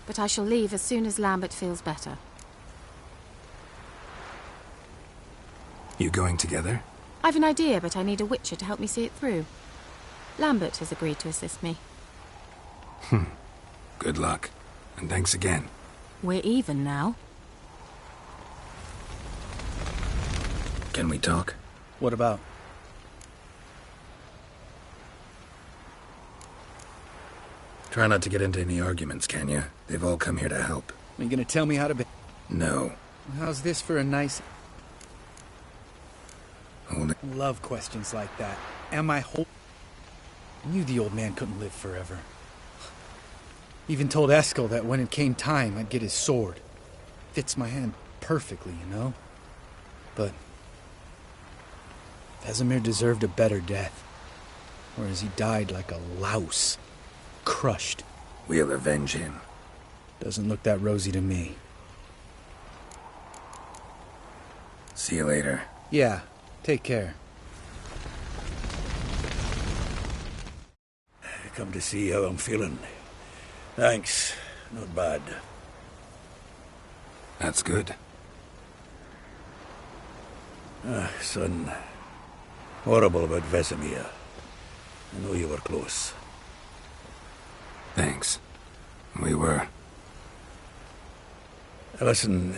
but I shall leave as soon as Lambert feels better. You going together? I've an idea, but I need a witcher to help me see it through. Lambert has agreed to assist me. Good luck. And thanks again. We're even now. Can we talk? What about? Try not to get into any arguments, can you? They've all come here to help. Are you gonna tell me how to be? No. How's this for a nice... Hold it. Love questions like that. Am I whole? Knew the old man couldn't live forever. Even told Eskel that when it came time, I'd get his sword. Fits my hand perfectly, you know? But... Vesemir deserved a better death. Whereas he died like a louse. Crushed. We'll avenge him. Doesn't look that rosy to me. See you later. Yeah, take care. Come to see how I'm feeling. Thanks. Not bad. That's good. Son. Horrible about Vesemir. I know you were close. Thanks. We were. Listen,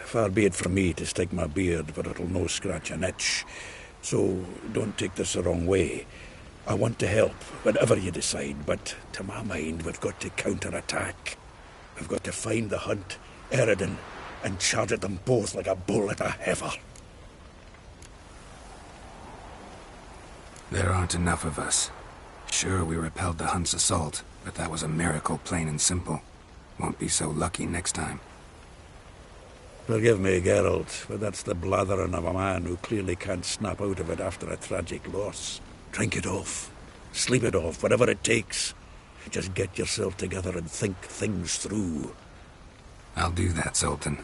far be it from me to stick my beard, but it'll no scratch an itch. So don't take this the wrong way. I want to help, whatever you decide, but to my mind, we've got to counterattack. We've got to find the Hunt, Eredin, and charge at them both like a bull at a heifer. There aren't enough of us. Sure, we repelled the Hunt's assault, but that was a miracle, plain and simple. Won't be so lucky next time. Forgive me, Geralt, but that's the blathering of a man who clearly can't snap out of it after a tragic loss. Drink it off. Sleep it off, whatever it takes. Just get yourself together and think things through. I'll do that, Sultan.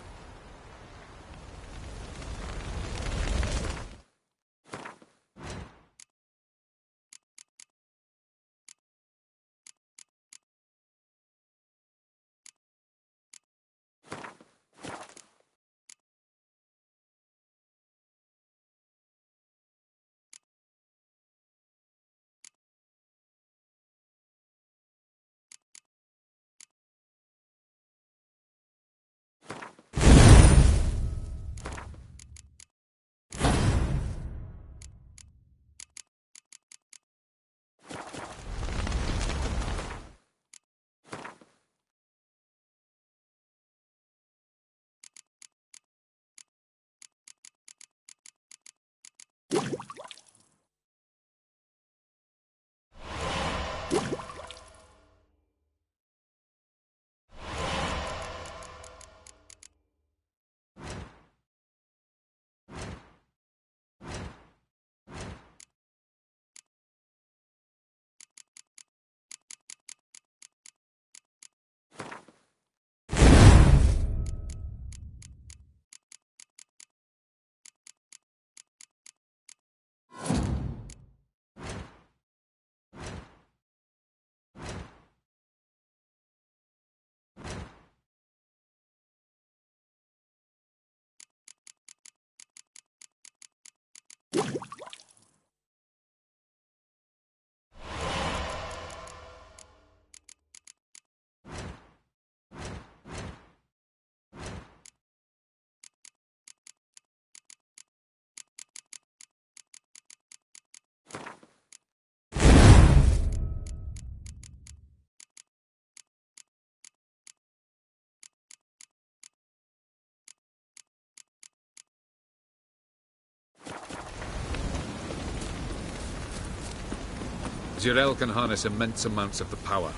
Zirael can harness immense amounts of the power.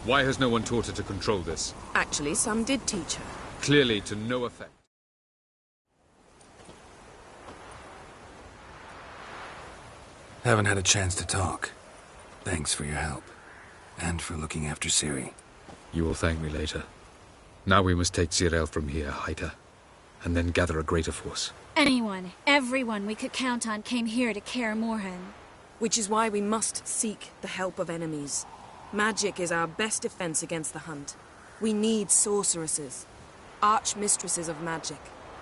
Why has no one taught her to control this? Actually, some did teach her. Clearly to no effect. Haven't had a chance to talk. Thanks for your help. And for looking after Ciri. You will thank me later. Now we must take Zirael from here, hide her, and then gather a greater force. Anyone, everyone we could count on came here to Kaer Morhen. Which is why we must seek the help of enemies. Magic is our best defense against the Hunt. We need sorceresses. Archmistresses of magic.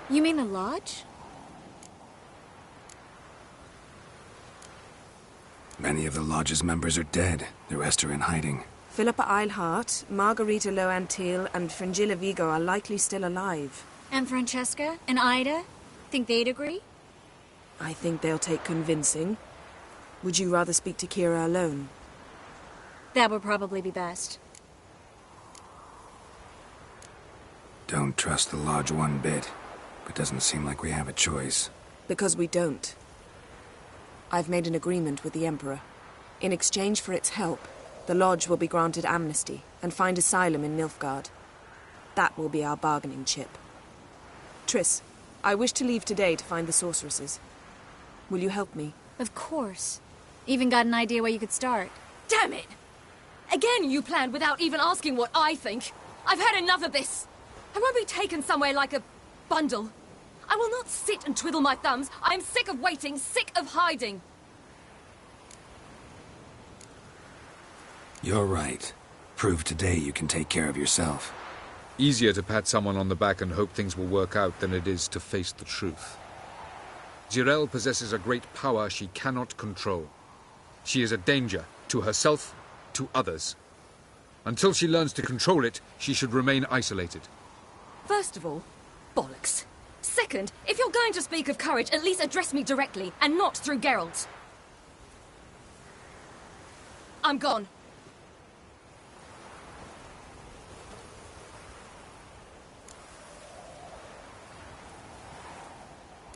You mean the Lodge? Many of the Lodge's members are dead. The rest are in hiding. Philippa Eilhart, Margarita Loantil, and Fringilla Vigo are likely still alive. And Francesca? And Ida? Think they'd agree? I think they'll take convincing. Would you rather speak to Kira alone? That would probably be best. Don't trust the Lodge one bit. It doesn't seem like we have a choice. Because we don't. I've made an agreement with the Emperor. In exchange for its help, the Lodge will be granted amnesty and find asylum in Nilfgaard. That will be our bargaining chip. Triss, I wish to leave today to find the sorceresses. Will you help me? Of course. Even got an idea where you could start. Damn it! Again you planned without even asking what I think. I've had enough of this. I won't be taken somewhere like a bundle. I will not sit and twiddle my thumbs. I am sick of waiting, sick of hiding. You're right. Prove today you can take care of yourself. Easier to pat someone on the back and hope things will work out than it is to face the truth. Zirael possesses a great power she cannot control. She is a danger to herself, to others. Until she learns to control it, she should remain isolated. First of all, bollocks. Second, if you're going to speak of courage, at least address me directly, and not through Geralt. I'm gone.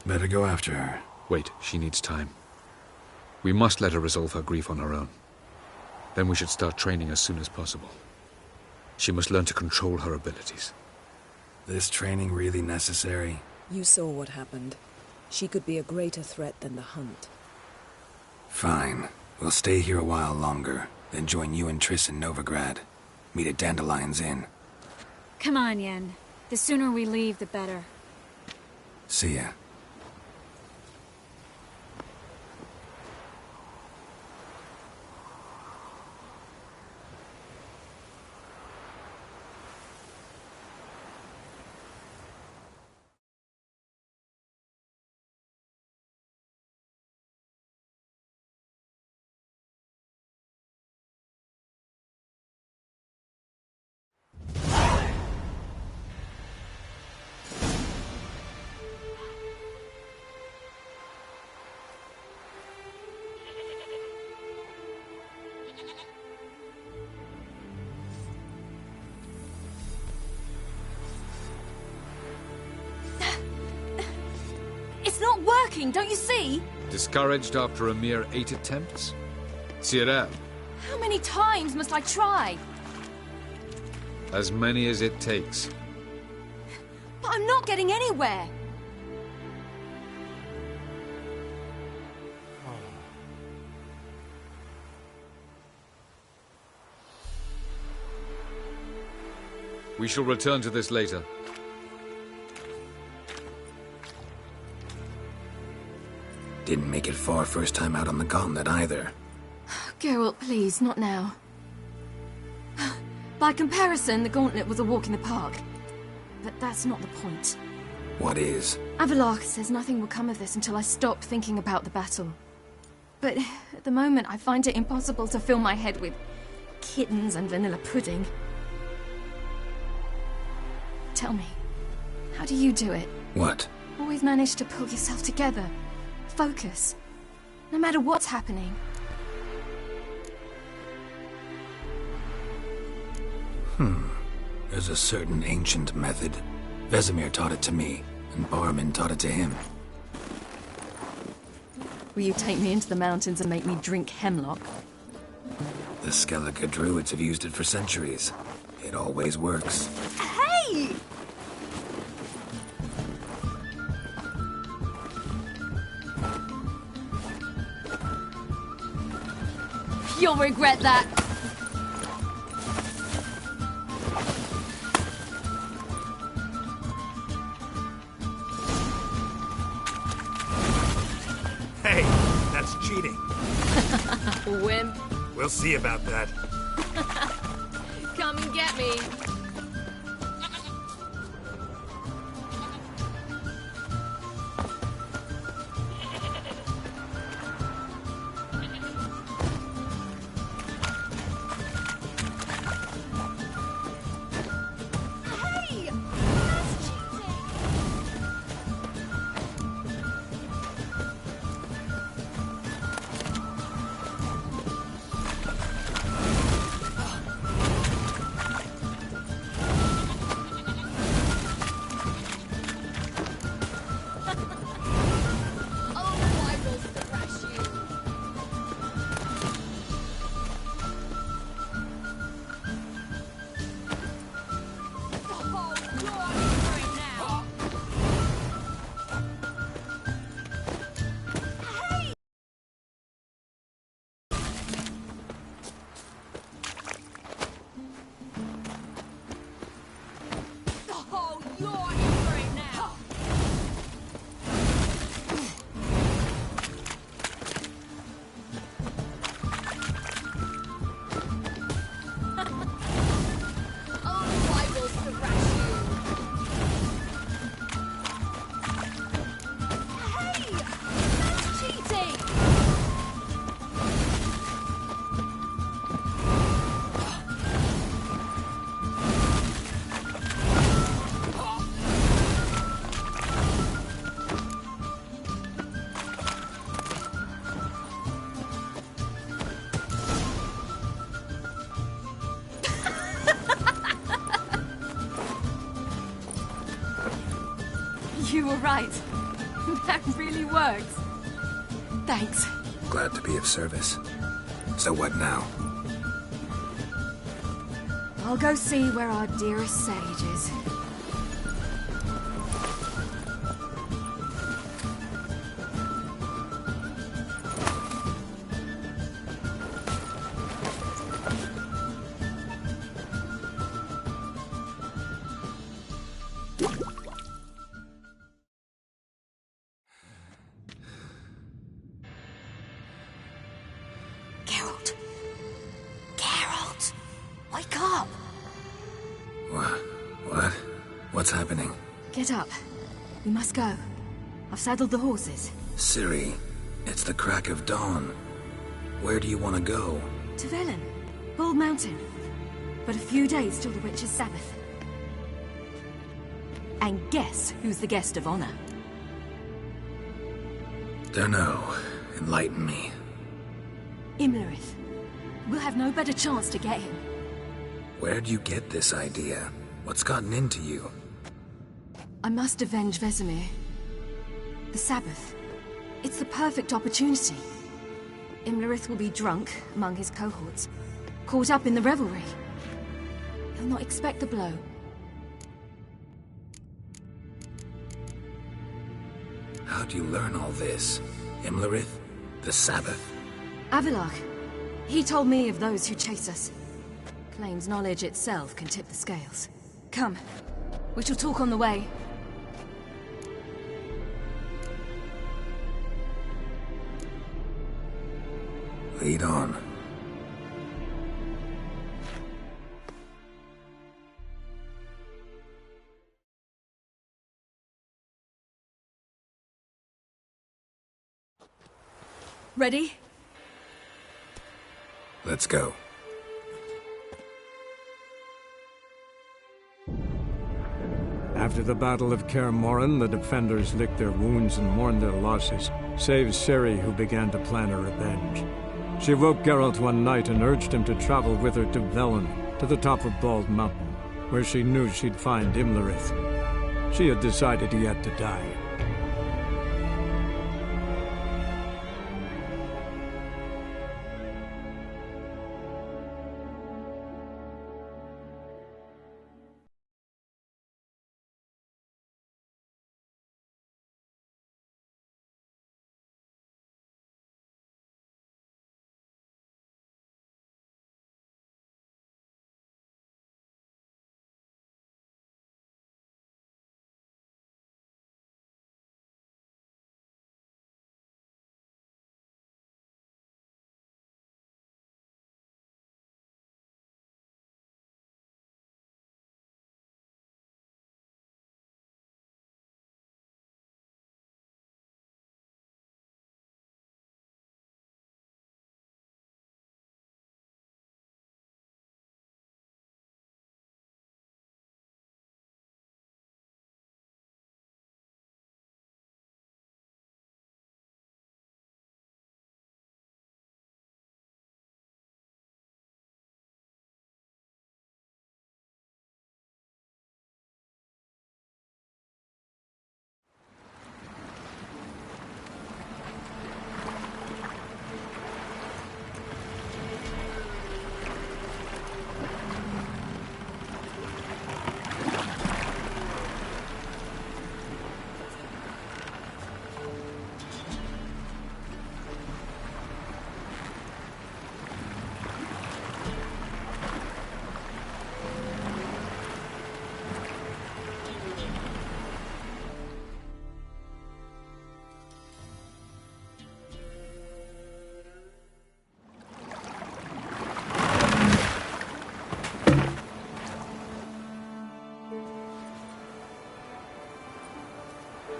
Better go after her. Wait, she needs time. We must let her resolve her grief on her own. Then we should start training as soon as possible. She must learn to control her abilities. This training really necessary? You saw what happened. She could be a greater threat than the Hunt. Fine. We'll stay here a while longer, then join you and Triss in Novigrad. Meet at Dandelion's Inn. Come on, Yen. The sooner we leave, the better. See ya. Don't you see? Discouraged after a mere 8 attempts? Cyril. How many times must I try? As many as it takes. But I'm not getting anywhere. We shall return to this later. Didn't make it far first time out on the gauntlet either. Geralt, please, not now. By comparison, the gauntlet was a walk in the park. But that's not the point. What is? Avallac'h says nothing will come of this until I stop thinking about the battle. But at the moment, I find it impossible to fill my head with kittens and vanilla pudding. Tell me, how do you do it? What? Always manage to pull yourself together. Focus. No matter what's happening. There's a certain ancient method. Vesemir taught it to me, and Barman taught it to him. Will you take me into the mountains and make me drink hemlock? The Skellige druids have used it for centuries. It always works. Hey! You'll regret that. Hey, that's cheating. Wimp. We'll see about that. Come and get me. You were right. That really works. Thanks. glad to be of service. So what now? I'll go see where our dearest sage is. Geralt. Geralt! Wake up! What? What's happening? Get up. We must go. I've saddled the horses. Ciri, it's the crack of dawn. Where do you want to go? To Velen. Bald Mountain. But a few days till the Witch's Sabbath. And guess who's the guest of honor? Dunno. Enlighten me. Imlerith. We'll have no better chance to get him. Where'd you get this idea? What's gotten into you? I must avenge Vesemir. The Sabbath. It's the perfect opportunity. Imlerith will be drunk among his cohorts, caught up in the revelry. He'll not expect the blow. How'd you learn all this? Imlerith? The Sabbath? Avallac'h. He told me of those who chase us. Claims knowledge itself can tip the scales. Come. We shall talk on the way. Lead on. Ready? Let's go. After the Battle of Kaer Morhen, the defenders licked their wounds and mourned their losses, save Ciri, who began to plan her revenge. She woke Geralt one night and urged him to travel with her to Velen, to the top of Bald Mountain, where she knew she'd find Imlerith. She had decided he had to die.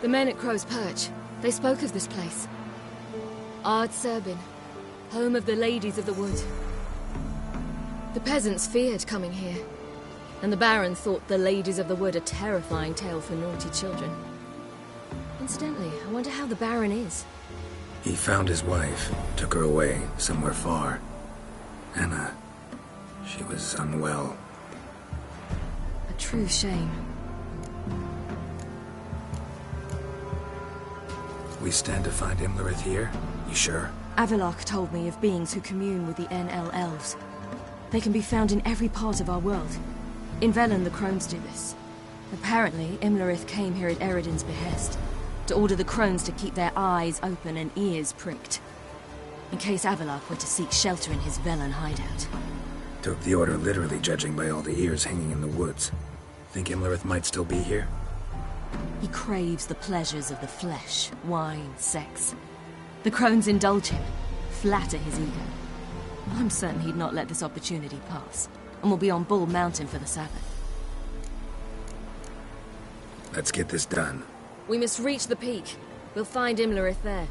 The men at Crow's Perch, they spoke of this place. Ard Serbin, home of the Ladies of the Wood. The peasants feared coming here, and the Baron thought the Ladies of the Wood a terrifying tale for naughty children. Incidentally, I wonder how the Baron is. He found his wife, took her away, somewhere far. Anna, she was unwell. A true shame. We stand to find Imlerith here? You sure? Avallac'h told me of beings who commune with the NL Elves. They can be found in every part of our world. In Velen, the Crones do this. Apparently, Imlerith came here at Eredin's behest, to order the Crones to keep their eyes open and ears pricked, in case Avallac'h were to seek shelter in his Velen hideout. Took the order literally, judging by all the ears hanging in the woods. Think Imlerith might still be here? He craves the pleasures of the flesh, wine, sex. The Crones indulge him, flatter his ego. I'm certain he'd not let this opportunity pass, and will be on Bull Mountain for the Sabbath. Let's get this done. We must reach the peak. We'll find Imlerith there.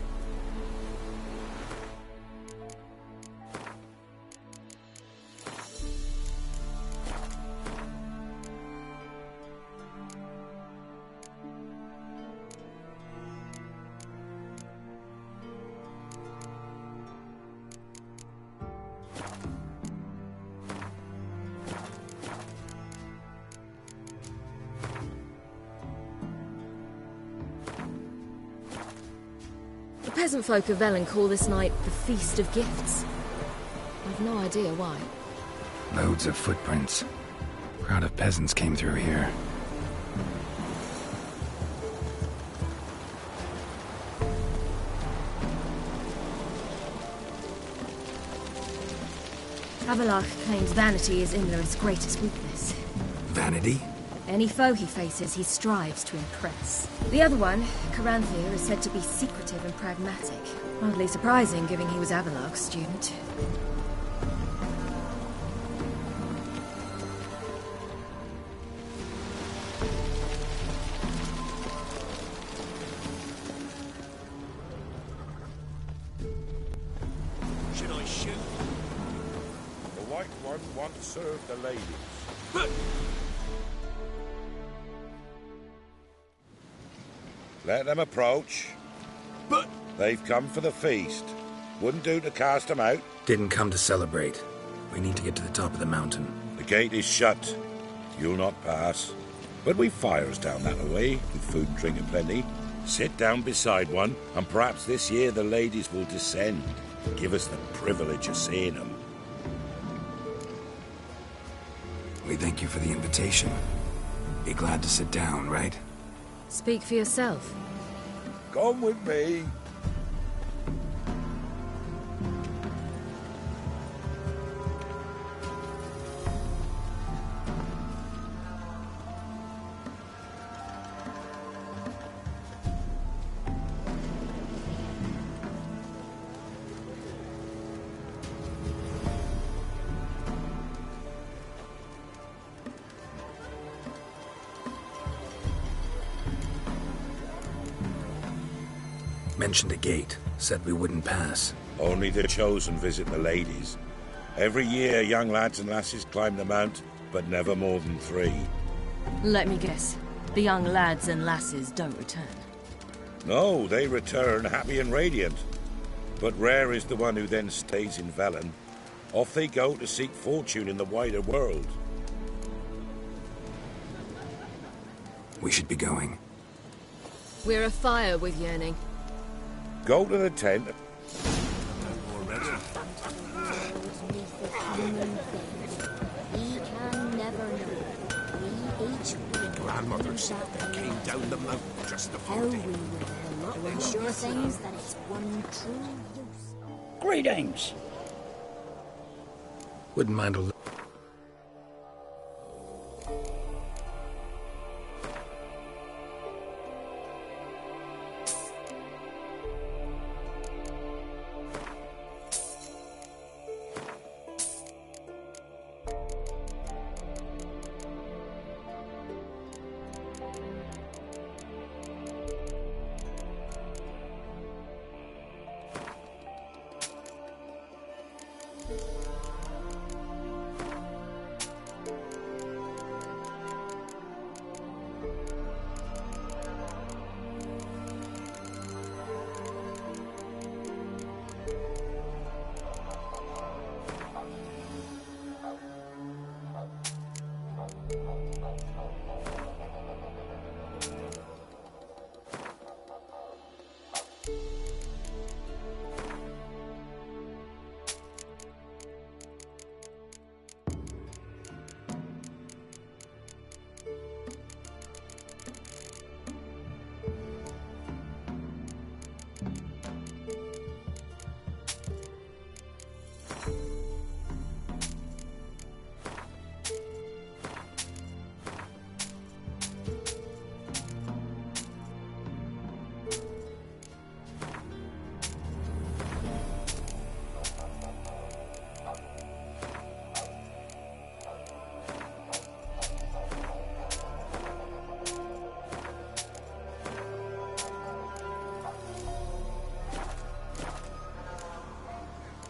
The peasant folk of Velen call this night the Feast of Gifts. I've no idea why. Loads of footprints. Crowd of peasants came through here. Avallac'h claims vanity is Imlerith's greatest weakness. Vanity? Any foe he faces, he strives to impress. The other one, Caranthir, is said to be secretive and pragmatic. Oddly surprising, given he was Avallac'h's student. Should I shoot? The White One wants serve the ladies. Let them approach. But they've come for the feast. Wouldn't do to cast them out. Didn't come to celebrate. We need to get to the top of the mountain. The gate is shut. You'll not pass. But we've fires down that way, with food and drink aplenty. Sit down beside one, and perhaps this year the ladies will descend. Give us the privilege of seeing them. We thank you for the invitation. Be glad to sit down, right? Speak for yourself. Come with me. Mentioned a gate. Said we wouldn't pass. Only the chosen visit the ladies. Every year, young lads and lasses climb the mount, but never more than 3. Let me guess. The young lads and lasses don't return. No, they return happy and radiant. But rare is the one who then stays in Velen. Off they go to seek fortune in the wider world. We should be going. We're afire with yearning. Go to the tent. We can never know. We each Grandmother said they came down the mountain just how before we day. will to ensure things that it's one true use. Greetings. Wouldn't mind a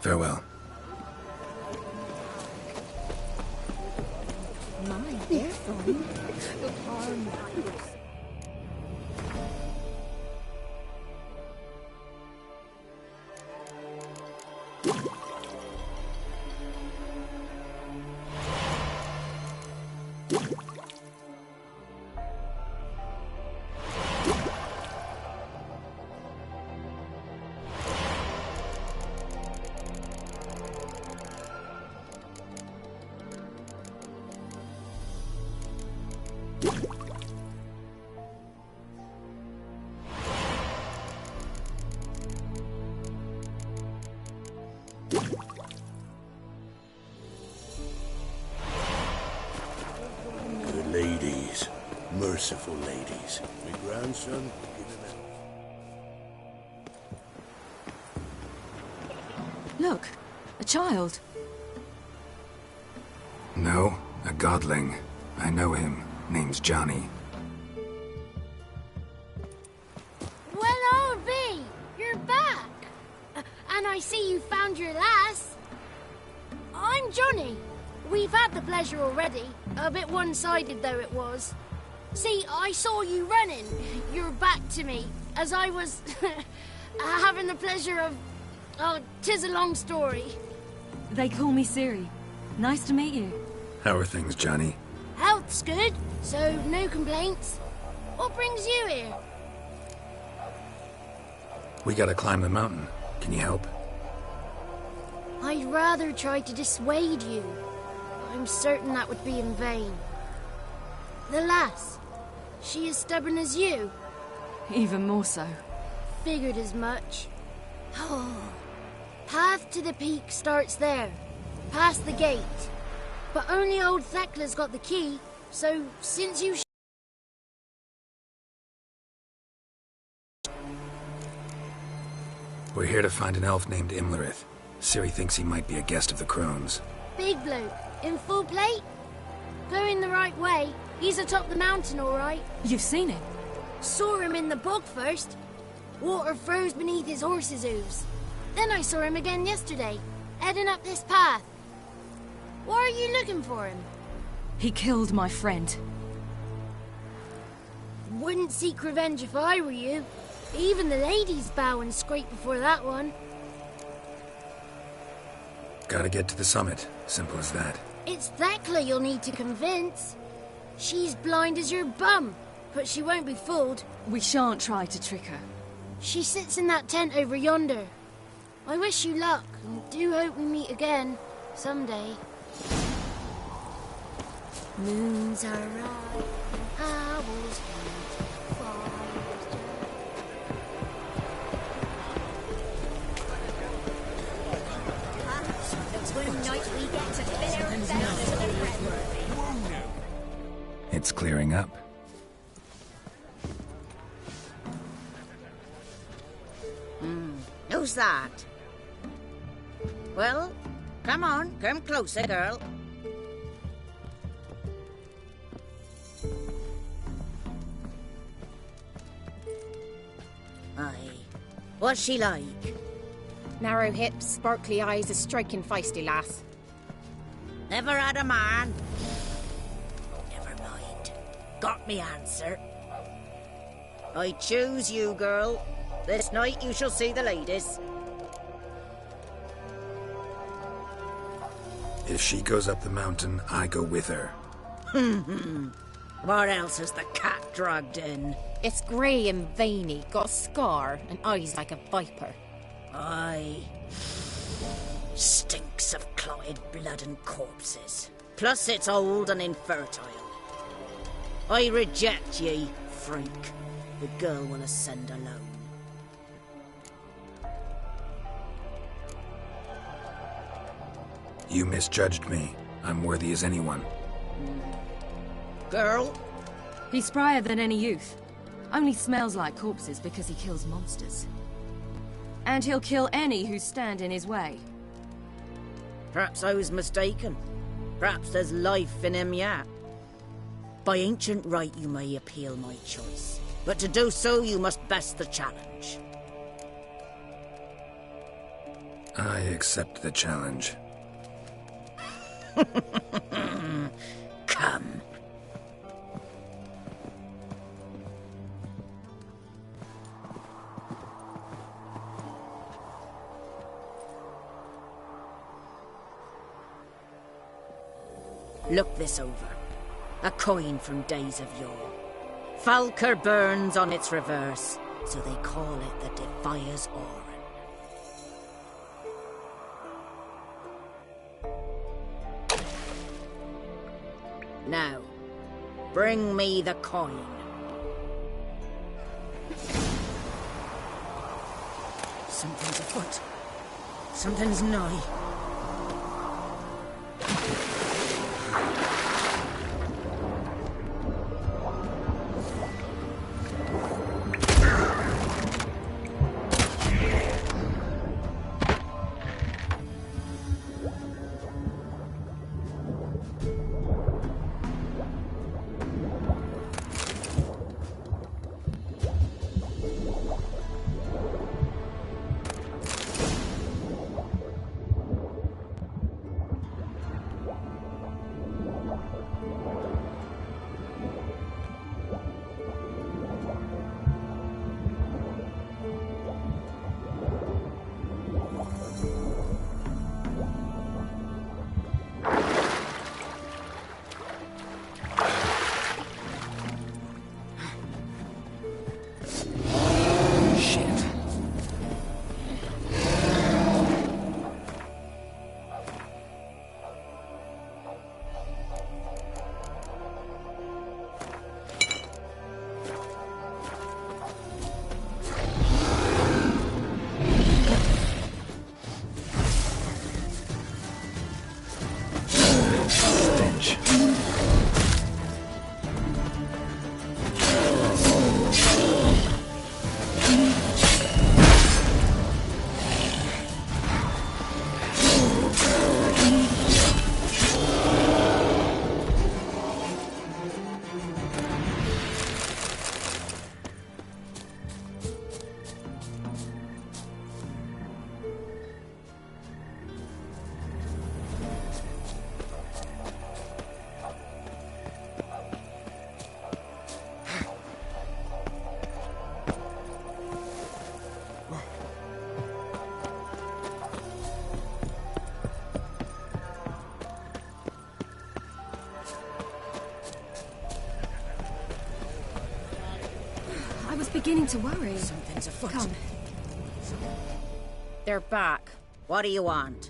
Farewell. My dear friend. Good ladies. Merciful ladies. My grandson, give him Look, a child. No, a godling. I know him. Name's Johnny. Well, I'll be. You're back. And I see you found your lass. I'm Johnny. We've had the pleasure already. A bit one-sided though it was. See, I saw you running. Your back to me. As I was having the pleasure of... Oh, 'tis a long story. They call me Ciri. Nice to meet you. How are things, Johnny? Health's good, so no complaints. What brings you here? We gotta climb the mountain. Can you help? I'd rather try to dissuade you. I'm certain that would be in vain. The lass, she as stubborn as you? Even more so. Figured as much. Oh. Path to the peak starts there, past the gate. But only old Thekla's got the key, so since you... We're here to find an elf named Imlerith. Ciri thinks he might be a guest of the Crones. Big bloke, in full plate? Going the right way. He's atop the mountain, all right. You've seen him? Saw him in the bog first. Water froze beneath his horse's hooves. Then I saw him again yesterday, heading up this path. Why are you looking for him? He killed my friend. Wouldn't seek revenge if I were you. Even the ladies bow and scrape before that one. Gotta get to the summit. Simple as that. It's Thekla you'll need to convince. She's blind as your bum, but she won't be fooled. We shan't try to trick her. She sits in that tent over yonder. I wish you luck, and do hope we meet again, someday. Moons are right, and owls hate fires. It's clearing up. Who's that? Well, come on, come closer, girl. Aye. What's she like? Narrow hips, sparkly eyes, a striking feisty lass. Never had a man. Never mind. Got me answer. I choose you, girl. This night you shall see the ladies. If she goes up the mountain, I go with her. What else is the cat dragged in? It's grey and veiny, got a scar, and eyes like a viper. Aye. Stinks of clotted blood and corpses. Plus it's old and infertile. I reject ye, freak. The girl will ascend alone. You misjudged me. I'm worthy as anyone. Girl? He's sprier than any youth. Only smells like corpses because he kills monsters. And he'll kill any who stand in his way. Perhaps I was mistaken. Perhaps there's life in him yet. By ancient right you may appeal my choice. But to do so you must best the challenge. I accept the challenge. Come. Look this over. A coin from days of yore. Falker burns on its reverse, so they call it the Defier's Oran. Now, bring me the coin. Something's afoot. Something's nigh. Beginning to worry. Something's afoot. Come. They're back. What do you want?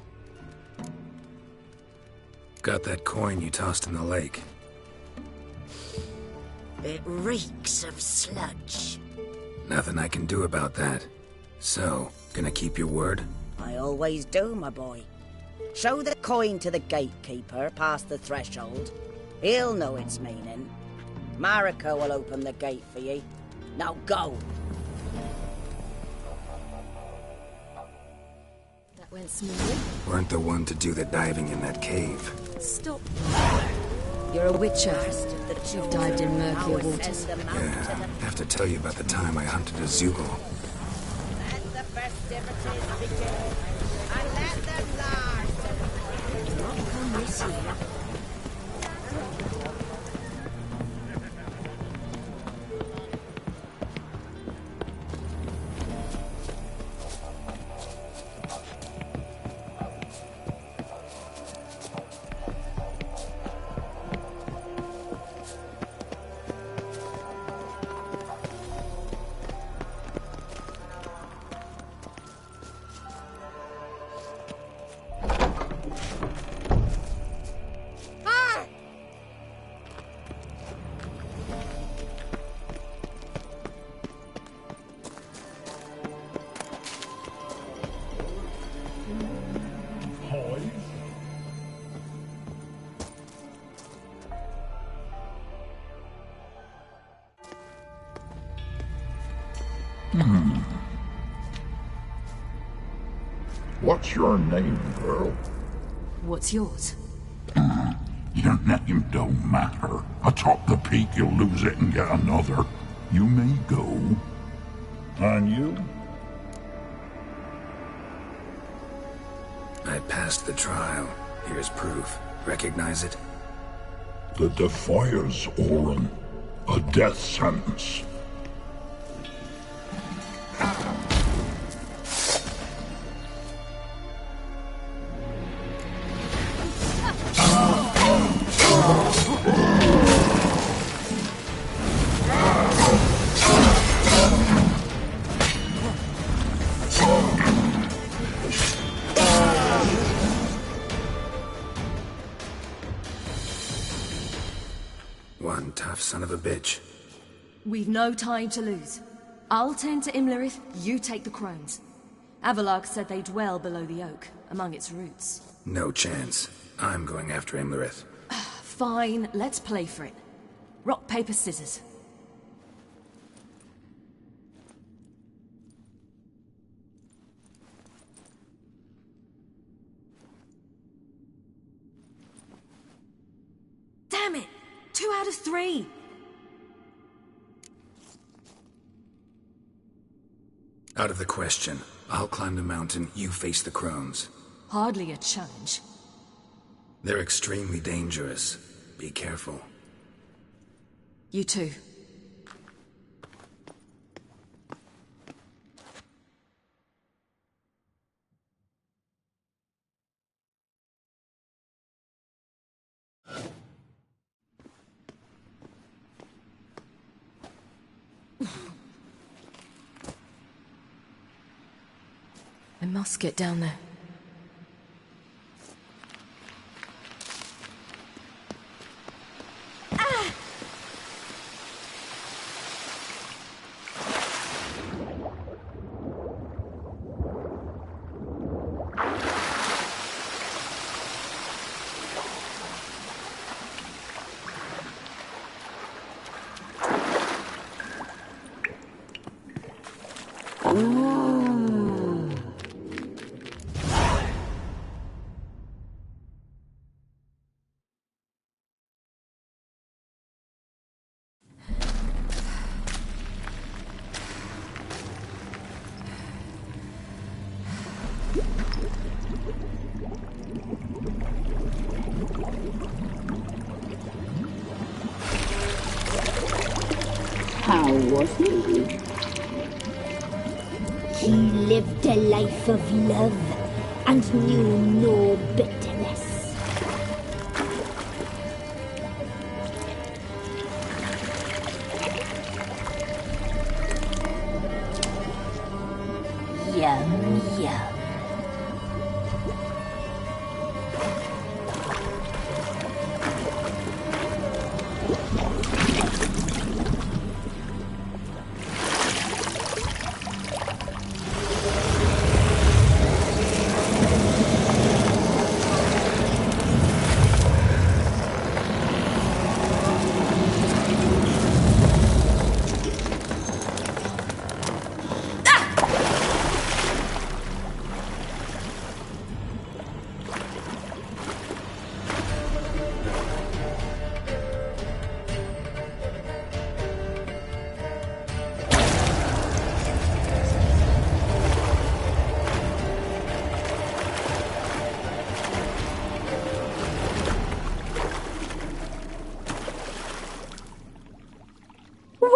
Got that coin you tossed in the lake. It reeks of sludge. Nothing I can do about that. So, gonna keep your word? I always do, my boy. Show the coin to the gatekeeper past the threshold. He'll know its meaning. Marika will open the gate for ye. Now go! That went smoothly. Weren't the one to do the diving in that cave. Stop. You're a witcher. You've dived in murkier waters. Yeah, I have to tell you about the time I hunted a Zeugle. Let the festivities begin. And let them last. Not come this year. What's your name, girl? What's yours? Your name don't matter. Atop the peak, you'll lose it and get another. You may go. And you? I passed the trial. Here's proof. Recognize it? The Defiers, Orin. A death sentence. One tough son of a bitch. We've no time to lose. I'll tend to Imlerith, you take the crones. Avalark said they dwell below the oak, among its roots. No chance. I'm going after Imlerith. Fine, let's play for it. Rock, paper, scissors. Damn it! 2 out of 3! Out of the question. I'll climb the mountain, you face the crones. Hardly a challenge. They're extremely dangerous. Be careful. You too. I must get down there. How was he? He lived a life of love and knew no bitterness. Yum, yum.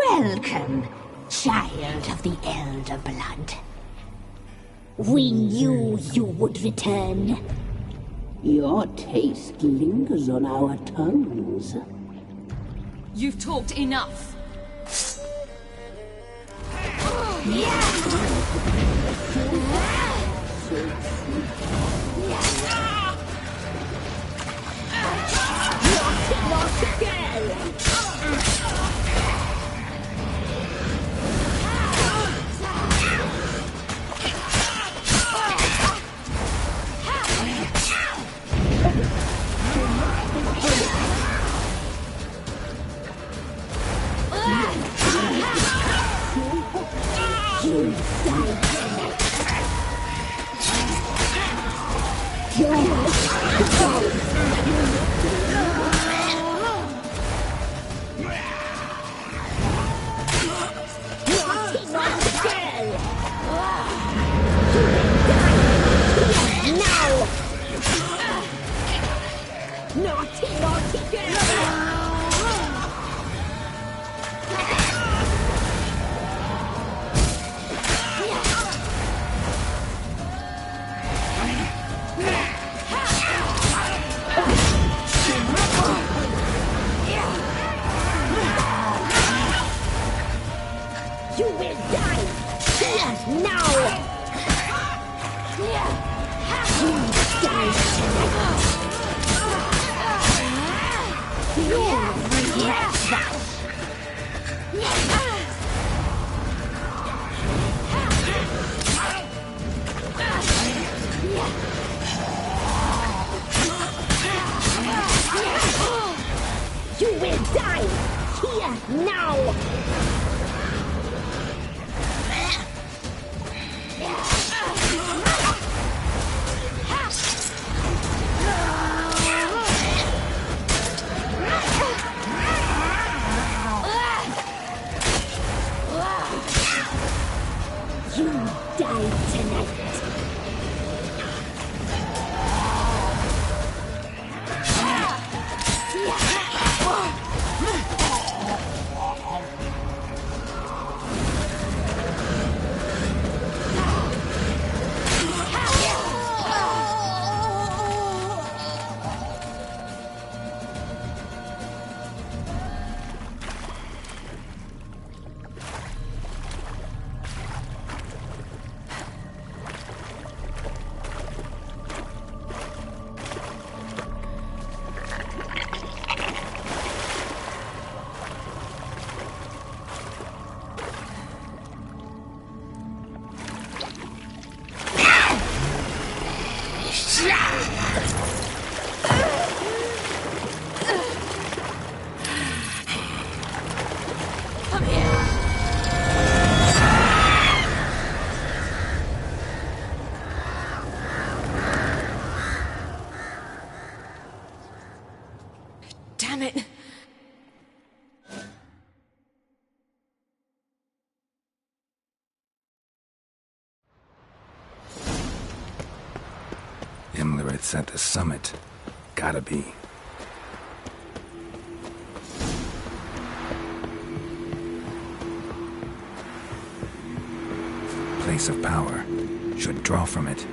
Welcome, child of the Elder Blood. We knew you would return. Your taste lingers on our tongues. You've talked enough. Now! You will die here now! You die tonight. Damn it! Imlerith's at the summit. Gotta be. Place of power. Should draw from it.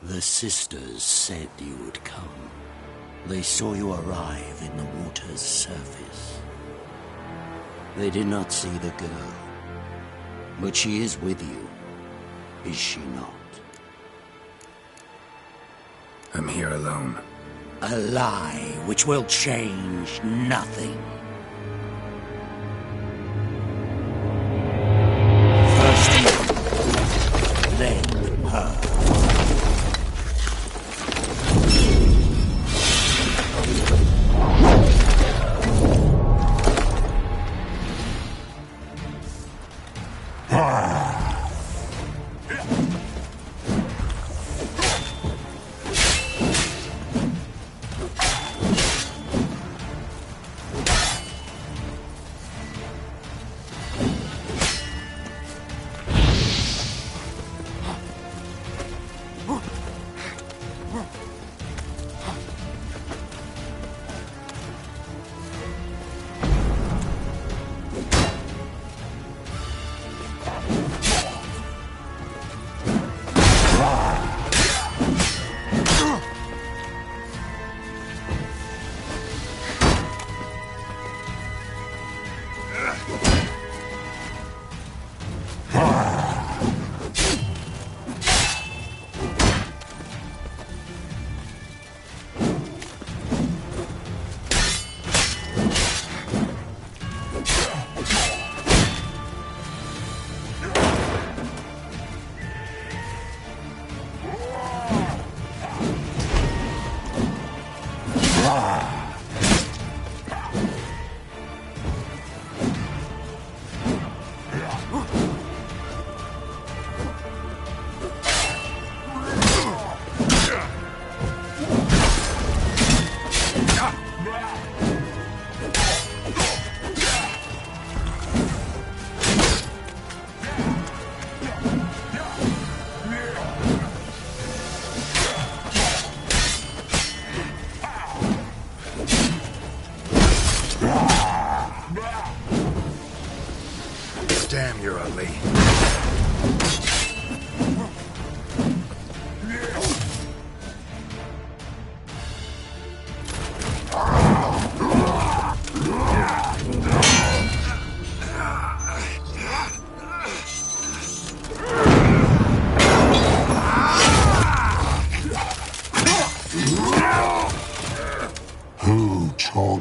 The sisters said you would come. They saw you arrive in the water's surface. They did not see the girl. But she is with you, is she not? I'm here alone. A lie which will change nothing. First you, then her.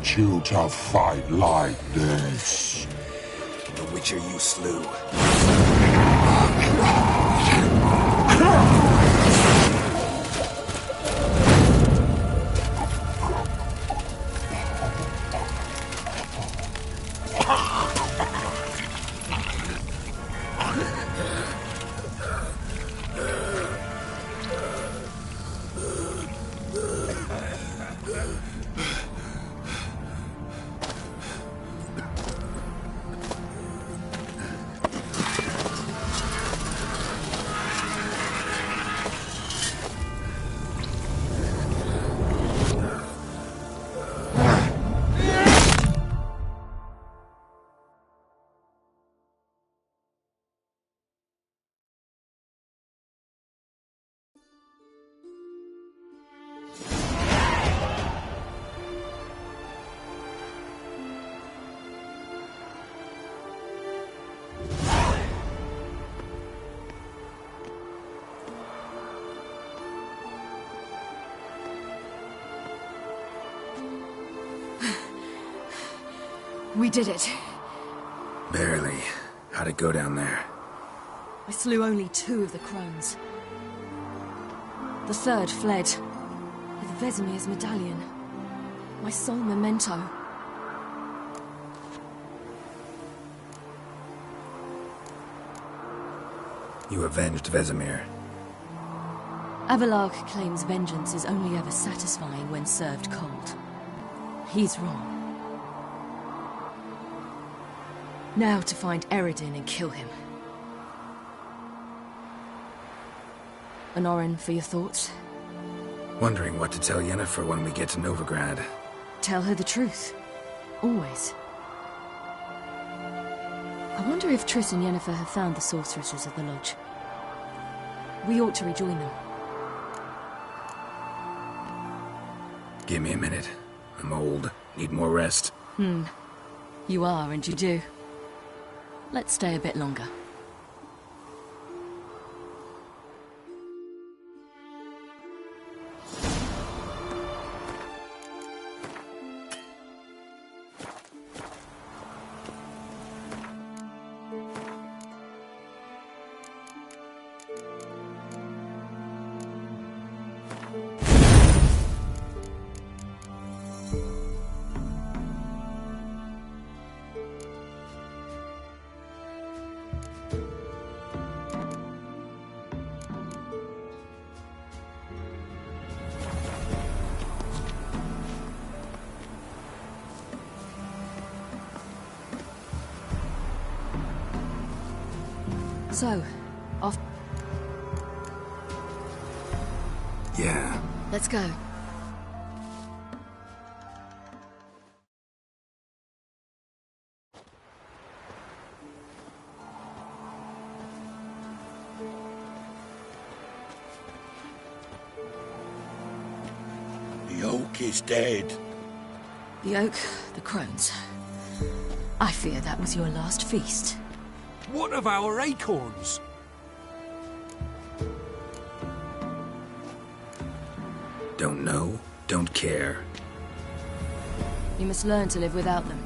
teach you to fight like this. The Witcher you slew. We did it. Barely. How'd it go down there? I slew only 2 of the crones. The third fled, with Vesemir's medallion. My sole memento. You avenged Vesemir. Avallac'h claims vengeance is only ever satisfying when served cold. He's wrong. Now to find Eredin and kill him. Honorin, for your thoughts? Wondering what to tell Yennefer when we get to Novigrad. Tell her the truth. Always. I wonder if Triss and Yennefer have found the sorceresses of the Lodge. We ought to rejoin them. Give me a minute. I'm old. Need more rest. You are, and you do. Let's stay a bit longer. So, off. Yeah. Let's go. The oak is dead. The oak, the crones. I fear that was your last feast. What of our acorns? Don't know, don't care. You must learn to live without them.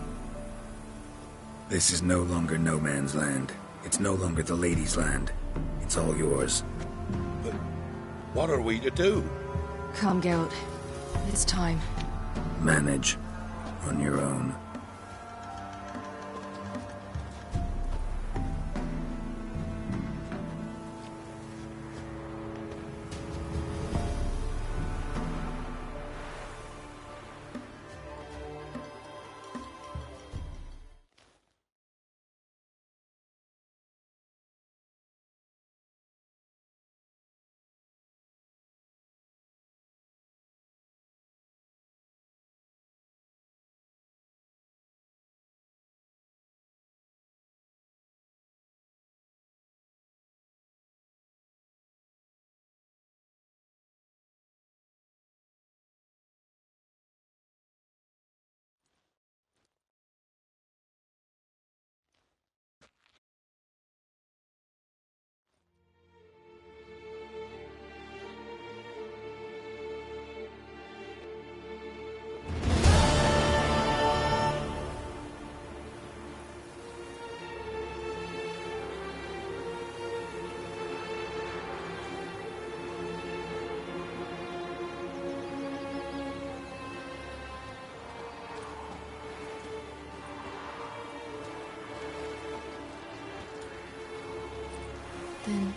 This is no longer no man's land. It's no longer the lady's land. It's all yours. But what are we to do? Come, Geralt. It's time. Manage. On your own.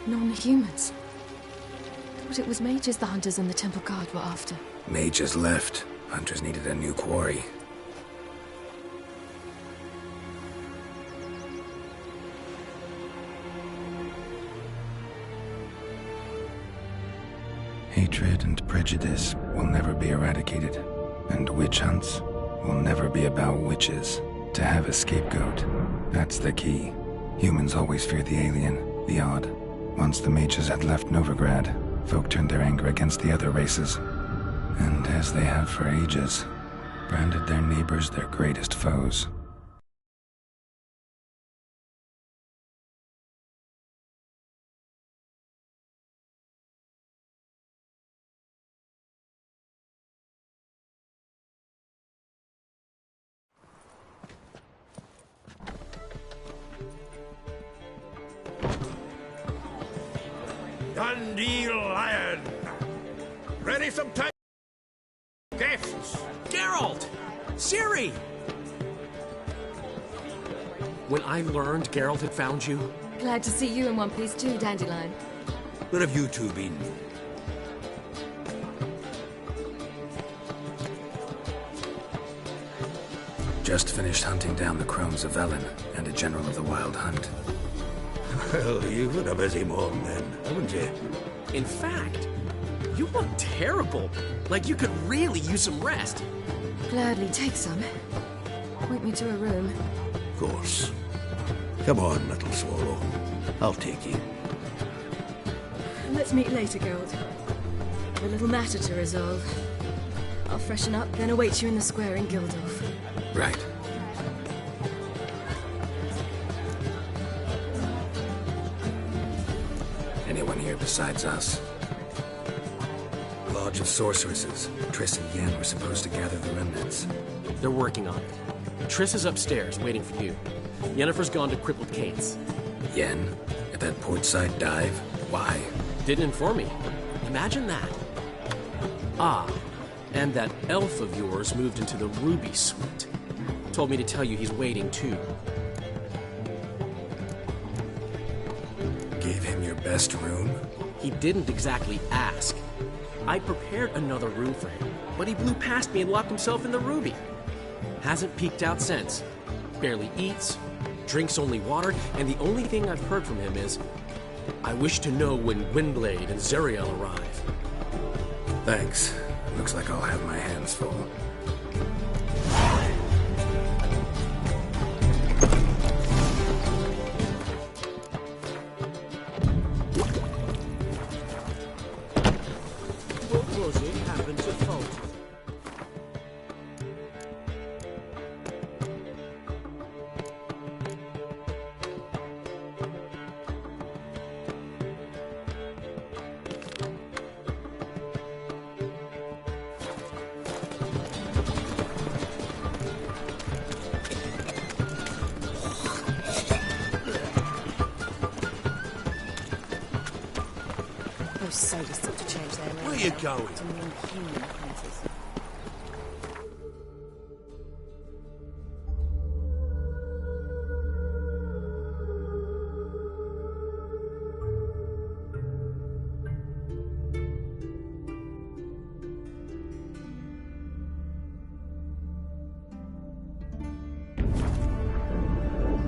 Non-humans. Thought it was mages the hunters and the temple guard were after. Mages left. Hunters needed a new quarry. Hatred and prejudice will never be eradicated, and witch hunts will never be about witches. To have a scapegoat, that's the key. Humans always fear the alien, the odd. Once the mages had left Novigrad, folk turned their anger against the other races. And as they have for ages, branded their neighbors their greatest foes. Dandelion! Ready some time? Guests! Geralt! Ciri! When I learned Geralt had found you... Glad to see you in one piece too, Dandelion. Where have you two been? Just finished hunting down the crones of Velen and a general of the Wild Hunt. Well, you've had a busy morning then, haven't you? In fact, you look terrible. Like you could really use some rest. Gladly take some. Point me to a room. Of course. Come on, little swallow. I'll take you. Let's meet later, Geralt. A little matter to resolve. I'll freshen up, then await you in the square in Gildorf. Right. Anyone here besides us? Lodge of Sorceresses. Triss and Yen were supposed to gather the remnants. They're working on it. Triss is upstairs, waiting for you. Yennefer's gone to Crippled Cates. Yen? At that portside dive? Why? Didn't inform me. Imagine that. Ah, and that elf of yours moved into the Ruby Suite. Told me to tell you he's waiting, too. Gave him your best room? He didn't exactly ask. I prepared another room for him, but he blew past me and locked himself in the Ruby. Hasn't peeked out since. Barely eats, drinks only water, and the only thing I've heard from him is, I wish to know when Windblade and Zariel arrive. Thanks. Looks like I'll have my hands full. What was it happened to Fulton? Those sadists ought to change their name. Where you going? To non-human hunters.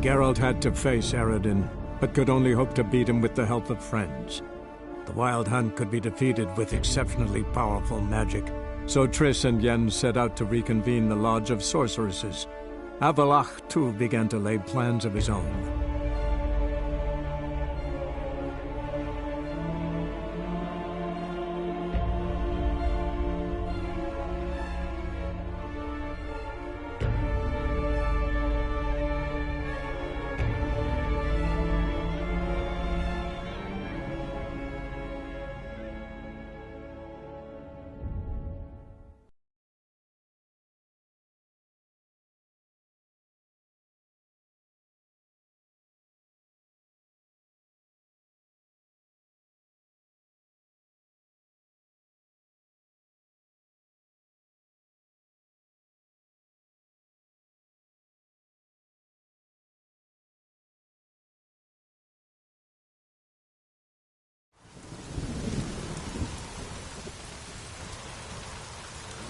Geralt had to face Eredin, but could only hope to beat him with the help of friends. The Wild Hunt could be defeated with exceptionally powerful magic, so Triss and Yen set out to reconvene the Lodge of Sorceresses. Avallac'h, too, began to lay plans of his own.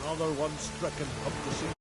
Another one stricken of disease.